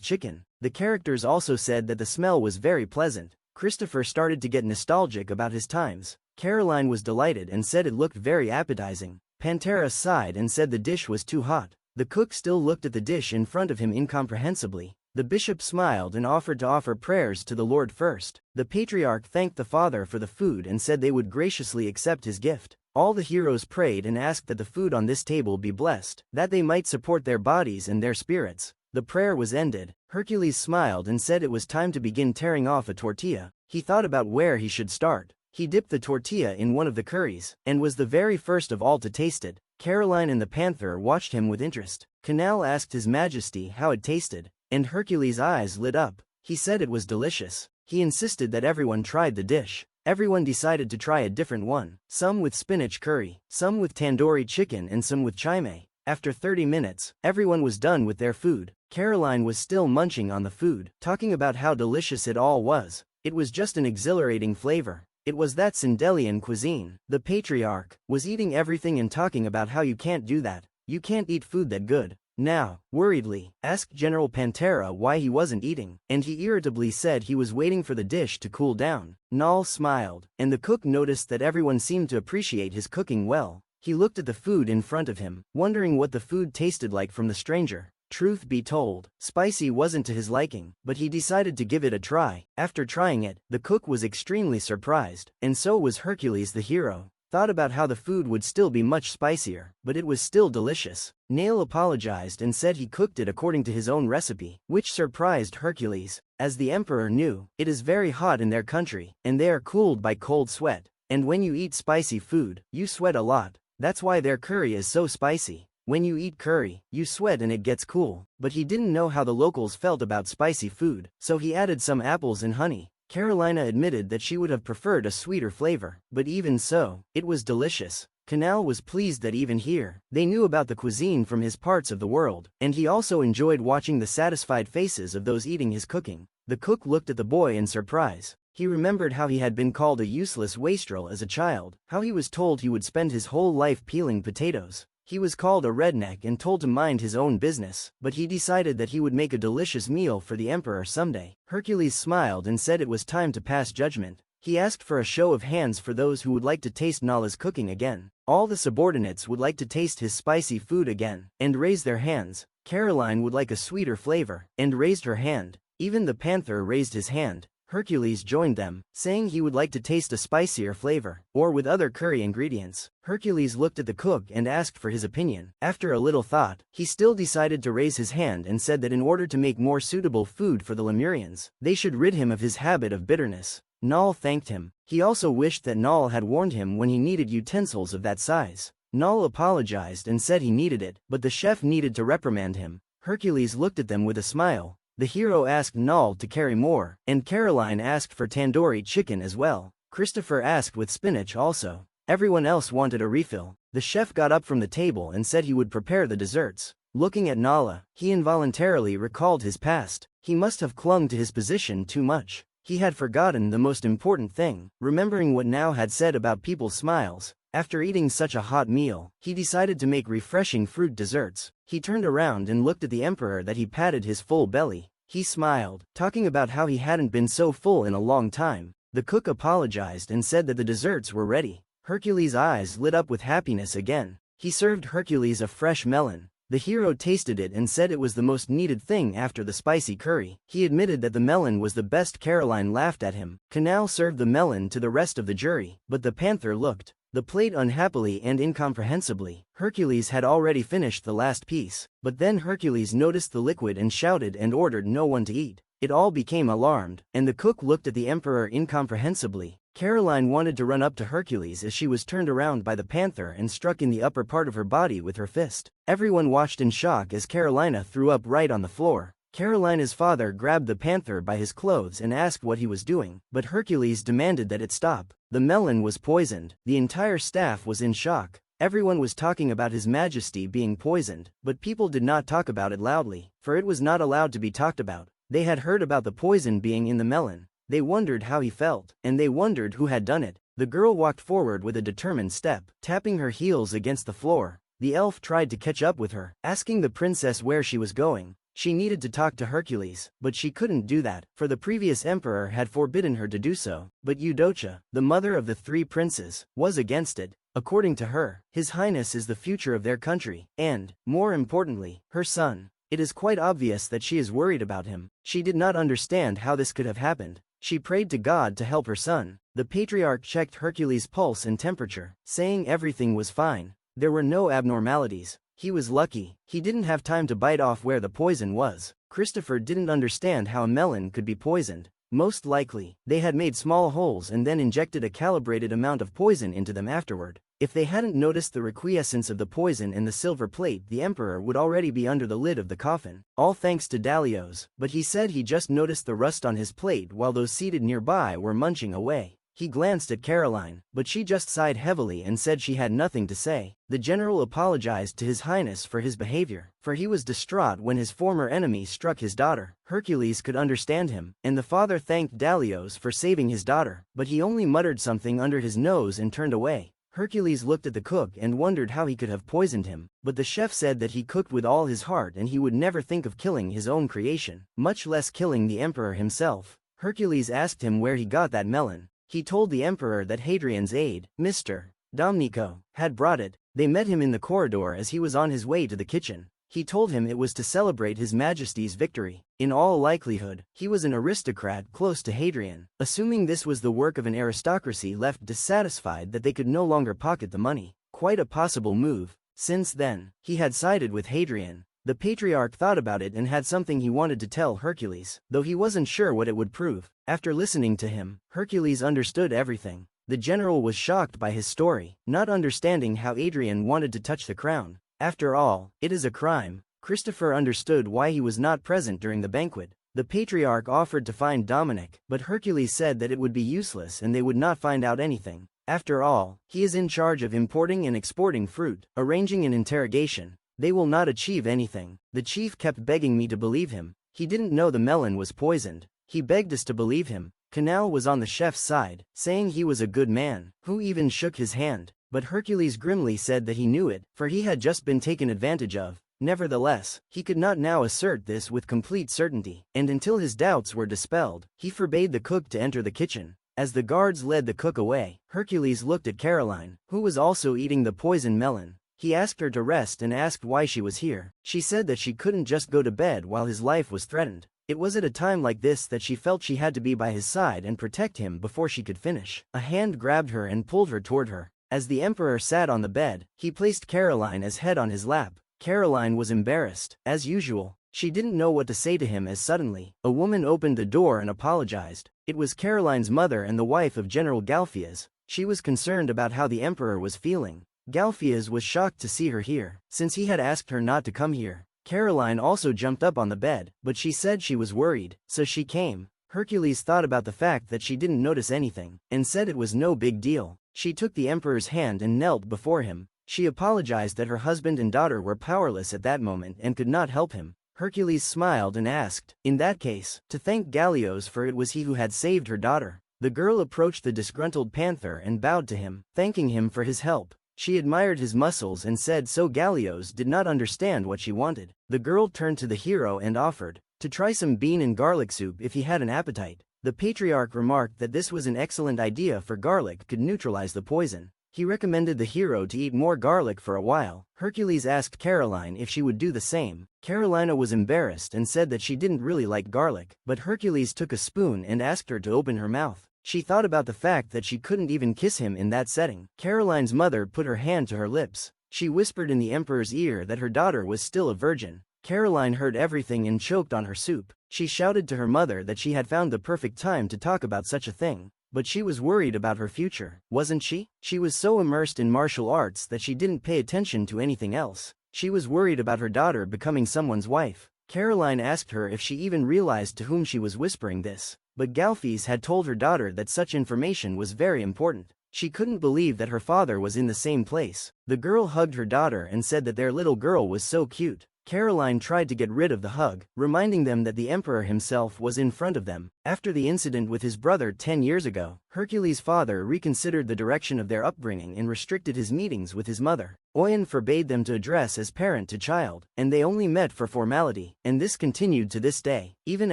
chicken. The characters also said that the smell was very pleasant. Christopher started to get nostalgic about his times. Caroline was delighted and said it looked very appetizing. Pantera sighed and said the dish was too hot. The cook still looked at the dish in front of him incomprehensibly. The bishop smiled and offered to offer prayers to the Lord first. The patriarch thanked the father for the food and said they would graciously accept his gift. All the heroes prayed and asked that the food on this table be blessed, that they might support their bodies and their spirits. The prayer was ended. Hercules smiled and said it was time to begin tearing off a tortilla. He thought about where he should start. He dipped the tortilla in one of the curries, and was the very first of all to taste it. Caroline and the panther watched him with interest. Canal asked His Majesty how it tasted, and Hercules' eyes lit up. He said it was delicious. He insisted that everyone tried the dish. Everyone decided to try a different one, some with spinach curry, some with tandoori chicken and some with chime. After 30 minutes, everyone was done with their food. Caroline was still munching on the food, talking about how delicious it all was. It was just an exhilarating flavor. It was that Sindelian cuisine. The patriarch was eating everything and talking about how you can't do that. You can't eat food that good. Now, worriedly, asked General Pantera why he wasn't eating, and he irritably said he was waiting for the dish to cool down. Nal smiled, and the cook noticed that everyone seemed to appreciate his cooking well. He looked at the food in front of him, wondering what the food tasted like from the stranger. Truth be told, spicy wasn't to his liking, but he decided to give it a try. After trying it, the cook was extremely surprised, and so was Hercules the hero. Thought about how the food would still be much spicier, but it was still delicious. Nail apologized and said he cooked it according to his own recipe, which surprised Hercules. As the emperor knew, it is very hot in their country, and they are cooled by cold sweat. And when you eat spicy food, you sweat a lot. That's why their curry is so spicy. When you eat curry, you sweat and it gets cool. But he didn't know how the locals felt about spicy food, so he added some apples and honey. Carolina admitted that she would have preferred a sweeter flavor, but even so, it was delicious. Canal was pleased that even here, they knew about the cuisine from his parts of the world, and he also enjoyed watching the satisfied faces of those eating his cooking. The cook looked at the boy in surprise. He remembered how he had been called a useless wastrel as a child, how he was told he would spend his whole life peeling potatoes. He was called a redneck and told to mind his own business, but he decided that he would make a delicious meal for the emperor someday. Hercules smiled and said it was time to pass judgment. He asked for a show of hands for those who would like to taste Nala's cooking again. All the subordinates would like to taste his spicy food again, and raise their hands. Caroline would like a sweeter flavor, and raised her hand. Even the panther raised his hand. Hercules joined them, saying he would like to taste a spicier flavor, or with other curry ingredients. Hercules looked at the cook and asked for his opinion. After a little thought, he still decided to raise his hand and said that in order to make more suitable food for the Lemurians, they should rid him of his habit of bitterness. Null thanked him. He also wished that Null had warned him when he needed utensils of that size. Null apologized and said he needed it, but the chef needed to reprimand him. Hercules looked at them with a smile. The hero asked Null to carry more, and Caroline asked for tandoori chicken as well. Christopher asked with spinach also. Everyone else wanted a refill. The chef got up from the table and said he would prepare the desserts. Looking at Nala, he involuntarily recalled his past. He must have clung to his position too much. He had forgotten the most important thing, remembering what Now had said about people's smiles. After eating such a hot meal, he decided to make refreshing fruit desserts. He turned around and looked at the emperor that he patted his full belly. He smiled, talking about how he hadn't been so full in a long time. The cook apologized and said that the desserts were ready. Hercules' eyes lit up with happiness again. He served Hercules a fresh melon. The hero tasted it and said it was the most needed thing after the spicy curry. He admitted that the melon was the best. Caroline laughed at him. Canal served the melon to the rest of the jury, but the panther looked the plate unhappily and incomprehensibly. Hercules had already finished the last piece, but then Hercules noticed the liquid and shouted and ordered no one to eat. It all became alarmed, and the cook looked at the emperor incomprehensibly. Caroline wanted to run up to Hercules as she was turned around by the panther and struck in the upper part of her body with her fist. Everyone watched in shock as Carolina threw up right on the floor. Carolina's father grabbed the panther by his clothes and asked what he was doing, but Hercules demanded that it stop. The melon was poisoned. The entire staff was in shock. Everyone was talking about His Majesty being poisoned, but people did not talk about it loudly, for it was not allowed to be talked about. They had heard about the poison being in the melon. They wondered how he felt, and they wondered who had done it. The girl walked forward with a determined step, tapping her heels against the floor. The elf tried to catch up with her, asking the princess where she was going. She needed to talk to Hercules, but she couldn't do that, for the previous emperor had forbidden her to do so. But Eudocia, the mother of the three princes, was against it. According to her, His Highness is the future of their country, and, more importantly, her son. It is quite obvious that she is worried about him. She did not understand how this could have happened. She prayed to God to help her son. The patriarch checked Hercules' pulse and temperature, saying everything was fine. There were no abnormalities. He was lucky. He didn't have time to bite off where the poison was. Christopher didn't understand how a melon could be poisoned. Most likely, they had made small holes and then injected a calibrated amount of poison into them afterward. If they hadn't noticed the requiescence of the poison in the silver plate, the emperor would already be under the lid of the coffin. All thanks to Dalios, but he said he just noticed the rust on his plate while those seated nearby were munching away. He glanced at Caroline, but she just sighed heavily and said she had nothing to say. The general apologized to His Highness for his behavior, for he was distraught when his former enemy struck his daughter. Hercules could understand him, and the father thanked Dalios for saving his daughter, but he only muttered something under his nose and turned away. Hercules looked at the cook and wondered how he could have poisoned him, but the chef said that he cooked with all his heart and he would never think of killing his own creation, much less killing the emperor himself. Hercules asked him where he got that melon. He told the emperor that Hadrian's aide, Mr. Domnico, had brought it. They met him in the corridor as he was on his way to the kitchen. He told him it was to celebrate His Majesty's victory. In all likelihood, he was an aristocrat close to Hadrian. Assuming this was the work of an aristocracy left dissatisfied that they could no longer pocket the money. Quite a possible move. Since then, he had sided with Hadrian. The patriarch thought about it and had something he wanted to tell Hercules, though he wasn't sure what it would prove. After listening to him, Hercules understood everything. The general was shocked by his story, not understanding how Hadrian wanted to touch the crown. After all, it is a crime. Christopher understood why he was not present during the banquet. The patriarch offered to find Dominic, but Hercules said that it would be useless and they would not find out anything. After all, he is in charge of importing and exporting fruit, arranging an interrogation. They will not achieve anything. The chief kept begging me to believe him. He didn't know the melon was poisoned. He begged us to believe him. Canal was on the chef's side, saying he was a good man, who even shook his hand. But Hercules grimly said that he knew it, for he had just been taken advantage of. Nevertheless, he could not now assert this with complete certainty, and until his doubts were dispelled, he forbade the cook to enter the kitchen. As the guards led the cook away, Hercules looked at Caroline, who was also eating the poisoned melon. He asked her to rest and asked why she was here. She said that she couldn't just go to bed while his life was threatened. It was at a time like this that she felt she had to be by his side and protect him before she could finish. A hand grabbed her and pulled her toward her. As the emperor sat on the bed, he placed Caroline's head on his lap. Caroline was embarrassed, as usual. She didn't know what to say to him as suddenly a woman opened the door and apologized. It was Caroline's mother and the wife of General Galfias. She was concerned about how the emperor was feeling. Galfias was shocked to see her here, since he had asked her not to come here. Caroline also jumped up on the bed, but she said she was worried, so she came. Hercules thought about the fact that she didn't notice anything, and said it was no big deal. She took the emperor's hand and knelt before him. She apologized that her husband and daughter were powerless at that moment and could not help him. Hercules smiled and asked, in that case, to thank Gallios, for it was he who had saved her daughter. The girl approached the disgruntled panther and bowed to him, thanking him for his help. She admired his muscles and said so. Gallios did not understand what she wanted. The girl turned to the hero and offered to try some bean and garlic soup if he had an appetite. The patriarch remarked that this was an excellent idea, for garlic could neutralize the poison. He recommended the hero to eat more garlic for a while. Hercules asked Caroline if she would do the same. Carolina was embarrassed and said that she didn't really like garlic, but Hercules took a spoon and asked her to open her mouth. She thought about the fact that she couldn't even kiss him in that setting. Caroline's mother put her hand to her lips. She whispered in the emperor's ear that her daughter was still a virgin. Caroline heard everything and choked on her soup. She shouted to her mother that she had found the perfect time to talk about such a thing. But she was worried about her future, wasn't she? She was so immersed in martial arts that she didn't pay attention to anything else. She was worried about her daughter becoming someone's wife. Caroline asked her if she even realized to whom she was whispering this. But Galfias had told her daughter that such information was very important. She couldn't believe that her father was in the same place. The girl hugged her daughter and said that their little girl was so cute. Caroline tried to get rid of the hug, reminding them that the emperor himself was in front of them. After the incident with his brother 10 years ago, Hercules' father reconsidered the direction of their upbringing and restricted his meetings with his mother. Oion forbade them to address as parent to child, and they only met for formality, and this continued to this day. Even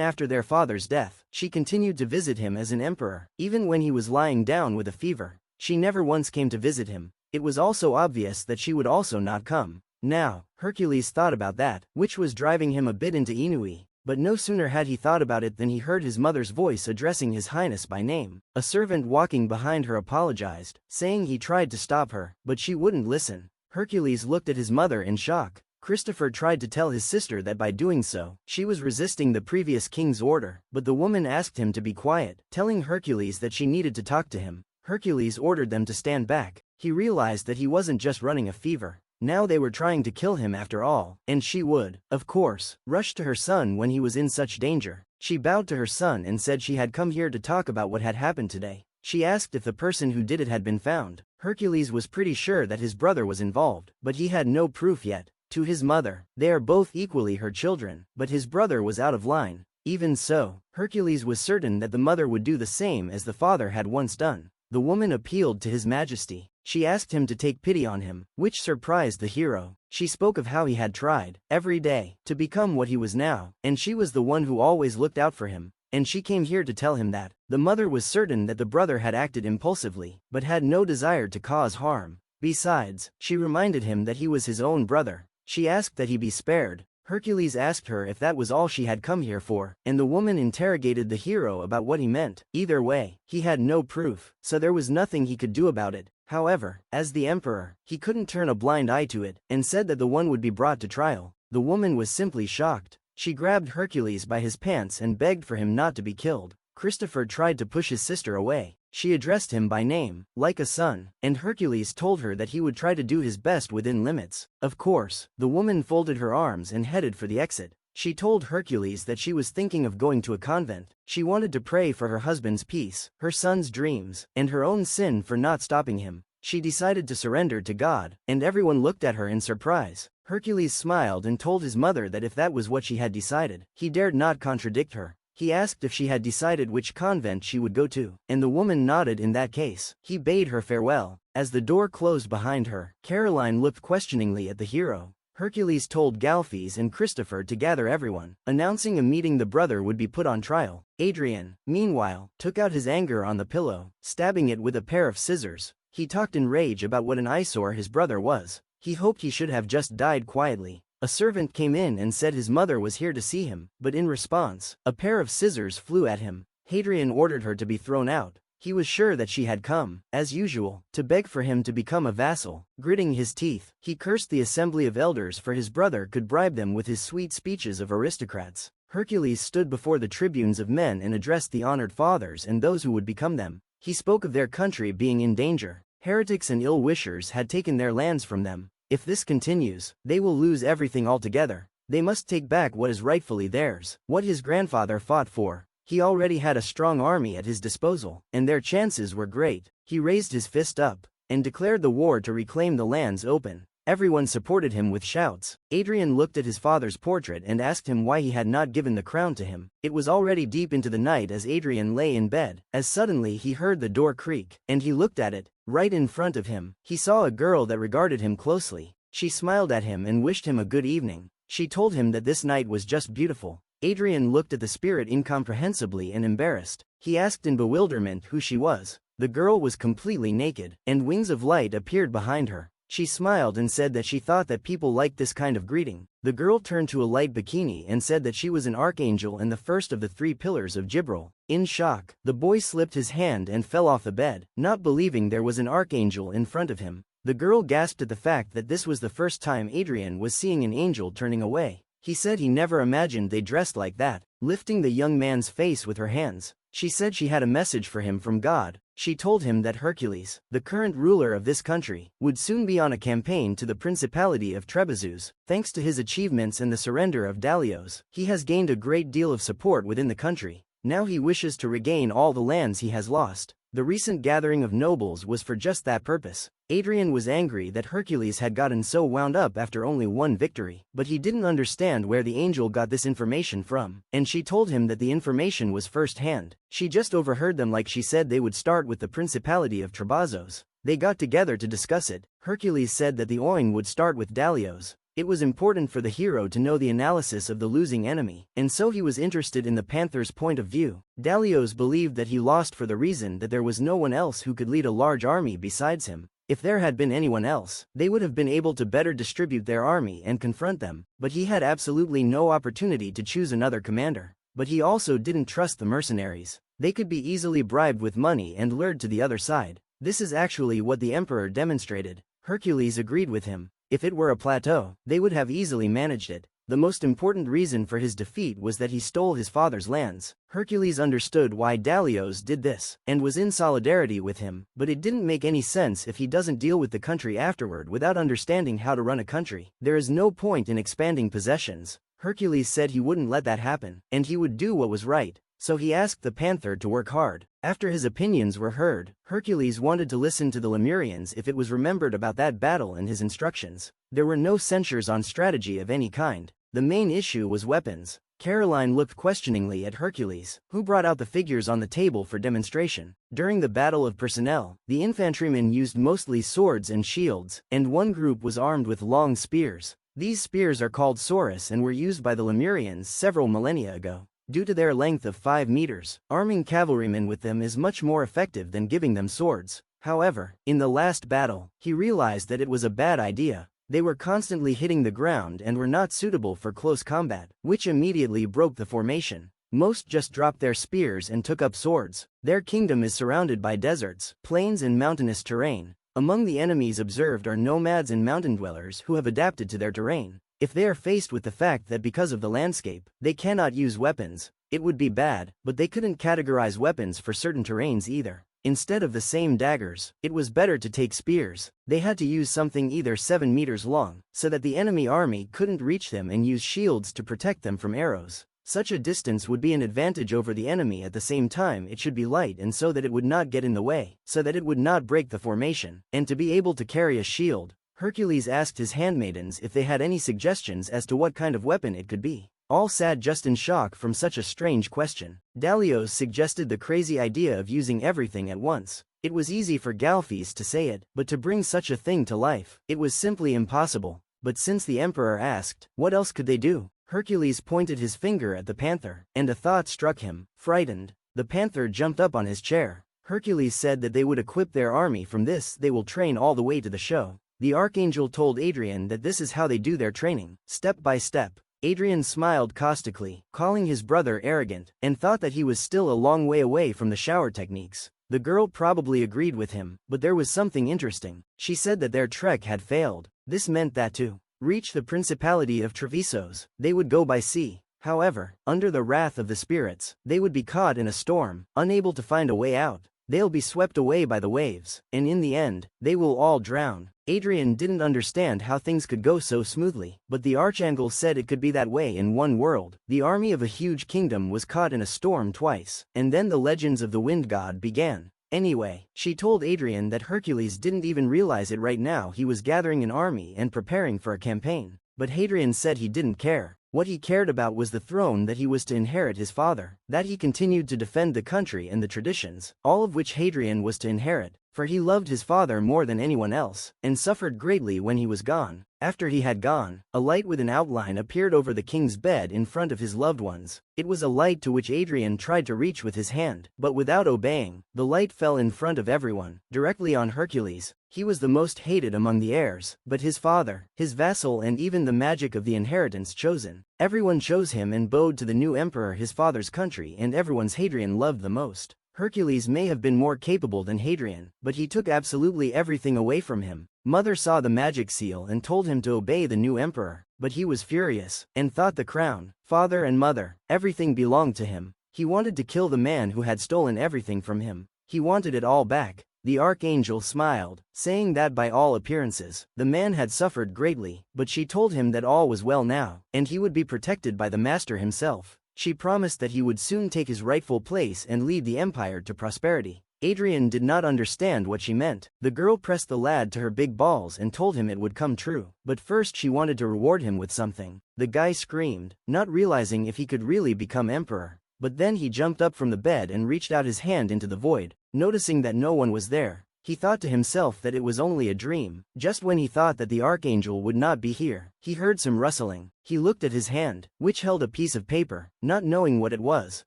after their father's death, she continued to visit him as an emperor. Even when he was lying down with a fever, she never once came to visit him. It was also obvious that she would also not come. Now, Hercules thought about that, which was driving him a bit into ennui. But no sooner had he thought about it than he heard his mother's voice addressing his highness by name. A servant walking behind her apologized, saying he tried to stop her, but she wouldn't listen. Hercules looked at his mother in shock. Christopher tried to tell his sister that by doing so, she was resisting the previous king's order, but the woman asked him to be quiet, telling Hercules that she needed to talk to him. Hercules ordered them to stand back. He realized that he wasn't just running a fever. Now they were trying to kill him after all, and she would, of course, rush to her son when he was in such danger. She bowed to her son and said she had come here to talk about what had happened today. She asked if the person who did it had been found. Hercules was pretty sure that his brother was involved, but he had no proof yet. To his mother, they are both equally her children, but his brother was out of line. Even so, Hercules was certain that the mother would do the same as the father had once done. The woman appealed to his majesty. She asked him to take pity on him, which surprised the hero. She spoke of how he had tried, every day, to become what he was now, and she was the one who always looked out for him, and she came here to tell him that. The mother was certain that the brother had acted impulsively, but had no desire to cause harm. Besides, she reminded him that he was his own brother. She asked that he be spared. Hercules asked her if that was all she had come here for, and the woman interrogated the hero about what he meant. Either way, he had no proof, so there was nothing he could do about it. However, as the emperor, he couldn't turn a blind eye to it, and said that the one would be brought to trial. The woman was simply shocked. She grabbed Hercules by his pants and begged for him not to be killed. Christopher tried to push his sister away. She addressed him by name, like a son, and Hercules told her that he would try to do his best within limits. Of course, the woman folded her arms and headed for the exit. She told Hercules that she was thinking of going to a convent. She wanted to pray for her husband's peace, her son's dreams, and her own sin for not stopping him. She decided to surrender to God, and everyone looked at her in surprise. Hercules smiled and told his mother that if that was what she had decided, he dared not contradict her. He asked if she had decided which convent she would go to, and the woman nodded in that case. He bade her farewell. As the door closed behind her, Caroline looked questioningly at the hero. Hercules told Galfias and Christopher to gather everyone, announcing a meeting. The brother would be put on trial. Hadrian, meanwhile, took out his anger on the pillow, stabbing it with a pair of scissors. He talked in rage about what an eyesore his brother was. He hoped he should have just died quietly. A servant came in and said his mother was here to see him, but in response, a pair of scissors flew at him. Hadrian ordered her to be thrown out. He was sure that she had come, as usual, to beg for him to become a vassal. Gritting his teeth, he cursed the assembly of elders for his brother could bribe them with his sweet speeches of aristocrats. Hercules stood before the tribunes of men and addressed the honored fathers and those who would become them. He spoke of their country being in danger. Heretics and ill-wishers had taken their lands from them. If this continues, they will lose everything altogether. They must take back what is rightfully theirs, what his grandfather fought for. He already had a strong army at his disposal, and their chances were great. He raised his fist up and declared the war to reclaim the lands open. Everyone supported him with shouts. Hadrian looked at his father's portrait and asked him why he had not given the crown to him. It was already deep into the night as Hadrian lay in bed, as suddenly he heard the door creak, and he looked at it. Right in front of him, he saw a girl that regarded him closely. She smiled at him and wished him a good evening. She told him that this night was just beautiful. Hadrian looked at the spirit incomprehensibly and embarrassed. He asked in bewilderment who she was. The girl was completely naked, and wings of light appeared behind her. She smiled and said that she thought that people liked this kind of greeting. The girl turned to a light bikini and said that she was an archangel and the first of the 3 pillars of Gibril. In shock, the boy slipped his hand and fell off the bed, not believing there was an archangel in front of him. The girl gasped at the fact that this was the first time Hadrian was seeing an angel turning away. He said he never imagined they dressed like that. Lifting the young man's face with her hands, she said she had a message for him from God. She told him that Hercules, the current ruler of this country, would soon be on a campaign to the Principality of Trebizond. Thanks to his achievements and the surrender of Dalios, he has gained a great deal of support within the country. Now he wishes to regain all the lands he has lost. The recent gathering of nobles was for just that purpose. Hadrian was angry that Hercules had gotten so wound up after only one victory, but he didn't understand where the angel got this information from, and she told him that the information was first-hand. She just overheard them like she said they would start with the Principality of Trebizond. They got together to discuss it. Hercules said that the Oin would start with Dalios. It was important for the hero to know the analysis of the losing enemy, and so he was interested in the panther's point of view. Dalios believed that he lost for the reason that there was no one else who could lead a large army besides him. If there had been anyone else, they would have been able to better distribute their army and confront them, but he had absolutely no opportunity to choose another commander. But he also didn't trust the mercenaries. They could be easily bribed with money and lured to the other side. This is actually what the emperor demonstrated. Hercules agreed with him. If it were a plateau, they would have easily managed it. The most important reason for his defeat was that he stole his father's lands. Hercules understood why Dalios did this, and was in solidarity with him, but it didn't make any sense if he doesn't deal with the country afterward without understanding how to run a country. There is no point in expanding possessions. Hercules said he wouldn't let that happen, and he would do what was right. So he asked the panther to work hard. After his opinions were heard, Hercules wanted to listen to the Lemurians if it was remembered about that battle and his instructions. There were no censures on strategy of any kind. The main issue was weapons. Caroline looked questioningly at Hercules, who brought out the figures on the table for demonstration. During the Battle of Personnel, the infantrymen used mostly swords and shields, and one group was armed with long spears. These spears are called saurus and were used by the Lemurians several millennia ago. Due to their length of 5 meters, arming cavalrymen with them is much more effective than giving them swords. However, in the last battle, he realized that it was a bad idea. They were constantly hitting the ground and were not suitable for close combat, which immediately broke the formation. Most just dropped their spears and took up swords. Their kingdom is surrounded by deserts, plains and mountainous terrain. Among the enemies observed are nomads and mountain dwellers who have adapted to their terrain. If they are faced with the fact that because of the landscape, they cannot use weapons, it would be bad, but they couldn't categorize weapons for certain terrains either. Instead of the same daggers, it was better to take spears. They had to use something either 7 meters long, so that the enemy army couldn't reach them, and use shields to protect them from arrows. Such a distance would be an advantage over the enemy. At the same time, it should be light and so that it would not get in the way, so that it would not break the formation, and to be able to carry a shield. Hercules asked his handmaidens if they had any suggestions as to what kind of weapon it could be. All sat just in shock from such a strange question. Dalios suggested the crazy idea of using everything at once. It was easy for Galfes to say it, but to bring such a thing to life, it was simply impossible. But since the emperor asked, what else could they do? Hercules pointed his finger at the panther, and a thought struck him. Frightened, the panther jumped up on his chair. Hercules said that they would equip their army. From this they will train all the way to the show. The archangel told Hadrian that this is how they do their training, step by step. Hadrian smiled caustically, calling his brother arrogant, and thought that he was still a long way away from the shower techniques. The girl probably agreed with him, but there was something interesting. She said that their trek had failed. This meant that to reach the Principality of Trevisos, they would go by sea. However, under the wrath of the spirits, they would be caught in a storm, unable to find a way out. They'll be swept away by the waves, and in the end, they will all drown. Hadrian didn't understand how things could go so smoothly, but the archangel said it could be that way in one world. The army of a huge kingdom was caught in a storm twice, and then the legends of the wind god began. Anyway, she told Hadrian that Hercules didn't even realize it right now. He was gathering an army and preparing for a campaign. But Hadrian said he didn't care. What he cared about was the throne that he was to inherit his father, that he continued to defend the country and the traditions, all of which Hadrian was to inherit, for he loved his father more than anyone else, and suffered greatly when he was gone. After he had gone, a light with an outline appeared over the king's bed in front of his loved ones. It was a light to which Hadrian tried to reach with his hand, but without obeying, the light fell in front of everyone, directly on Hercules. He was the most hated among the heirs, but his father, his vassal and even the magic of the inheritance chosen. Everyone chose him and bowed to the new emperor, his father's country, and everyone's Hadrian loved the most. Hercules may have been more capable than Hadrian, but he took absolutely everything away from him. Mother saw the magic seal and told him to obey the new emperor, but he was furious, and thought the crown, father and mother, everything belonged to him. He wanted to kill the man who had stolen everything from him. He wanted it all back. The archangel smiled, saying that by all appearances, the man had suffered greatly, but she told him that all was well now, and he would be protected by the master himself. She promised that he would soon take his rightful place and lead the empire to prosperity. Hadrian did not understand what she meant. The girl pressed the lad to her big balls and told him it would come true, but first she wanted to reward him with something. The guy screamed, not realizing if he could really become emperor. But then he jumped up from the bed and reached out his hand into the void. Noticing that no one was there, he thought to himself that it was only a dream. Just when he thought that the archangel would not be here, he heard some rustling. He looked at his hand, which held a piece of paper. Not knowing what it was,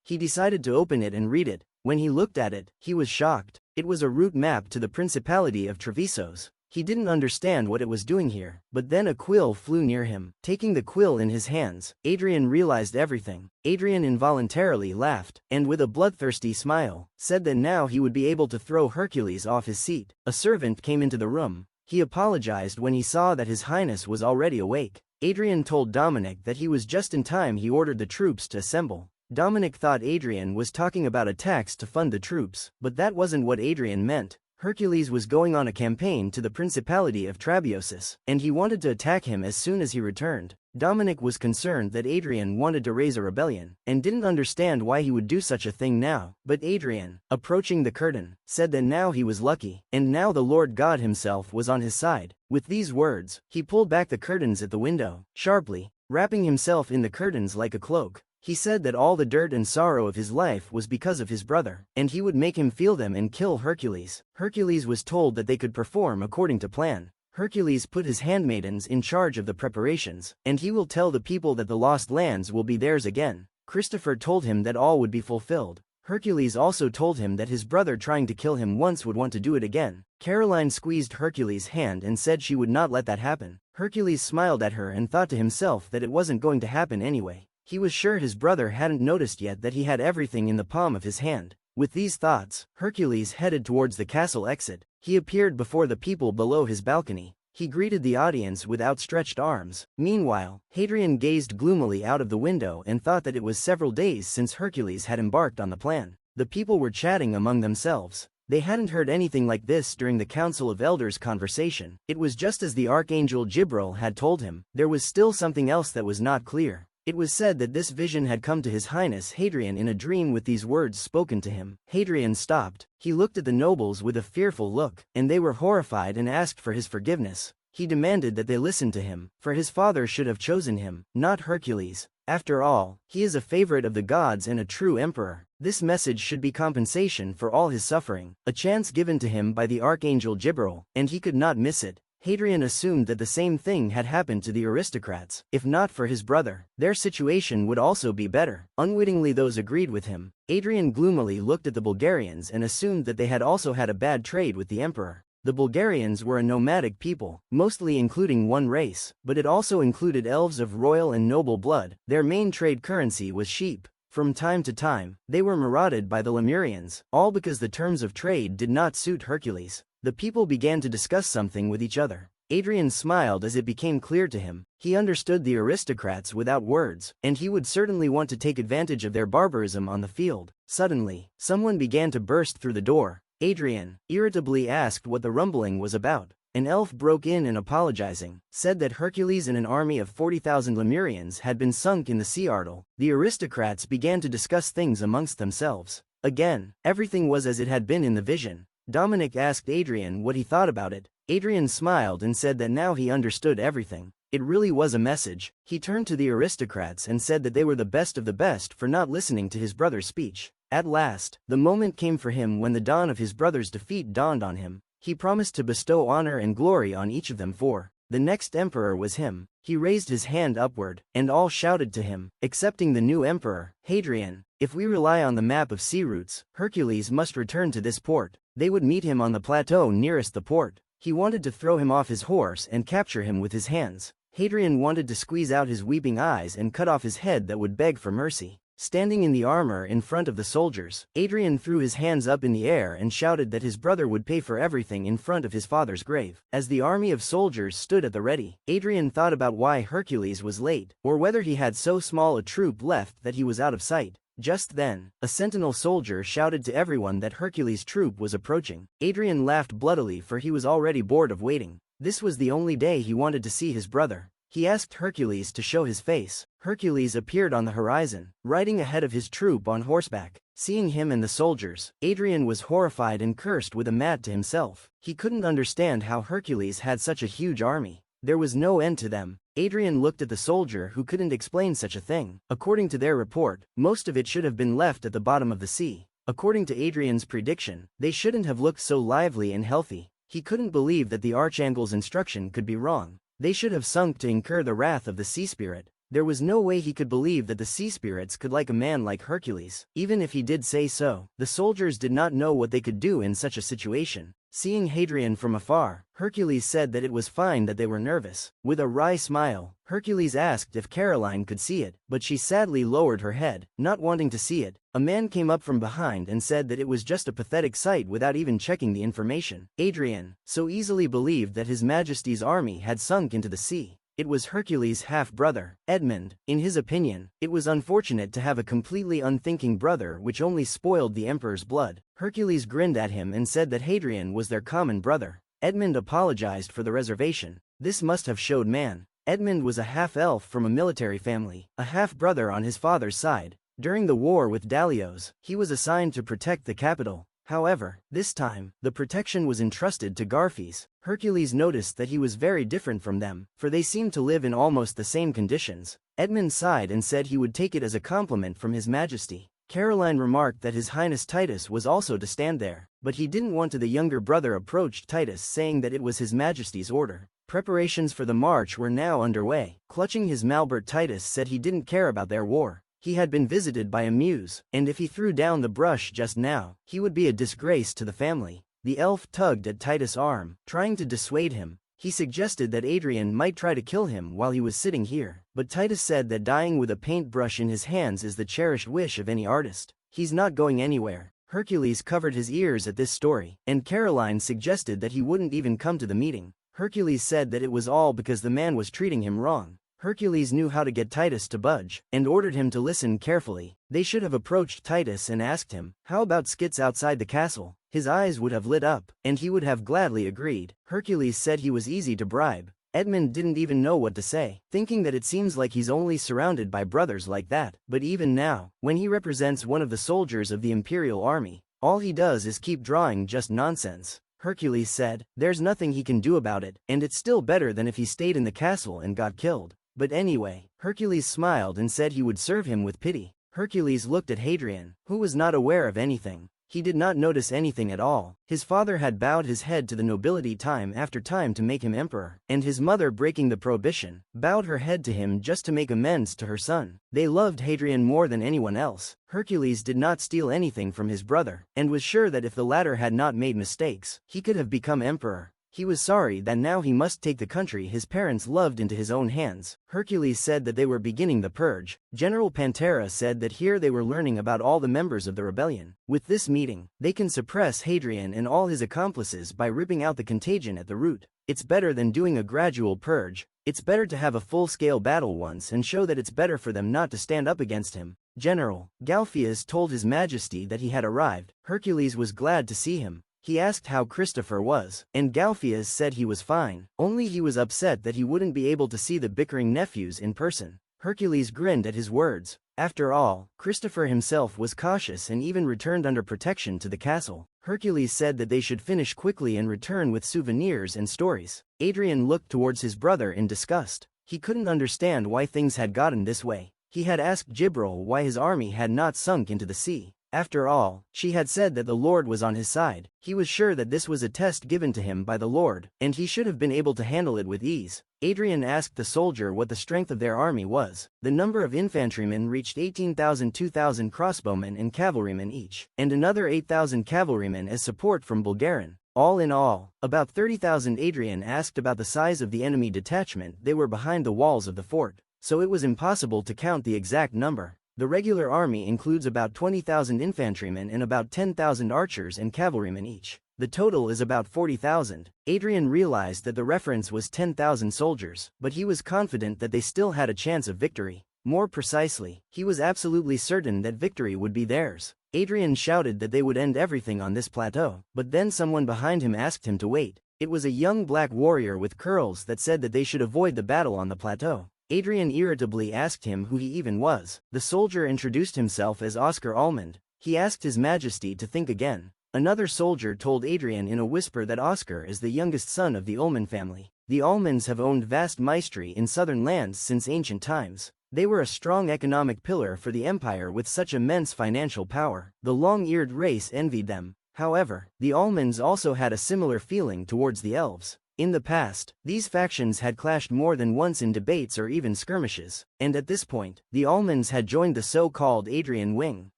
he decided to open it and read it. When he looked at it, he was shocked. It was a route map to the Principality of Trevisos. He didn't understand what it was doing here, but then a quill flew near him. Taking the quill in his hands, Hadrian realized everything. Hadrian involuntarily laughed, and with a bloodthirsty smile, said that now he would be able to throw Hercules off his seat. A servant came into the room. He apologized when he saw that His Highness was already awake. Hadrian told Dominic that he was just in time. He ordered the troops to assemble. Dominic thought Hadrian was talking about a tax to fund the troops, but that wasn't what Hadrian meant. Hercules was going on a campaign to the Principality of Trevisos, and he wanted to attack him as soon as he returned. Dominic was concerned that Hadrian wanted to raise a rebellion, and didn't understand why he would do such a thing now. But Hadrian, approaching the curtain, said that now he was lucky, and now the Lord God himself was on his side. With these words, he pulled back the curtains at the window, sharply, wrapping himself in the curtains like a cloak. He said that all the dirt and sorrow of his life was because of his brother, and he would make him feel them and kill Hercules. Hercules was told that they could perform according to plan. Hercules put his handmaidens in charge of the preparations, and he will tell the people that the lost lands will be theirs again. Christopher told him that all would be fulfilled. Hercules also told him that his brother trying to kill him once would want to do it again. Caroline squeezed Hercules' hand and said she would not let that happen. Hercules smiled at her and thought to himself that it wasn't going to happen anyway. He was sure his brother hadn't noticed yet that he had everything in the palm of his hand. With these thoughts, Hercules headed towards the castle exit. He appeared before the people below his balcony. He greeted the audience with outstretched arms. Meanwhile, Hadrian gazed gloomily out of the window and thought that it was several days since Hercules had embarked on the plan. The people were chatting among themselves. They hadn't heard anything like this during the Council of Elders conversation. It was just as the Archangel Jibril had told him. There was still something else that was not clear. It was said that this vision had come to His Highness Hadrian in a dream with these words spoken to him. Hadrian stopped. He looked at the nobles with a fearful look, and they were horrified and asked for his forgiveness. He demanded that they listen to him, for his father should have chosen him, not Hercules. After all, he is a favorite of the gods and a true emperor. This message should be compensation for all his suffering, a chance given to him by the Archangel Jibril, and he could not miss it. Hadrian assumed that the same thing had happened to the aristocrats. If not for his brother, their situation would also be better. Unwittingly those agreed with him. Hadrian gloomily looked at the Bulgarians and assumed that they had also had a bad trade with the emperor. The Bulgarians were a nomadic people, mostly including one race, but it also included elves of royal and noble blood. Their main trade currency was sheep. From time to time, they were marauded by the Lemurians, all because the terms of trade did not suit Hercules. The people began to discuss something with each other. Hadrian smiled as it became clear to him. He understood the aristocrats without words, and he would certainly want to take advantage of their barbarism on the field. Suddenly, someone began to burst through the door. Hadrian irritably asked what the rumbling was about. An elf broke in and apologizing, said that Hercules and an army of 40,000 Lemurians had been sunk in the Sea Artle. The aristocrats began to discuss things amongst themselves. Again, everything was as it had been in the vision. Dominic asked Hadrian what he thought about it. Hadrian smiled and said that now he understood everything. It really was a message. He turned to the aristocrats and said that they were the best of the best for not listening to his brother's speech. At last, the moment came for him when the dawn of his brother's defeat dawned on him. He promised to bestow honor and glory on each of them, for the next emperor was him. He raised his hand upward, and all shouted to him, accepting the new emperor, Hadrian. If we rely on the map of sea routes, Hercules must return to this port. They would meet him on the plateau nearest the port. He wanted to throw him off his horse and capture him with his hands. Hadrian wanted to squeeze out his weeping eyes and cut off his head that would beg for mercy. Standing in the armor in front of the soldiers, Hadrian threw his hands up in the air and shouted that his brother would pay for everything in front of his father's grave. As the army of soldiers stood at the ready, Hadrian thought about why Hercules was late, or whether he had so small a troop left that he was out of sight. Just then, a sentinel soldier shouted to everyone that Hercules' troop was approaching. Hadrian laughed bloodily, for he was already bored of waiting. This was the only day he wanted to see his brother. He asked Hercules to show his face. Hercules appeared on the horizon, riding ahead of his troop on horseback. Seeing him and the soldiers, Hadrian was horrified and cursed with a mad to himself. He couldn't understand how Hercules had such a huge army. There was no end to them. Hadrian looked at the soldier who couldn't explain such a thing. According to their report, most of it should have been left at the bottom of the sea. According to Hadrian's prediction, they shouldn't have looked so lively and healthy. He couldn't believe that the Archangel's instruction could be wrong. They should have sunk to incur the wrath of the sea spirit. There was no way he could believe that the sea spirits could like a man like Hercules. Even if he did say so, the soldiers did not know what they could do in such a situation. Seeing Hadrian from afar, Hercules said that it was fine that they were nervous. With a wry smile, Hercules asked if Caroline could see it, but she sadly lowered her head, not wanting to see it. A man came up from behind and said that it was just a pathetic sight without even checking the information. Hadrian so easily believed that His Majesty's army had sunk into the sea. It was Hercules' half-brother, Edmund. In his opinion, it was unfortunate to have a completely unthinking brother which only spoiled the emperor's blood. Hercules grinned at him and said that Hadrian was their common brother. Edmund apologized for the reservation. This must have showed man. Edmund was a half-elf from a military family, a half-brother on his father's side. During the war with Dalios, he was assigned to protect the capital. However, this time, the protection was entrusted to Garfes. Hercules noticed that he was very different from them, for they seemed to live in almost the same conditions. Edmund sighed and said he would take it as a compliment from His Majesty. Caroline remarked that His Highness Titus was also to stand there, but he didn't want to. The younger brother approached Titus saying that it was His Majesty's order. Preparations for the march were now underway. Clutching his Malbert, Titus said he didn't care about their war. He had been visited by a muse, and if he threw down the brush just now, he would be a disgrace to the family. The elf tugged at Titus' arm, trying to dissuade him. He suggested that Hadrian might try to kill him while he was sitting here, but Titus said that dying with a paintbrush in his hands is the cherished wish of any artist. He's not going anywhere. Hercules covered his ears at this story, and Caroline suggested that he wouldn't even come to the meeting. Hercules said that it was all because the man was treating him wrong. Hercules knew how to get Titus to budge, and ordered him to listen carefully. They should have approached Titus and asked him, "How about skits outside the castle?" His eyes would have lit up, and he would have gladly agreed. Hercules said he was easy to bribe. Edmund didn't even know what to say, thinking that it seems like he's only surrounded by brothers like that. But even now, when he represents one of the soldiers of the imperial army, all he does is keep drawing just nonsense. Hercules said, there's nothing he can do about it, and it's still better than if he stayed in the castle and got killed. But anyway, Hercules smiled and said he would serve him with pity. Hercules looked at Hadrian, who was not aware of anything. He did not notice anything at all. His father had bowed his head to the nobility time after time to make him emperor, and his mother, breaking the prohibition, bowed her head to him just to make amends to her son. They loved Hadrian more than anyone else. Hercules did not steal anything from his brother, and was sure that if the latter had not made mistakes, he could have become emperor. He was sorry that now he must take the country his parents loved into his own hands. Hercules said that they were beginning the purge. General Pantera said that here they were learning about all the members of the rebellion. With this meeting, they can suppress Hadrian and all his accomplices by ripping out the contagion at the root. It's better than doing a gradual purge. It's better to have a full-scale battle once and show that it's better for them not to stand up against him. General Galphius told His Majesty that he had arrived. Hercules was glad to see him. He asked how Christopher was, and Galphius said he was fine, only he was upset that he wouldn't be able to see the bickering nephews in person. Hercules grinned at his words. After all, Christopher himself was cautious and even returned under protection to the castle. Hercules said that they should finish quickly and return with souvenirs and stories. Hadrian looked towards his brother in disgust. He couldn't understand why things had gotten this way. He had asked Gibril why his army had not sunk into the sea. After all, she had said that the Lord was on his side. He was sure that this was a test given to him by the Lord, and he should have been able to handle it with ease. Hadrian asked the soldier what the strength of their army was. The number of infantrymen reached 18,000, 2,000 crossbowmen and cavalrymen each, and another 8,000 cavalrymen as support from Bulgarin. All in all, about 30,000. Hadrian asked about the size of the enemy detachment. They were behind the walls of the fort, so it was impossible to count the exact number. The regular army includes about 20,000 infantrymen and about 10,000 archers and cavalrymen each. The total is about 40,000. Hadrian realized that the reference was 10,000 soldiers, but he was confident that they still had a chance of victory. More precisely, he was absolutely certain that victory would be theirs. Hadrian shouted that they would end everything on this plateau, but then someone behind him asked him to wait. It was a young black warrior with curls that said that they should avoid the battle on the plateau. Hadrian irritably asked him who he even was. The soldier introduced himself as Oscar Almond. He asked His Majesty to think again. Another soldier told Hadrian in a whisper that Oscar is the youngest son of the Ullman family. The Almonds have owned vast maestry in southern lands since ancient times. They were a strong economic pillar for the empire with such immense financial power. The long-eared race envied them. However, the Almonds also had a similar feeling towards the elves. In the past, these factions had clashed more than once in debates or even skirmishes, and at this point, the Almonds had joined the so-called Hadrian wing.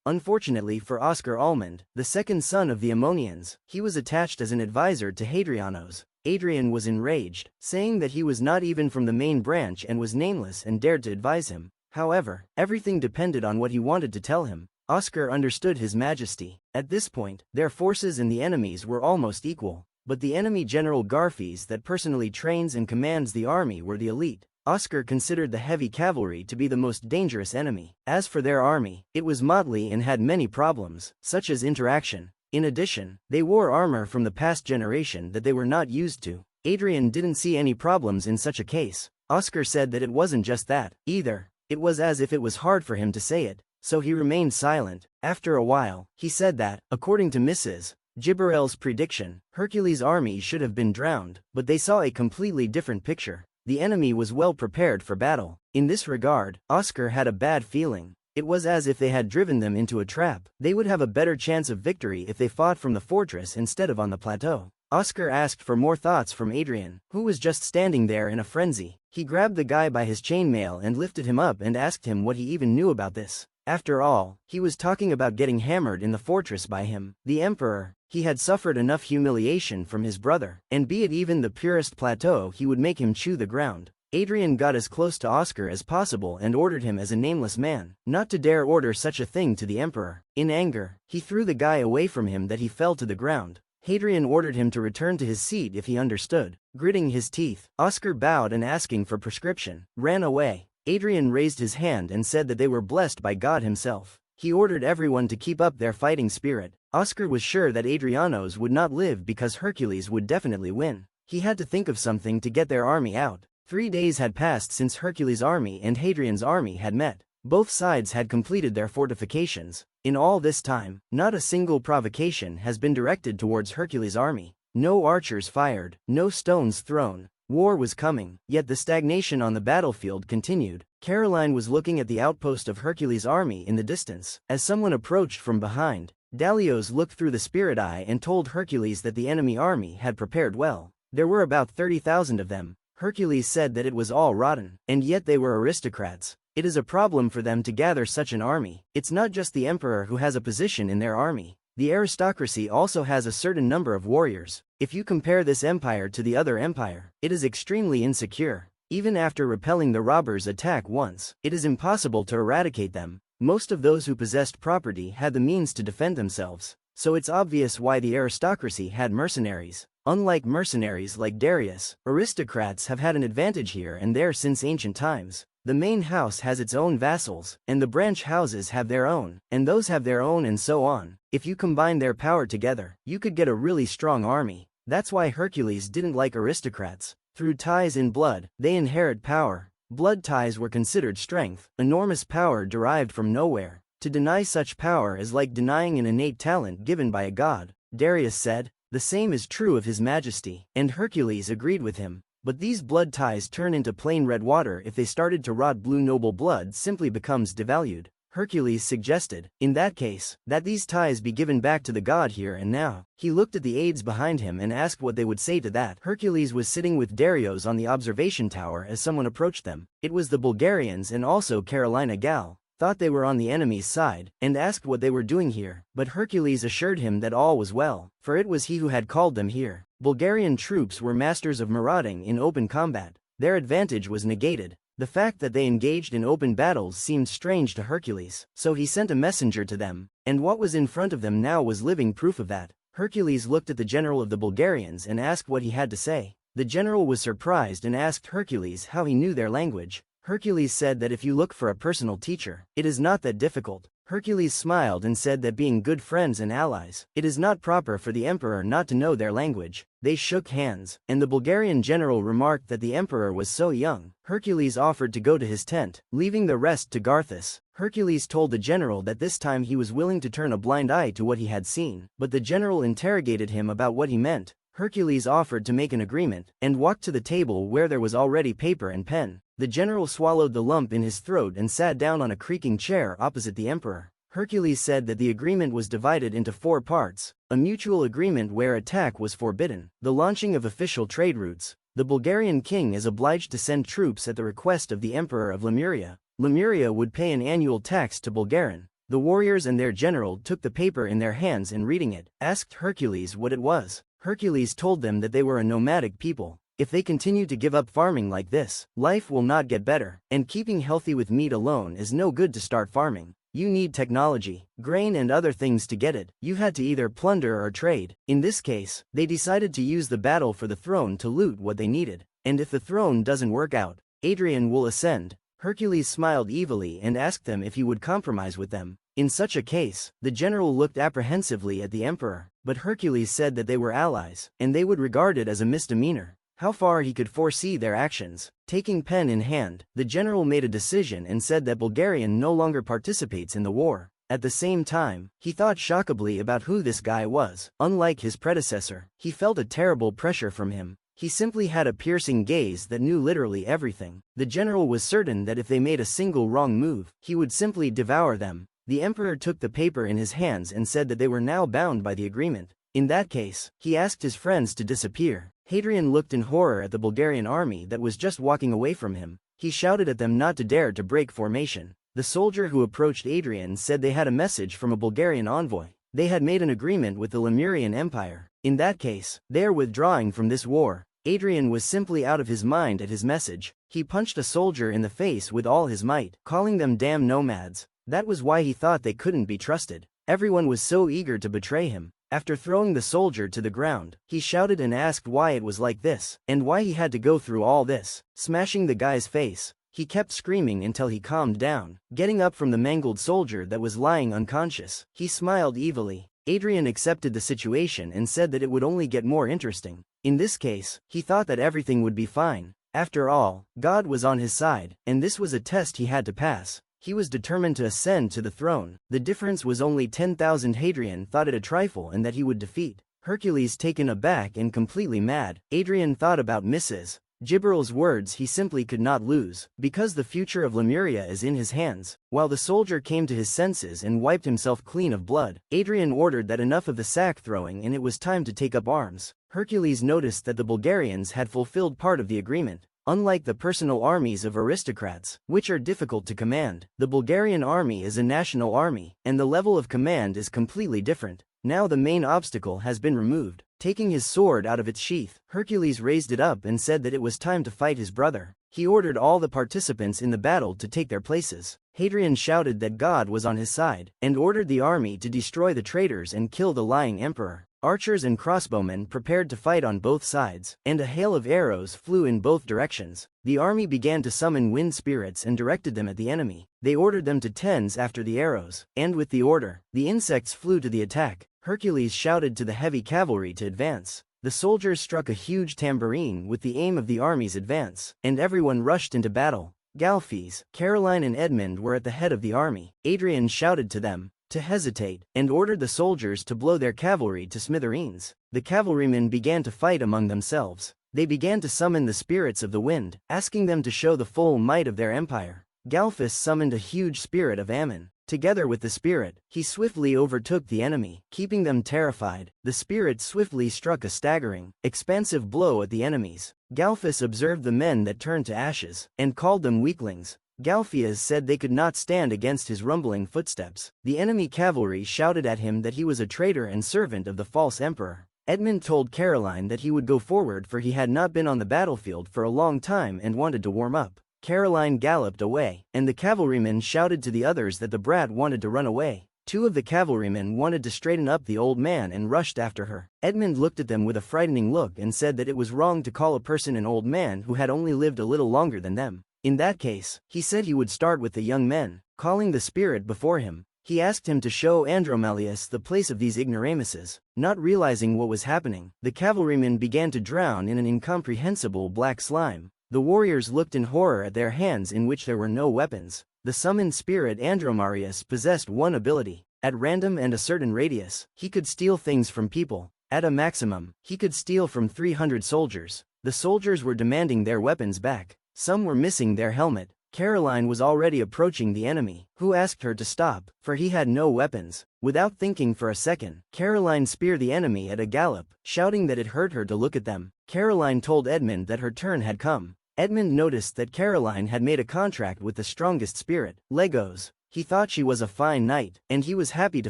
Unfortunately for Oscar Almond, the second son of the Ammonians, he was attached as an advisor to Hadrianos. Hadrian was enraged, saying that he was not even from the main branch and was nameless and dared to advise him. However, everything depended on what he wanted to tell him. Oscar understood His Majesty. At this point, their forces and the enemy's were almost equal. But the enemy General Garfies that personally trains and commands the army were the elite. Oscar considered the heavy cavalry to be the most dangerous enemy. As for their army, it was motley and had many problems, such as interaction. In addition, they wore armor from the past generation that they were not used to. Hadrian didn't see any problems in such a case. Oscar said that it wasn't just that, either. It was as if it was hard for him to say it, so he remained silent. After a while, he said that, according to Mrs. Gibral's prediction, Hercules' army should have been drowned, but they saw a completely different picture. The enemy was well prepared for battle. In this regard, Oscar had a bad feeling. It was as if they had driven them into a trap. They would have a better chance of victory if they fought from the fortress instead of on the plateau. Oscar asked for more thoughts from Hadrian, who was just standing there in a frenzy. He grabbed the guy by his chainmail and lifted him up and asked him what he even knew about this. After all, he was talking about getting hammered in the fortress by him, the emperor. He had suffered enough humiliation from his brother, and be it even the purest plateau, he would make him chew the ground. Hadrian got as close to Oscar as possible and ordered him as a nameless man not to dare order such a thing to the emperor. In anger, he threw the guy away from him that he fell to the ground. Hadrian ordered him to return to his seat if he understood. Gritting his teeth, Oscar bowed and asking for prescription, ran away. Hadrian raised his hand and said that they were blessed by God himself. He ordered everyone to keep up their fighting spirit. Oscar was sure that Hadrianos would not live because Hercules would definitely win. He had to think of something to get their army out. 3 days had passed since Hercules' army and Hadrian's army had met. Both sides had completed their fortifications. In all this time, not a single provocation has been directed towards Hercules' army. No archers fired, no stones thrown. War was coming, yet the stagnation on the battlefield continued. Caroline was looking at the outpost of Hercules' army in the distance. As someone approached from behind, Dalios looked through the spirit eye and told Hercules that the enemy army had prepared well. There were about 30,000 of them. Hercules said that it was all rotten, and yet they were aristocrats. It is a problem for them to gather such an army. It's not just the emperor who has a position in their army. The aristocracy also has a certain number of warriors. If you compare this empire to the other empire, it is extremely insecure. Even after repelling the robbers' attack once, it is impossible to eradicate them. Most of those who possessed property had the means to defend themselves, so it's obvious why the aristocracy had mercenaries. Unlike mercenaries like Darius, aristocrats have had an advantage here and there since ancient times. The main house has its own vassals, and the branch houses have their own, and those have their own, and so on. If you combine their power together, you could get a really strong army. That's why Hercules didn't like aristocrats. Through ties in blood, they inherit power. Blood ties were considered strength, enormous power derived from nowhere. To deny such power is like denying an innate talent given by a god. Darius said, "The same is true of His Majesty," and Hercules agreed with him. But these blood ties turn into plain red water if they started to rot. Blue noble blood simply becomes devalued. Hercules suggested, in that case, that these ties be given back to the god here and now. He looked at the aides behind him and asked what they would say to that. Hercules was sitting with Darius on the observation tower as someone approached them. It was the Bulgarians, and also Carolina Gal thought they were on the enemy's side, and asked what they were doing here, but Hercules assured him that all was well, for it was he who had called them here. Bulgarian troops were masters of marauding in open combat. Their advantage was negated. The fact that they engaged in open battles seemed strange to Hercules, so he sent a messenger to them, and what was in front of them now was living proof of that. Hercules looked at the general of the Bulgarians and asked what he had to say. The general was surprised and asked Hercules how he knew their language. Hercules said that if you look for a personal teacher, it is not that difficult. Hercules smiled and said that being good friends and allies, it is not proper for the emperor not to know their language. They shook hands, and the Bulgarian general remarked that the emperor was so young. Hercules offered to go to his tent, leaving the rest to Garthus. Hercules told the general that this time he was willing to turn a blind eye to what he had seen, but the general interrogated him about what he meant. Hercules offered to make an agreement, and walked to the table where there was already paper and pen. The general swallowed the lump in his throat and sat down on a creaking chair opposite the emperor. Hercules said that the agreement was divided into 4 parts. A mutual agreement where attack was forbidden. The launching of official trade routes. The Bulgarian king is obliged to send troops at the request of the emperor of Lemuria. Lemuria would pay an annual tax to Bulgarin. The warriors and their general took the paper in their hands and reading it, asked Hercules what it was. Hercules told them that they were a nomadic people. If they continue to give up farming like this, life will not get better, and keeping healthy with meat alone is no good to start farming. You need technology, grain and other things to get it. You had to either plunder or trade. In this case, they decided to use the battle for the throne to loot what they needed. And if the throne doesn't work out, Hadrian will ascend. Hercules smiled evilly and asked them if he would compromise with them. In such a case, the general looked apprehensively at the emperor, but Hercules said that they were allies, and they would regard it as a misdemeanor. How far he could foresee their actions. Taking pen in hand, the general made a decision and said that Bulgarian no longer participates in the war. At the same time, he thought shockably about who this guy was. Unlike his predecessor, he felt a terrible pressure from him. He simply had a piercing gaze that knew literally everything. The general was certain that if they made a single wrong move, he would simply devour them. The emperor took the paper in his hands and said that they were now bound by the agreement. In that case, he asked his friends to disappear. Hadrian looked in horror at the Bulgarian army that was just walking away from him. He shouted at them not to dare to break formation. The soldier who approached Hadrian said they had a message from a Bulgarian envoy. They had made an agreement with the Lemurian Empire. In that case, they are withdrawing from this war. Hadrian was simply out of his mind at his message. He punched a soldier in the face with all his might, calling them damn nomads. That was why he thought they couldn't be trusted. Everyone was so eager to betray him. After throwing the soldier to the ground, he shouted and asked why it was like this, and why he had to go through all this. Smashing the guy's face, he kept screaming until he calmed down. Getting up from the mangled soldier that was lying unconscious, he smiled evilly. Hadrian accepted the situation and said that it would only get more interesting. In this case, he thought that everything would be fine. After all, God was on his side, and this was a test he had to pass. He was determined to ascend to the throne. The difference was only 10,000. Hadrian thought it a trifle and that he would defeat Hercules. Taken aback and completely mad, Hadrian thought about Mrs. Gibberell's words he simply could not lose, because the future of Lemuria is in his hands. While the soldier came to his senses and wiped himself clean of blood, Hadrian ordered that enough of the sack throwing and it was time to take up arms. Hercules noticed that the Bulgarians had fulfilled part of the agreement. Unlike the personal armies of aristocrats, which are difficult to command, the Bulgarian army is a national army, and the level of command is completely different. Now the main obstacle has been removed. Taking his sword out of its sheath, Hercules raised it up and said that it was time to fight his brother. He ordered all the participants in the battle to take their places. Hadrian shouted that God was on his side, and ordered the army to destroy the traitors and kill the lying emperor. Archers and crossbowmen prepared to fight on both sides, and a hail of arrows flew in both directions. The army began to summon wind spirits and directed them at the enemy. They ordered them to tens after the arrows, and with the order, the insects flew to the attack. Hercules shouted to the heavy cavalry to advance. The soldiers struck a huge tambourine with the aim of the army's advance, and everyone rushed into battle. Galfes, Caroline and Edmund were at the head of the army. Hadrian shouted to them to hesitate, and ordered the soldiers to blow their cavalry to smithereens. The cavalrymen began to fight among themselves. They began to summon the spirits of the wind, asking them to show the full might of their empire. Galfes summoned a huge spirit of Ammon. Together with the spirit, he swiftly overtook the enemy, keeping them terrified. The spirit swiftly struck a staggering, expansive blow at the enemies. Galfes observed the men that turned to ashes, and called them weaklings. Galfes said they could not stand against his rumbling footsteps. The enemy cavalry shouted at him that he was a traitor and servant of the false emperor. Edmund told Caroline that he would go forward for he had not been on the battlefield for a long time and wanted to warm up. Caroline galloped away, and the cavalrymen shouted to the others that the brat wanted to run away. Two of the cavalrymen wanted to straighten up the old man and rushed after her. Edmund looked at them with a frightening look and said that it was wrong to call a person an old man who had only lived a little longer than them. In that case, he said he would start with the young men. Calling the spirit before him, he asked him to show Andromalius the place of these ignoramuses. Not realizing what was happening, the cavalrymen began to drown in an incomprehensible black slime. The warriors looked in horror at their hands in which there were no weapons. The summoned spirit Andromalius possessed one ability. At random and a certain radius, he could steal things from people. At a maximum, he could steal from 300 soldiers. The soldiers were demanding their weapons back. Some were missing their helmet. Caroline was already approaching the enemy, who asked her to stop, for he had no weapons. Without thinking for a second, Caroline speared the enemy at a gallop, shouting that it hurt her to look at them. Caroline told Edmund that her turn had come. Edmund noticed that Caroline had made a contract with the strongest spirit, Legos. He thought she was a fine knight, and he was happy to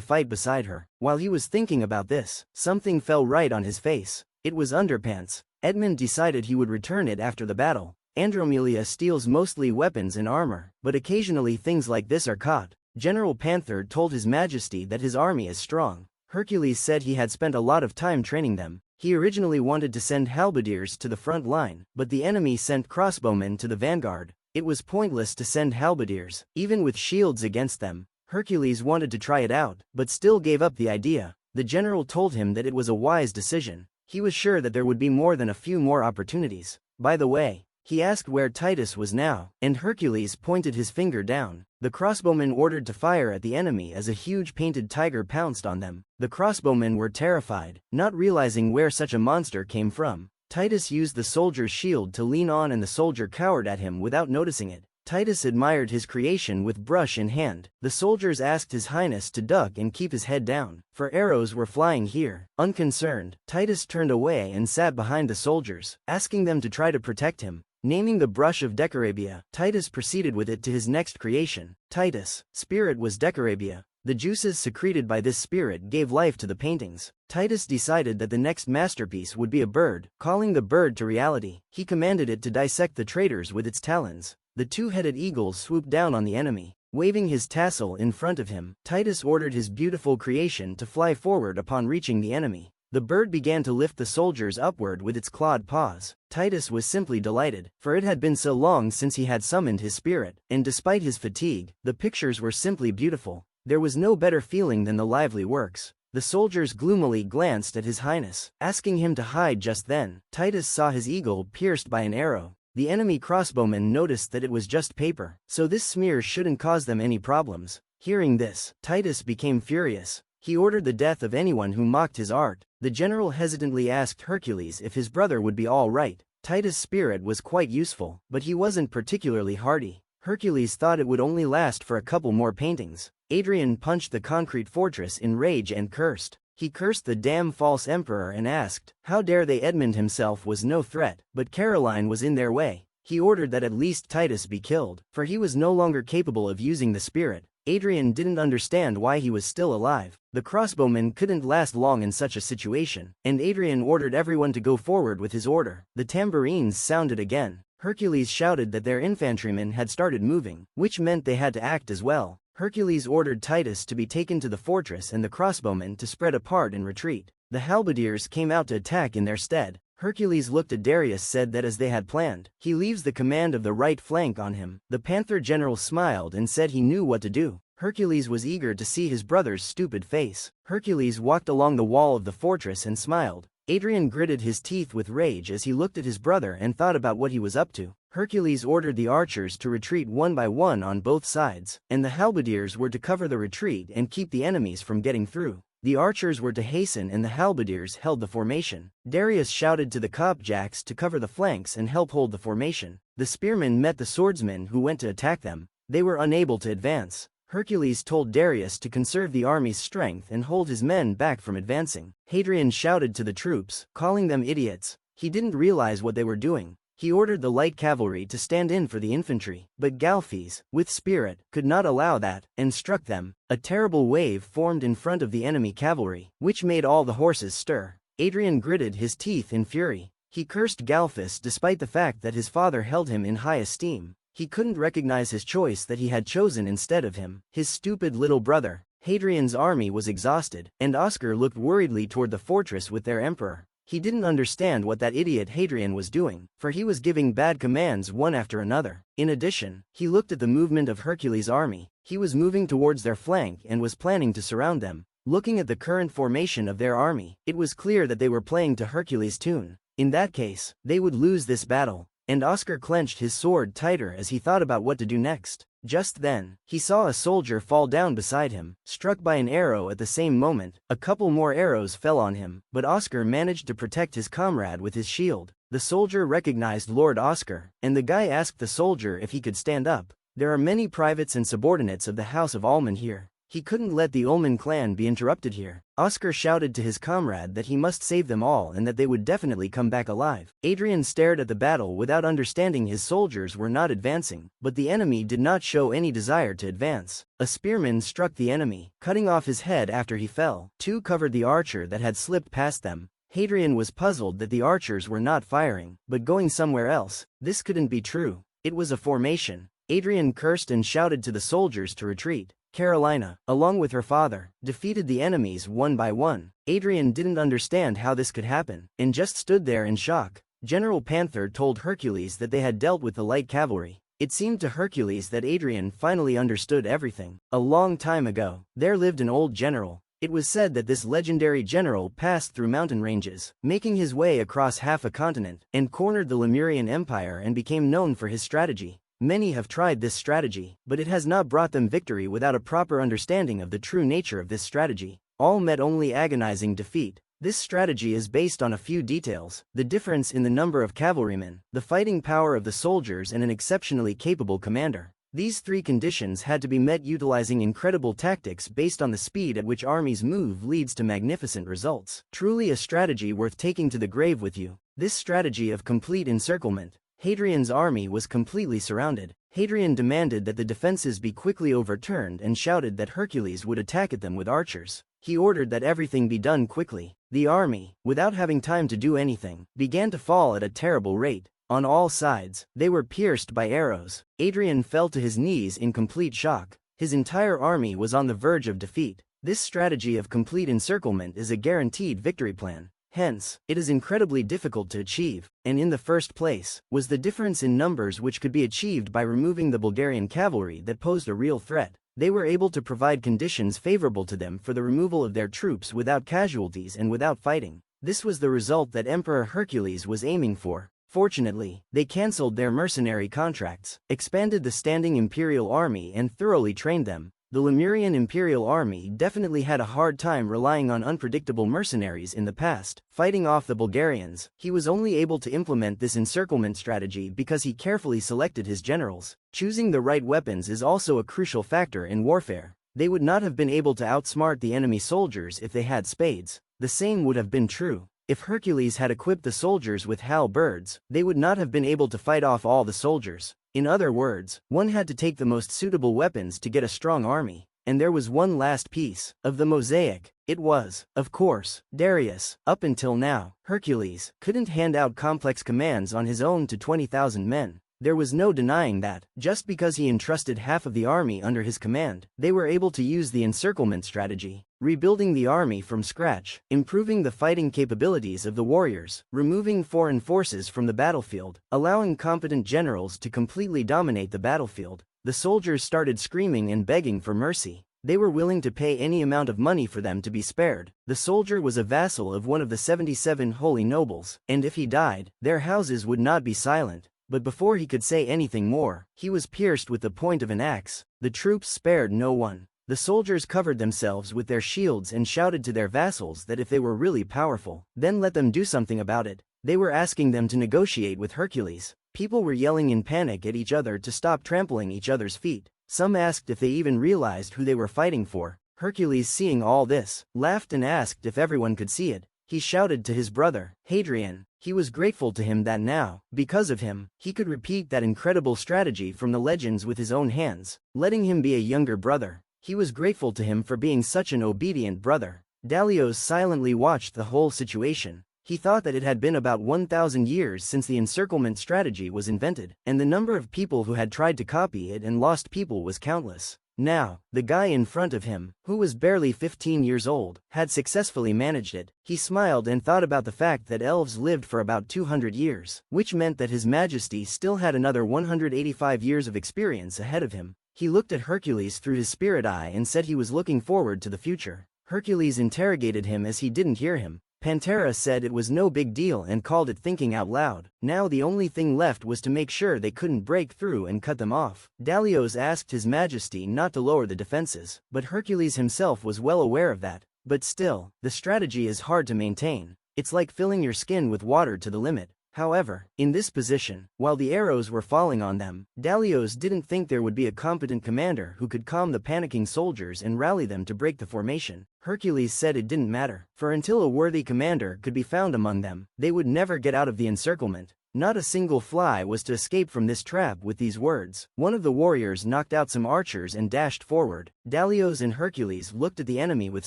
fight beside her. While he was thinking about this, something fell right on his face. It was underpants. Edmund decided he would return it after the battle. Andromelia steals mostly weapons and armor, but occasionally things like this are caught. General Panther told His Majesty that his army is strong. Hercules said he had spent a lot of time training them. He originally wanted to send halberdiers to the front line, but the enemy sent crossbowmen to the vanguard. It was pointless to send halberdiers, even with shields against them. Hercules wanted to try it out, but still gave up the idea. The general told him that it was a wise decision. He was sure that there would be more than a few more opportunities. By the way, he asked where Titus was now, and Hercules pointed his finger down. The crossbowmen ordered to fire at the enemy as a huge painted tiger pounced on them. The crossbowmen were terrified, not realizing where such a monster came from. Titus used the soldier's shield to lean on and the soldier cowered at him without noticing it. Titus admired his creation with brush in hand. The soldiers asked His Highness to duck and keep his head down, for arrows were flying here. Unconcerned, Titus turned away and sat behind the soldiers, asking them to try to protect him. Naming the brush of Decorabia, Titus proceeded with it to his next creation. Titus' spirit was Decorabia. The juices secreted by this spirit gave life to the paintings. Titus decided that the next masterpiece would be a bird. Calling the bird to reality, he commanded it to dissect the traitors with its talons. The two-headed eagle swooped down on the enemy. Waving his tassel in front of him, Titus ordered his beautiful creation to fly forward upon reaching the enemy. The bird began to lift the soldiers upward with its clawed paws. Titus was simply delighted, for it had been so long since he had summoned his spirit, and despite his fatigue, the pictures were simply beautiful. There was no better feeling than the lively works. The soldiers gloomily glanced at His Highness, asking him to hide. Just then, Titus saw his eagle pierced by an arrow. The enemy crossbowmen noticed that it was just paper, so this smear shouldn't cause them any problems. Hearing this, Titus became furious. He ordered the death of anyone who mocked his art. The general hesitantly asked Hercules if his brother would be all right. Titus' spirit was quite useful, but he wasn't particularly hardy. Hercules thought it would only last for a couple more paintings. Hadrian punched the concrete fortress in rage and cursed. He cursed the damn false emperor and asked, how dare they? Edmund himself was no threat, but Caroline was in their way. He ordered that at least Titus be killed, for he was no longer capable of using the spirit. Hadrian didn't understand why he was still alive. The crossbowmen couldn't last long in such a situation, and Hadrian ordered everyone to go forward with his order. The tambourines sounded again. Hercules shouted that their infantrymen had started moving, which meant they had to act as well. Hercules ordered Titus to be taken to the fortress and the crossbowmen to spread apart and retreat. The halberdiers came out to attack in their stead. Hercules looked at Darius, said that as they had planned, he leaves the command of the right flank on him. The Panther general smiled and said he knew what to do. Hercules was eager to see his brother's stupid face. Hercules walked along the wall of the fortress and smiled. Hadrian gritted his teeth with rage as he looked at his brother and thought about what he was up to. Hercules ordered the archers to retreat one by one on both sides, and the halberdiers were to cover the retreat and keep the enemies from getting through. The archers were to hasten and the halberdiers held the formation. Darius shouted to the copjacks to cover the flanks and help hold the formation. The spearmen met the swordsmen who went to attack them. They were unable to advance. Hercules told Darius to conserve the army's strength and hold his men back from advancing. Hadrian shouted to the troops, calling them idiots. He didn't realize what they were doing. He ordered the light cavalry to stand in for the infantry, but Galfes, with spirit, could not allow that, and struck them. A terrible wave formed in front of the enemy cavalry, which made all the horses stir. Hadrian gritted his teeth in fury. He cursed Galfes despite the fact that his father held him in high esteem. He couldn't recognize his choice that he had chosen instead of him, his stupid little brother. Hadrian's army was exhausted, and Oscar looked worriedly toward the fortress with their emperor. He didn't understand what that idiot Hadrian was doing, for he was giving bad commands one after another. In addition, he looked at the movement of Hercules' army. He was moving towards their flank and was planning to surround them. Looking at the current formation of their army, it was clear that they were playing to Hercules' tune. In that case, they would lose this battle. And Oscar clenched his sword tighter as he thought about what to do next. Just then, he saw a soldier fall down beside him, struck by an arrow. At the same moment, a couple more arrows fell on him, but Oscar managed to protect his comrade with his shield. The soldier recognized Lord Oscar, and the guy asked the soldier if he could stand up. There are many privates and subordinates of the House of Ullman here. He couldn't let the Ullman clan be interrupted here. Oscar shouted to his comrade that he must save them all and that they would definitely come back alive. Hadrian stared at the battle without understanding. His soldiers were not advancing, but the enemy did not show any desire to advance. A spearman struck the enemy, cutting off his head after he fell. Two covered the archer that had slipped past them. Hadrian was puzzled that the archers were not firing, but going somewhere else. This couldn't be true. It was a formation. Hadrian cursed and shouted to the soldiers to retreat. Carolina, along with her father, defeated the enemies one by one. Hadrian didn't understand how this could happen, and just stood there in shock. General Panther told Hercules that they had dealt with the light cavalry. It seemed to Hercules that Hadrian finally understood everything. A long time ago, there lived an old general. It was said that this legendary general passed through mountain ranges, making his way across half a continent, and cornered the Lemurian Empire and became known for his strategy. Many have tried this strategy, but it has not brought them victory without a proper understanding of the true nature of this strategy. All met only agonizing defeat. This strategy is based on a few details: the difference in the number of cavalrymen, the fighting power of the soldiers, and an exceptionally capable commander. These three conditions had to be met utilizing incredible tactics based on the speed at which armies move leads to magnificent results. Truly a strategy worth taking to the grave with you. This strategy of complete encirclement. Hadrian's army was completely surrounded. Hadrian demanded that the defenses be quickly overturned and shouted that Hercules would attack at them with archers. He ordered that everything be done quickly. The army, without having time to do anything, began to fall at a terrible rate. On all sides, they were pierced by arrows. Hadrian fell to his knees in complete shock. His entire army was on the verge of defeat. This strategy of complete encirclement is a guaranteed victory plan. Hence, it is incredibly difficult to achieve, and in the first place, was the difference in numbers which could be achieved by removing the Bulgarian cavalry that posed a real threat. They were able to provide conditions favorable to them for the removal of their troops without casualties and without fighting. This was the result that Emperor Hercules was aiming for. Fortunately, they cancelled their mercenary contracts, expanded the standing imperial army and thoroughly trained them. The Lemurian imperial army definitely had a hard time relying on unpredictable mercenaries in the past, fighting off the Bulgarians. He was only able to implement this encirclement strategy because he carefully selected his generals. Choosing the right weapons is also a crucial factor in warfare. They would not have been able to outsmart the enemy soldiers if they had spades. The same would have been true if Hercules had equipped the soldiers with halberds. They would not have been able to fight off all the soldiers. In other words, one had to take the most suitable weapons to get a strong army. And there was one last piece of the mosaic. It was, of course, Darius. Up until now, Hercules couldn't hand out complex commands on his own to 20,000 men. There was no denying that, just because he entrusted half of the army under his command, they were able to use the encirclement strategy, rebuilding the army from scratch, improving the fighting capabilities of the warriors, removing foreign forces from the battlefield, allowing competent generals to completely dominate the battlefield. The soldiers started screaming and begging for mercy. They were willing to pay any amount of money for them to be spared. The soldier was a vassal of one of the 77 holy nobles, and if he died, their houses would not be silent. But before he could say anything more, he was pierced with the point of an axe. The troops spared no one. The soldiers covered themselves with their shields and shouted to their vassals that if they were really powerful, then let them do something about it. They were asking them to negotiate with Hercules. People were yelling in panic at each other to stop trampling each other's feet. Some asked if they even realized who they were fighting for. Hercules, seeing all this, laughed and asked if everyone could see it. He shouted to his brother, Hadrian. He was grateful to him that now, because of him, he could repeat that incredible strategy from the legends with his own hands, letting him be a younger brother. He was grateful to him for being such an obedient brother. Dalios silently watched the whole situation. He thought that it had been about 1,000 years since the encirclement strategy was invented, and the number of people who had tried to copy it and lost people was countless. Now, the guy in front of him, who was barely 15 years old, had successfully managed it. He smiled and thought about the fact that elves lived for about 200 years, which meant that His Majesty still had another 185 years of experience ahead of him. He looked at Hercules through his spirit eye and said he was looking forward to the future. Hercules interrogated him as he didn't hear him. Pantera said it was no big deal and called it thinking out loud. Now the only thing left was to make sure they couldn't break through and cut them off. Dalios asked His Majesty not to lower the defenses, but Hercules himself was well aware of that. But still, the strategy is hard to maintain. It's like filling your skin with water to the limit. However, in this position, while the arrows were falling on them, Dalios didn't think there would be a competent commander who could calm the panicking soldiers and rally them to break the formation. Hercules said it didn't matter, for until a worthy commander could be found among them, they would never get out of the encirclement. Not a single fly was to escape from this trap. With these words, one of the warriors knocked out some archers and dashed forward. Dalios and Hercules looked at the enemy with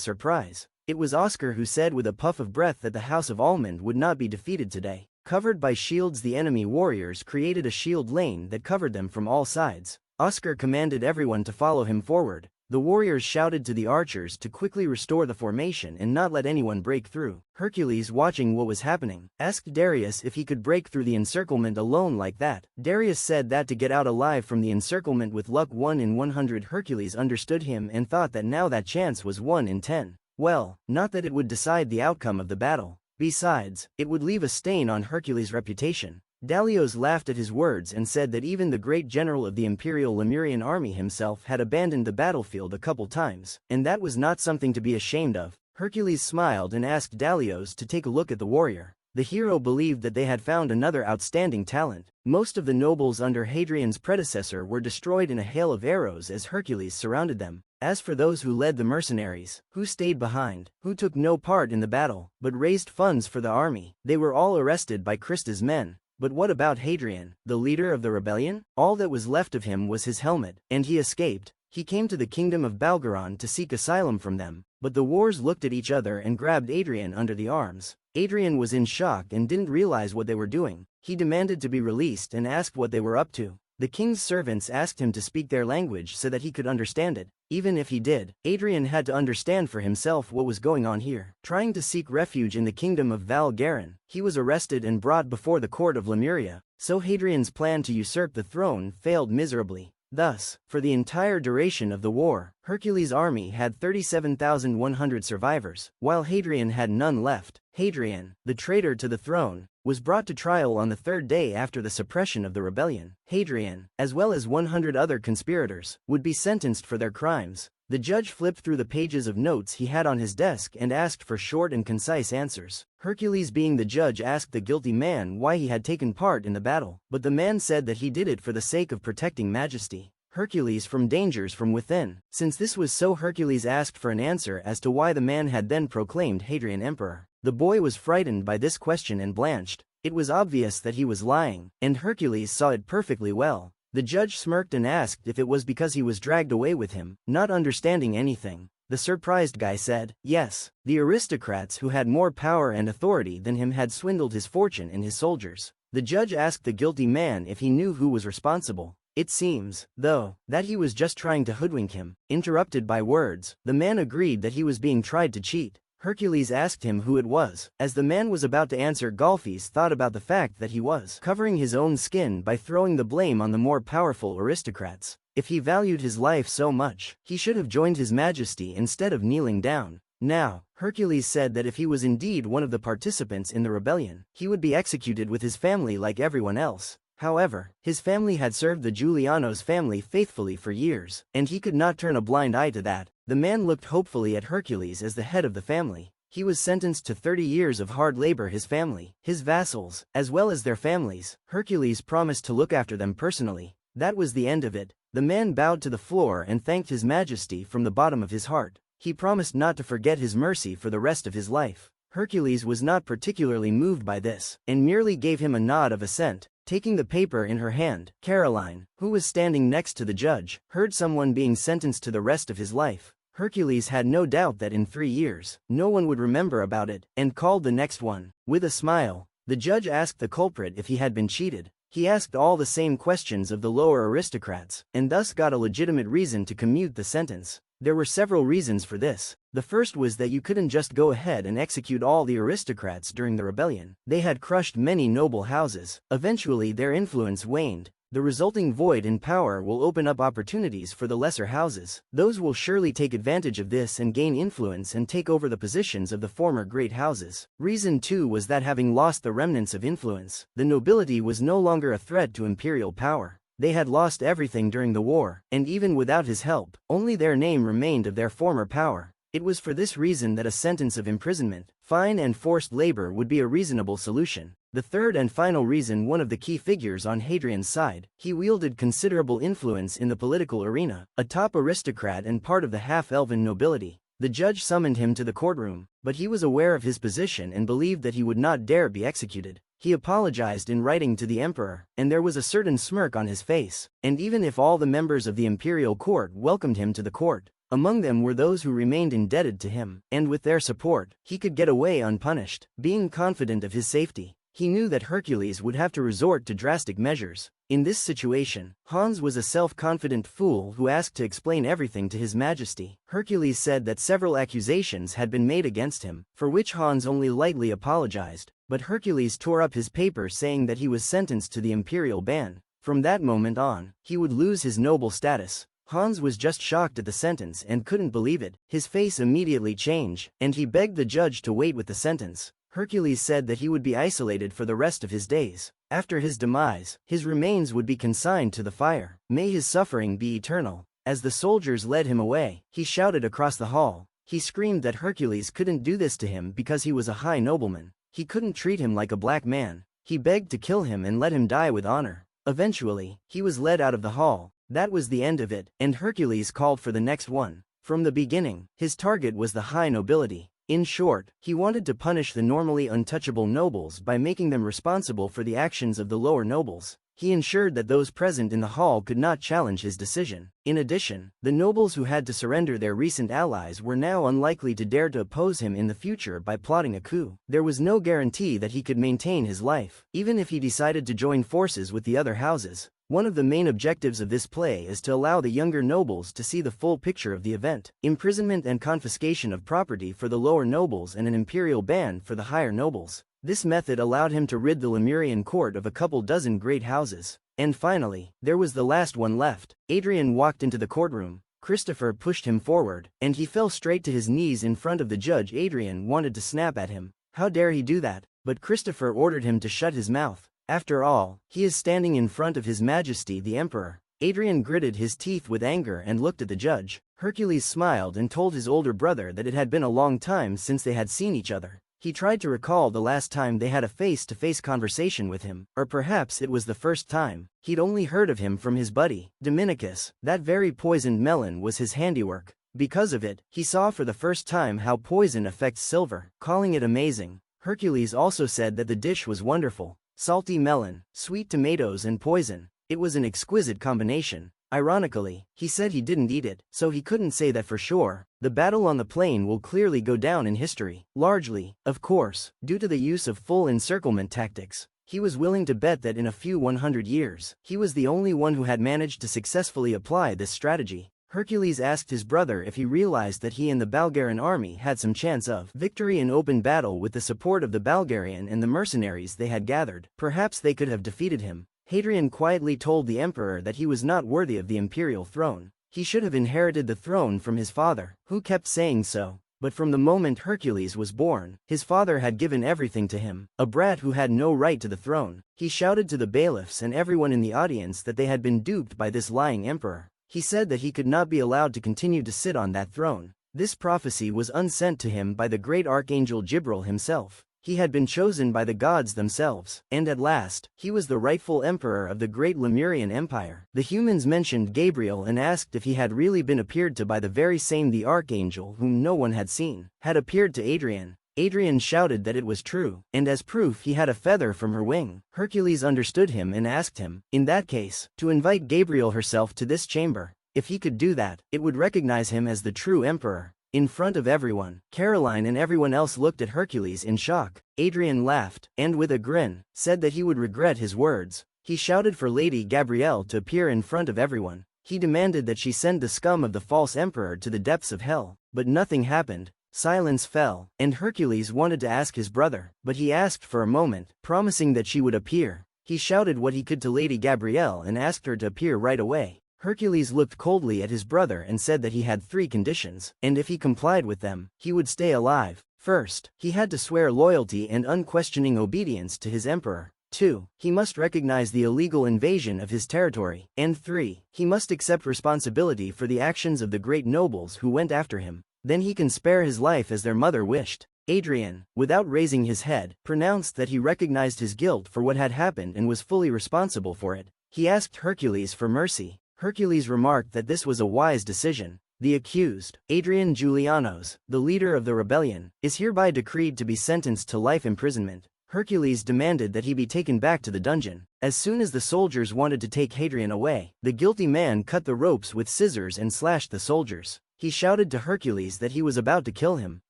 surprise. It was Oscar who said with a puff of breath that the House of Almond would not be defeated today. Covered by shields, the enemy warriors created a shield lane that covered them from all sides. Oscar commanded everyone to follow him forward. The warriors shouted to the archers to quickly restore the formation and not let anyone break through. Hercules, watching what was happening, asked Darius if he could break through the encirclement alone like that. Darius said that to get out alive from the encirclement with luck 1 in 100. Hercules understood him and thought that now that chance was 1 in 10. Well, not that it would decide the outcome of the battle. Besides, it would leave a stain on Hercules' reputation. Dalios laughed at his words and said that even the great general of the Imperial Lemurian army himself had abandoned the battlefield a couple times, and that was not something to be ashamed of. Hercules smiled and asked Dalios to take a look at the warrior. The hero believed that they had found another outstanding talent. Most of the nobles under Hadrian's predecessor were destroyed in a hail of arrows as Hercules surrounded them. As for those who led the mercenaries, who stayed behind, who took no part in the battle, but raised funds for the army, they were all arrested by Christa's men. But what about Hadrian, the leader of the rebellion? All that was left of him was his helmet, and he escaped. He came to the kingdom of Balgaron to seek asylum from them, but the wars looked at each other and grabbed Adrian under the arms. Adrian was in shock and didn't realize what they were doing. He demanded to be released and asked what they were up to. The king's servants asked him to speak their language so that he could understand it. Even if he did, Adrian had to understand for himself what was going on here. Trying to seek refuge in the kingdom of Valgaran, he was arrested and brought before the court of Lemuria. So Hadrian's plan to usurp the throne failed miserably. Thus, for the entire duration of the war, Hercules' army had 37,100 survivors, while Hadrian had none left. Hadrian, the traitor to the throne, was brought to trial on the third day after the suppression of the rebellion. Hadrian, as well as 100 other conspirators, would be sentenced for their crimes. The judge flipped through the pages of notes he had on his desk and asked for short and concise answers. Hercules, being the judge, asked the guilty man why he had taken part in the battle, but the man said that he did it for the sake of protecting majesty. Hercules from dangers from within. Since this was so, Hercules asked for an answer as to why the man had then proclaimed Hadrian emperor. The boy was frightened by this question and blanched. It was obvious that he was lying, and Hercules saw it perfectly well. The judge smirked and asked if it was because he was dragged away with him, not understanding anything. The surprised guy said, yes, the aristocrats who had more power and authority than him had swindled his fortune and his soldiers. The judge asked the guilty man if he knew who was responsible. It seems, though, that he was just trying to hoodwink him. Interrupted by words, the man agreed that he was being tried to cheat. Hercules asked him who it was. As the man was about to answer, Golfes thought about the fact that he was covering his own skin by throwing the blame on the more powerful aristocrats. If he valued his life so much, he should have joined his majesty instead of kneeling down. Now, Hercules said that if he was indeed one of the participants in the rebellion, he would be executed with his family like everyone else. However, his family had served the Giuliano's family faithfully for years, and he could not turn a blind eye to that. The man looked hopefully at Hercules as the head of the family. He was sentenced to 30 years of hard labor. His family, his vassals, as well as their families, Hercules promised to look after them personally. That was the end of it. The man bowed to the floor and thanked his majesty from the bottom of his heart. He promised not to forget his mercy for the rest of his life. Hercules was not particularly moved by this, and merely gave him a nod of assent. Taking the paper in her hand, Caroline, who was standing next to the judge, heard someone being sentenced to the rest of his life. Hercules had no doubt that in 3 years, no one would remember about it, and called the next one. With a smile, the judge asked the culprit if he had been cheated. He asked all the same questions of the lower aristocrats, and thus got a legitimate reason to commute the sentence. There were several reasons for this. The first was that you couldn't just go ahead and execute all the aristocrats during the rebellion. They had crushed many noble houses. Eventually their influence waned. The resulting void in power will open up opportunities for the lesser houses. Those will surely take advantage of this and gain influence and take over the positions of the former great houses. Reason 2 was that having lost the remnants of influence, the nobility was no longer a threat to imperial power. They had lost everything during the war, and even without his help, only their name remained of their former power. It was for this reason that a sentence of imprisonment, fine and forced labor would be a reasonable solution. The third and final reason, one of the key figures on Hadrian's side, he wielded considerable influence in the political arena, a top aristocrat and part of the half-elven nobility. The judge summoned him to the courtroom, but he was aware of his position and believed that he would not dare be executed. He apologized in writing to the emperor, and there was a certain smirk on his face. And even if all the members of the imperial court welcomed him to the court, among them were those who remained indebted to him, and with their support, he could get away unpunished. Being confident of his safety, he knew that Hercules would have to resort to drastic measures. In this situation, Hans was a self-confident fool who asked to explain everything to his majesty. Hercules said that several accusations had been made against him, for which Hans only lightly apologized, but Hercules tore up his paper saying that he was sentenced to the imperial ban. From that moment on, he would lose his noble status. Hans was just shocked at the sentence and couldn't believe it. His face immediately changed, and he begged the judge to wait with the sentence. Hercules said that he would be isolated for the rest of his days. After his demise, his remains would be consigned to the fire. May his suffering be eternal. As the soldiers led him away, he shouted across the hall. He screamed that Hercules couldn't do this to him because he was a high nobleman. He couldn't treat him like a black man. He begged to kill him and let him die with honor. Eventually, he was led out of the hall. That was the end of it, and Hercules called for the next one. From the beginning, his target was the high nobility. In short, he wanted to punish the normally untouchable nobles by making them responsible for the actions of the lower nobles. He ensured that those present in the hall could not challenge his decision. In addition, the nobles who had to surrender their recent allies were now unlikely to dare to oppose him in the future by plotting a coup. There was no guarantee that he could maintain his life, even if he decided to join forces with the other houses. One of the main objectives of this play is to allow the younger nobles to see the full picture of the event. Imprisonment and confiscation of property for the lower nobles and an imperial ban for the higher nobles. This method allowed him to rid the Lemurian court of a couple dozen great houses. And finally, there was the last one left. Hadrian walked into the courtroom. Christopher pushed him forward, and he fell straight to his knees in front of the judge. Hadrian wanted to snap at him. How dare he do that? but Christopher ordered him to shut his mouth. After all, he is standing in front of His Majesty the Emperor. Hadrian gritted his teeth with anger and looked at the judge. Hercules smiled and told his older brother that it had been a long time since they had seen each other. He tried to recall the last time they had a face-to-face conversation with him, or perhaps it was the first time. He'd only heard of him from his buddy, Dominicus. That very poisoned melon was his handiwork. Because of it, he saw for the first time how poison affects silver, calling it amazing. Hercules also said that the dish was wonderful. Salty melon, sweet tomatoes and poison. It was an exquisite combination. Ironically, he said he didn't eat it, so he couldn't say that for sure. The battle on the plain will clearly go down in history, largely, of course, due to the use of full encirclement tactics. He was willing to bet that in a few 100 years, he was the only one who had managed to successfully apply this strategy. Hercules asked his brother if he realized that he and the Bulgarian army had some chance of victory in open battle with the support of the Bulgarian and the mercenaries they had gathered. Perhaps they could have defeated him. Hadrian quietly told the emperor that he was not worthy of the imperial throne. He should have inherited the throne from his father, who kept saying so. But from the moment Hercules was born, his father had given everything to him, a brat who had no right to the throne. He shouted to the bailiffs and everyone in the audience that they had been duped by this lying emperor. He said that he could not be allowed to continue to sit on that throne. This prophecy was unsent to him by the great archangel Gabriel himself. He had been chosen by the gods themselves, and at last, he was the rightful emperor of the great Lemurian Empire. The humans mentioned Gabriel and asked if he had really been appeared to by the very same the archangel whom no one had seen, had appeared to Hadrian. Hadrian shouted that it was true, and as proof he had a feather from her wing. Hercules understood him and asked him, in that case, to invite Gabriel herself to this chamber. If he could do that, it would recognize him as the true emperor. In front of everyone, Caroline and everyone else looked at Hercules in shock. Hadrian laughed, and with a grin, said that he would regret his words. He shouted for Lady Gabrielle to appear in front of everyone. He demanded that she send the scum of the false emperor to the depths of hell. But nothing happened. Silence fell, and Hercules wanted to ask his brother, but he asked for a moment, promising that she would appear. He shouted what he could to Lady Gabrielle and asked her to appear right away. Hercules looked coldly at his brother and said that he had 3 conditions, and if he complied with them, he would stay alive. First, he had to swear loyalty and unquestioning obedience to his emperor. 2. He must recognize the illegal invasion of his territory. And 3. He must accept responsibility for the actions of the great nobles who went after him. Then he can spare his life as their mother wished. Hadrian, without raising his head, pronounced that he recognized his guilt for what had happened and was fully responsible for it. He asked Hercules for mercy. Hercules remarked that this was a wise decision. The accused, Hadrian Julianos, the leader of the rebellion, is hereby decreed to be sentenced to life imprisonment. Hercules demanded that he be taken back to the dungeon. As soon as the soldiers wanted to take Hadrian away, the guilty man cut the ropes with scissors and slashed the soldiers. He shouted to Hercules that he was about to kill him,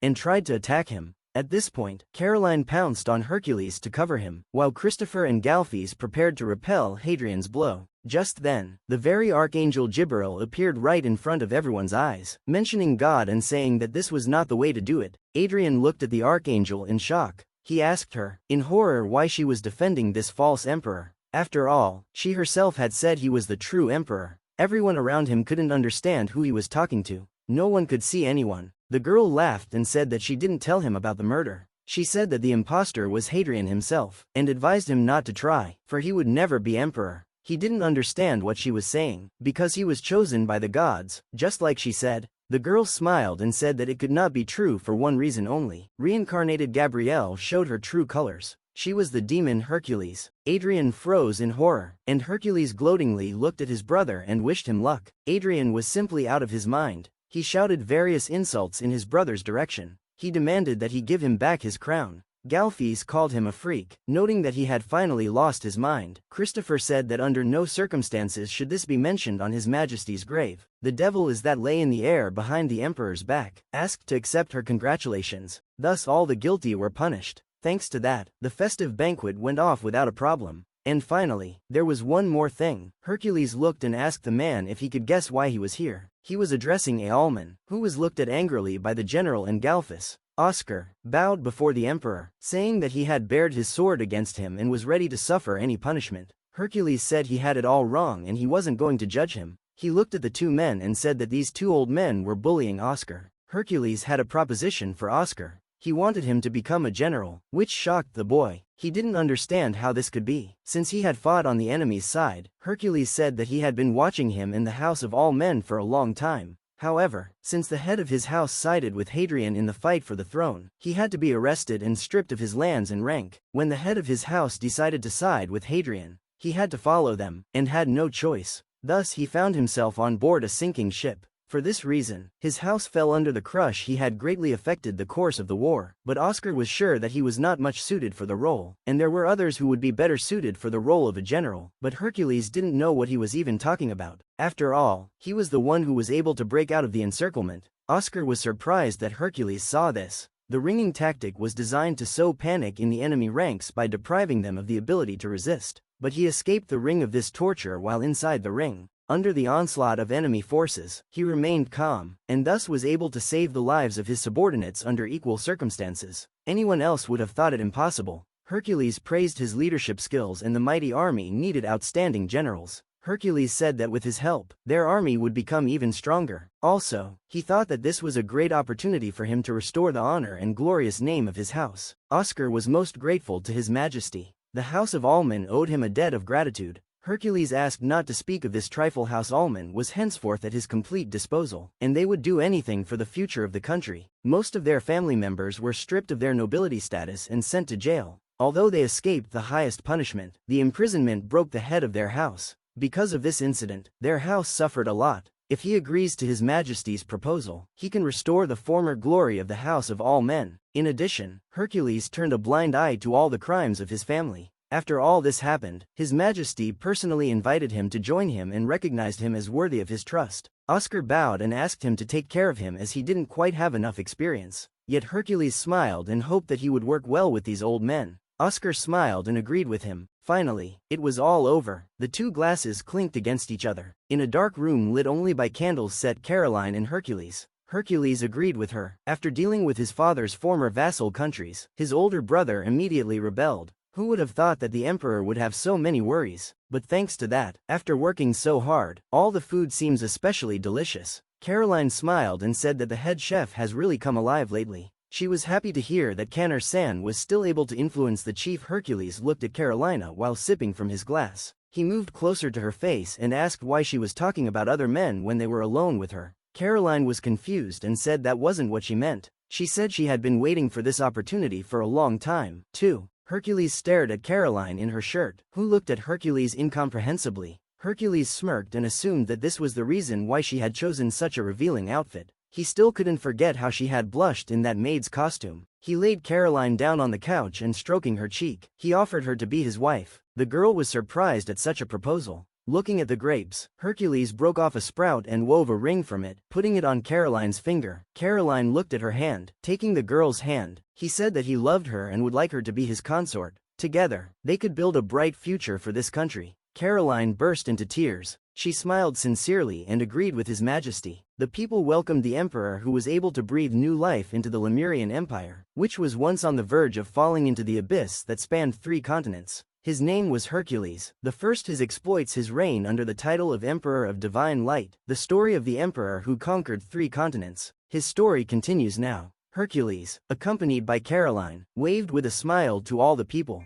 and tried to attack him. At this point, Caroline pounced on Hercules to cover him, while Christopher and Galfes prepared to repel Hadrian's blow. Just then, the very archangel Gabriel appeared right in front of everyone's eyes, mentioning God and saying that this was not the way to do it. Hadrian looked at the archangel in shock. He asked her, in horror, why she was defending this false emperor. After all, she herself had said he was the true emperor. Everyone around him couldn't understand who he was talking to. No one could see anyone. The girl laughed and said that she didn't tell him about the murder. She said that the impostor was Hadrian himself, and advised him not to try, for he would never be emperor. He didn't understand what she was saying, because he was chosen by the gods, just like she said. The girl smiled and said that it could not be true for one reason only. Reincarnated Gabrielle showed her true colors. She was the demon Hercules. Hadrian froze in horror, and Hercules gloatingly looked at his brother and wished him luck. Hadrian was simply out of his mind. He shouted various insults in his brother's direction. He demanded that he give him back his crown. Galfes called him a freak, noting that he had finally lost his mind. Christopher said that under no circumstances should this be mentioned on His Majesty's grave. The devil is that lay in the air behind the emperor's back, asked to accept her congratulations. Thus all the guilty were punished. Thanks to that, the festive banquet went off without a problem. And finally, there was one more thing. Hercules looked and asked the man if he could guess why he was here. He was addressing Aulman, who was looked at angrily by the general and Galfes. Oscar bowed before the emperor, saying that he had bared his sword against him and was ready to suffer any punishment. Hercules said he had it all wrong and he wasn't going to judge him. He looked at the 2 men and said that these 2 old men were bullying Oscar. Hercules had a proposition for Oscar. He wanted him to become a general, which shocked the boy. He didn't understand how this could be. Since he had fought on the enemy's side, Hercules said that he had been watching him in the house of all men for a long time. However, since the head of his house sided with Hadrian in the fight for the throne, he had to be arrested and stripped of his lands and rank. When the head of his house decided to side with Hadrian, he had to follow them, and had no choice. Thus he found himself on board a sinking ship. For this reason, his house fell under the crush. He had greatly affected the course of the war, but Oscar was sure that he was not much suited for the role, and there were others who would be better suited for the role of a general, but Hercules didn't know what he was even talking about. After all, he was the one who was able to break out of the encirclement. Oscar was surprised that Hercules saw this. The ringing tactic was designed to sow panic in the enemy ranks by depriving them of the ability to resist, but he escaped the ring of this torture while inside the ring. Under the onslaught of enemy forces, he remained calm, and thus was able to save the lives of his subordinates under equal circumstances. Anyone else would have thought it impossible. Hercules praised his leadership skills, and the mighty army needed outstanding generals. Hercules said that with his help, their army would become even stronger. Also, he thought that this was a great opportunity for him to restore the honor and glorious name of his house. Oscar was most grateful to his majesty. The house of Allman owed him a debt of gratitude. Hercules asked not to speak of this trifle. House Allman was henceforth at his complete disposal, and they would do anything for the future of the country. Most of their family members were stripped of their nobility status and sent to jail. Although they escaped the highest punishment, the imprisonment broke the head of their house. Because of this incident, their house suffered a lot. If he agrees to His Majesty's proposal, he can restore the former glory of the house of all men. In addition, Hercules turned a blind eye to all the crimes of his family. After all this happened, His Majesty personally invited him to join him and recognized him as worthy of his trust. Oscar bowed and asked him to take care of him as he didn't quite have enough experience. Yet Hercules smiled and hoped that he would work well with these old men. Oscar smiled and agreed with him. Finally, it was all over. The two glasses clinked against each other. In a dark room lit only by candles sat Caroline and Hercules. Hercules agreed with her. After dealing with his father's former vassal countries, his older brother immediately rebelled. Who would have thought that the emperor would have so many worries? But thanks to that, after working so hard, all the food seems especially delicious. Caroline smiled and said that the head chef has really come alive lately. She was happy to hear that Canner-san was still able to influence the chief. Hercules looked at Carolina while sipping from his glass. He moved closer to her face and asked why she was talking about other men when they were alone with her. Caroline was confused and said that wasn't what she meant. She said she had been waiting for this opportunity for a long time, too. Hercules stared at Caroline in her shirt, who looked at Hercules incomprehensibly. Hercules smirked and assumed that this was the reason why she had chosen such a revealing outfit. He still couldn't forget how she had blushed in that maid's costume. He laid Caroline down on the couch and stroking her cheek, he offered her to be his wife. The girl was surprised at such a proposal. Looking at the grapes, Hercules broke off a sprout and wove a ring from it, putting it on Caroline's finger. Caroline looked at her hand. Taking the girl's hand, he said that he loved her and would like her to be his consort. Together, they could build a bright future for this country. Caroline burst into tears. She smiled sincerely and agreed with His Majesty. The people welcomed the emperor, who was able to breathe new life into the Lemurian Empire, which was once on the verge of falling into the abyss that spanned 3 continents. His name was Hercules. The first his exploits his reign under the title of Emperor of Divine Light, the story of the emperor who conquered 3 continents. His story continues now. Hercules, accompanied by Caroline, waved with a smile to all the people.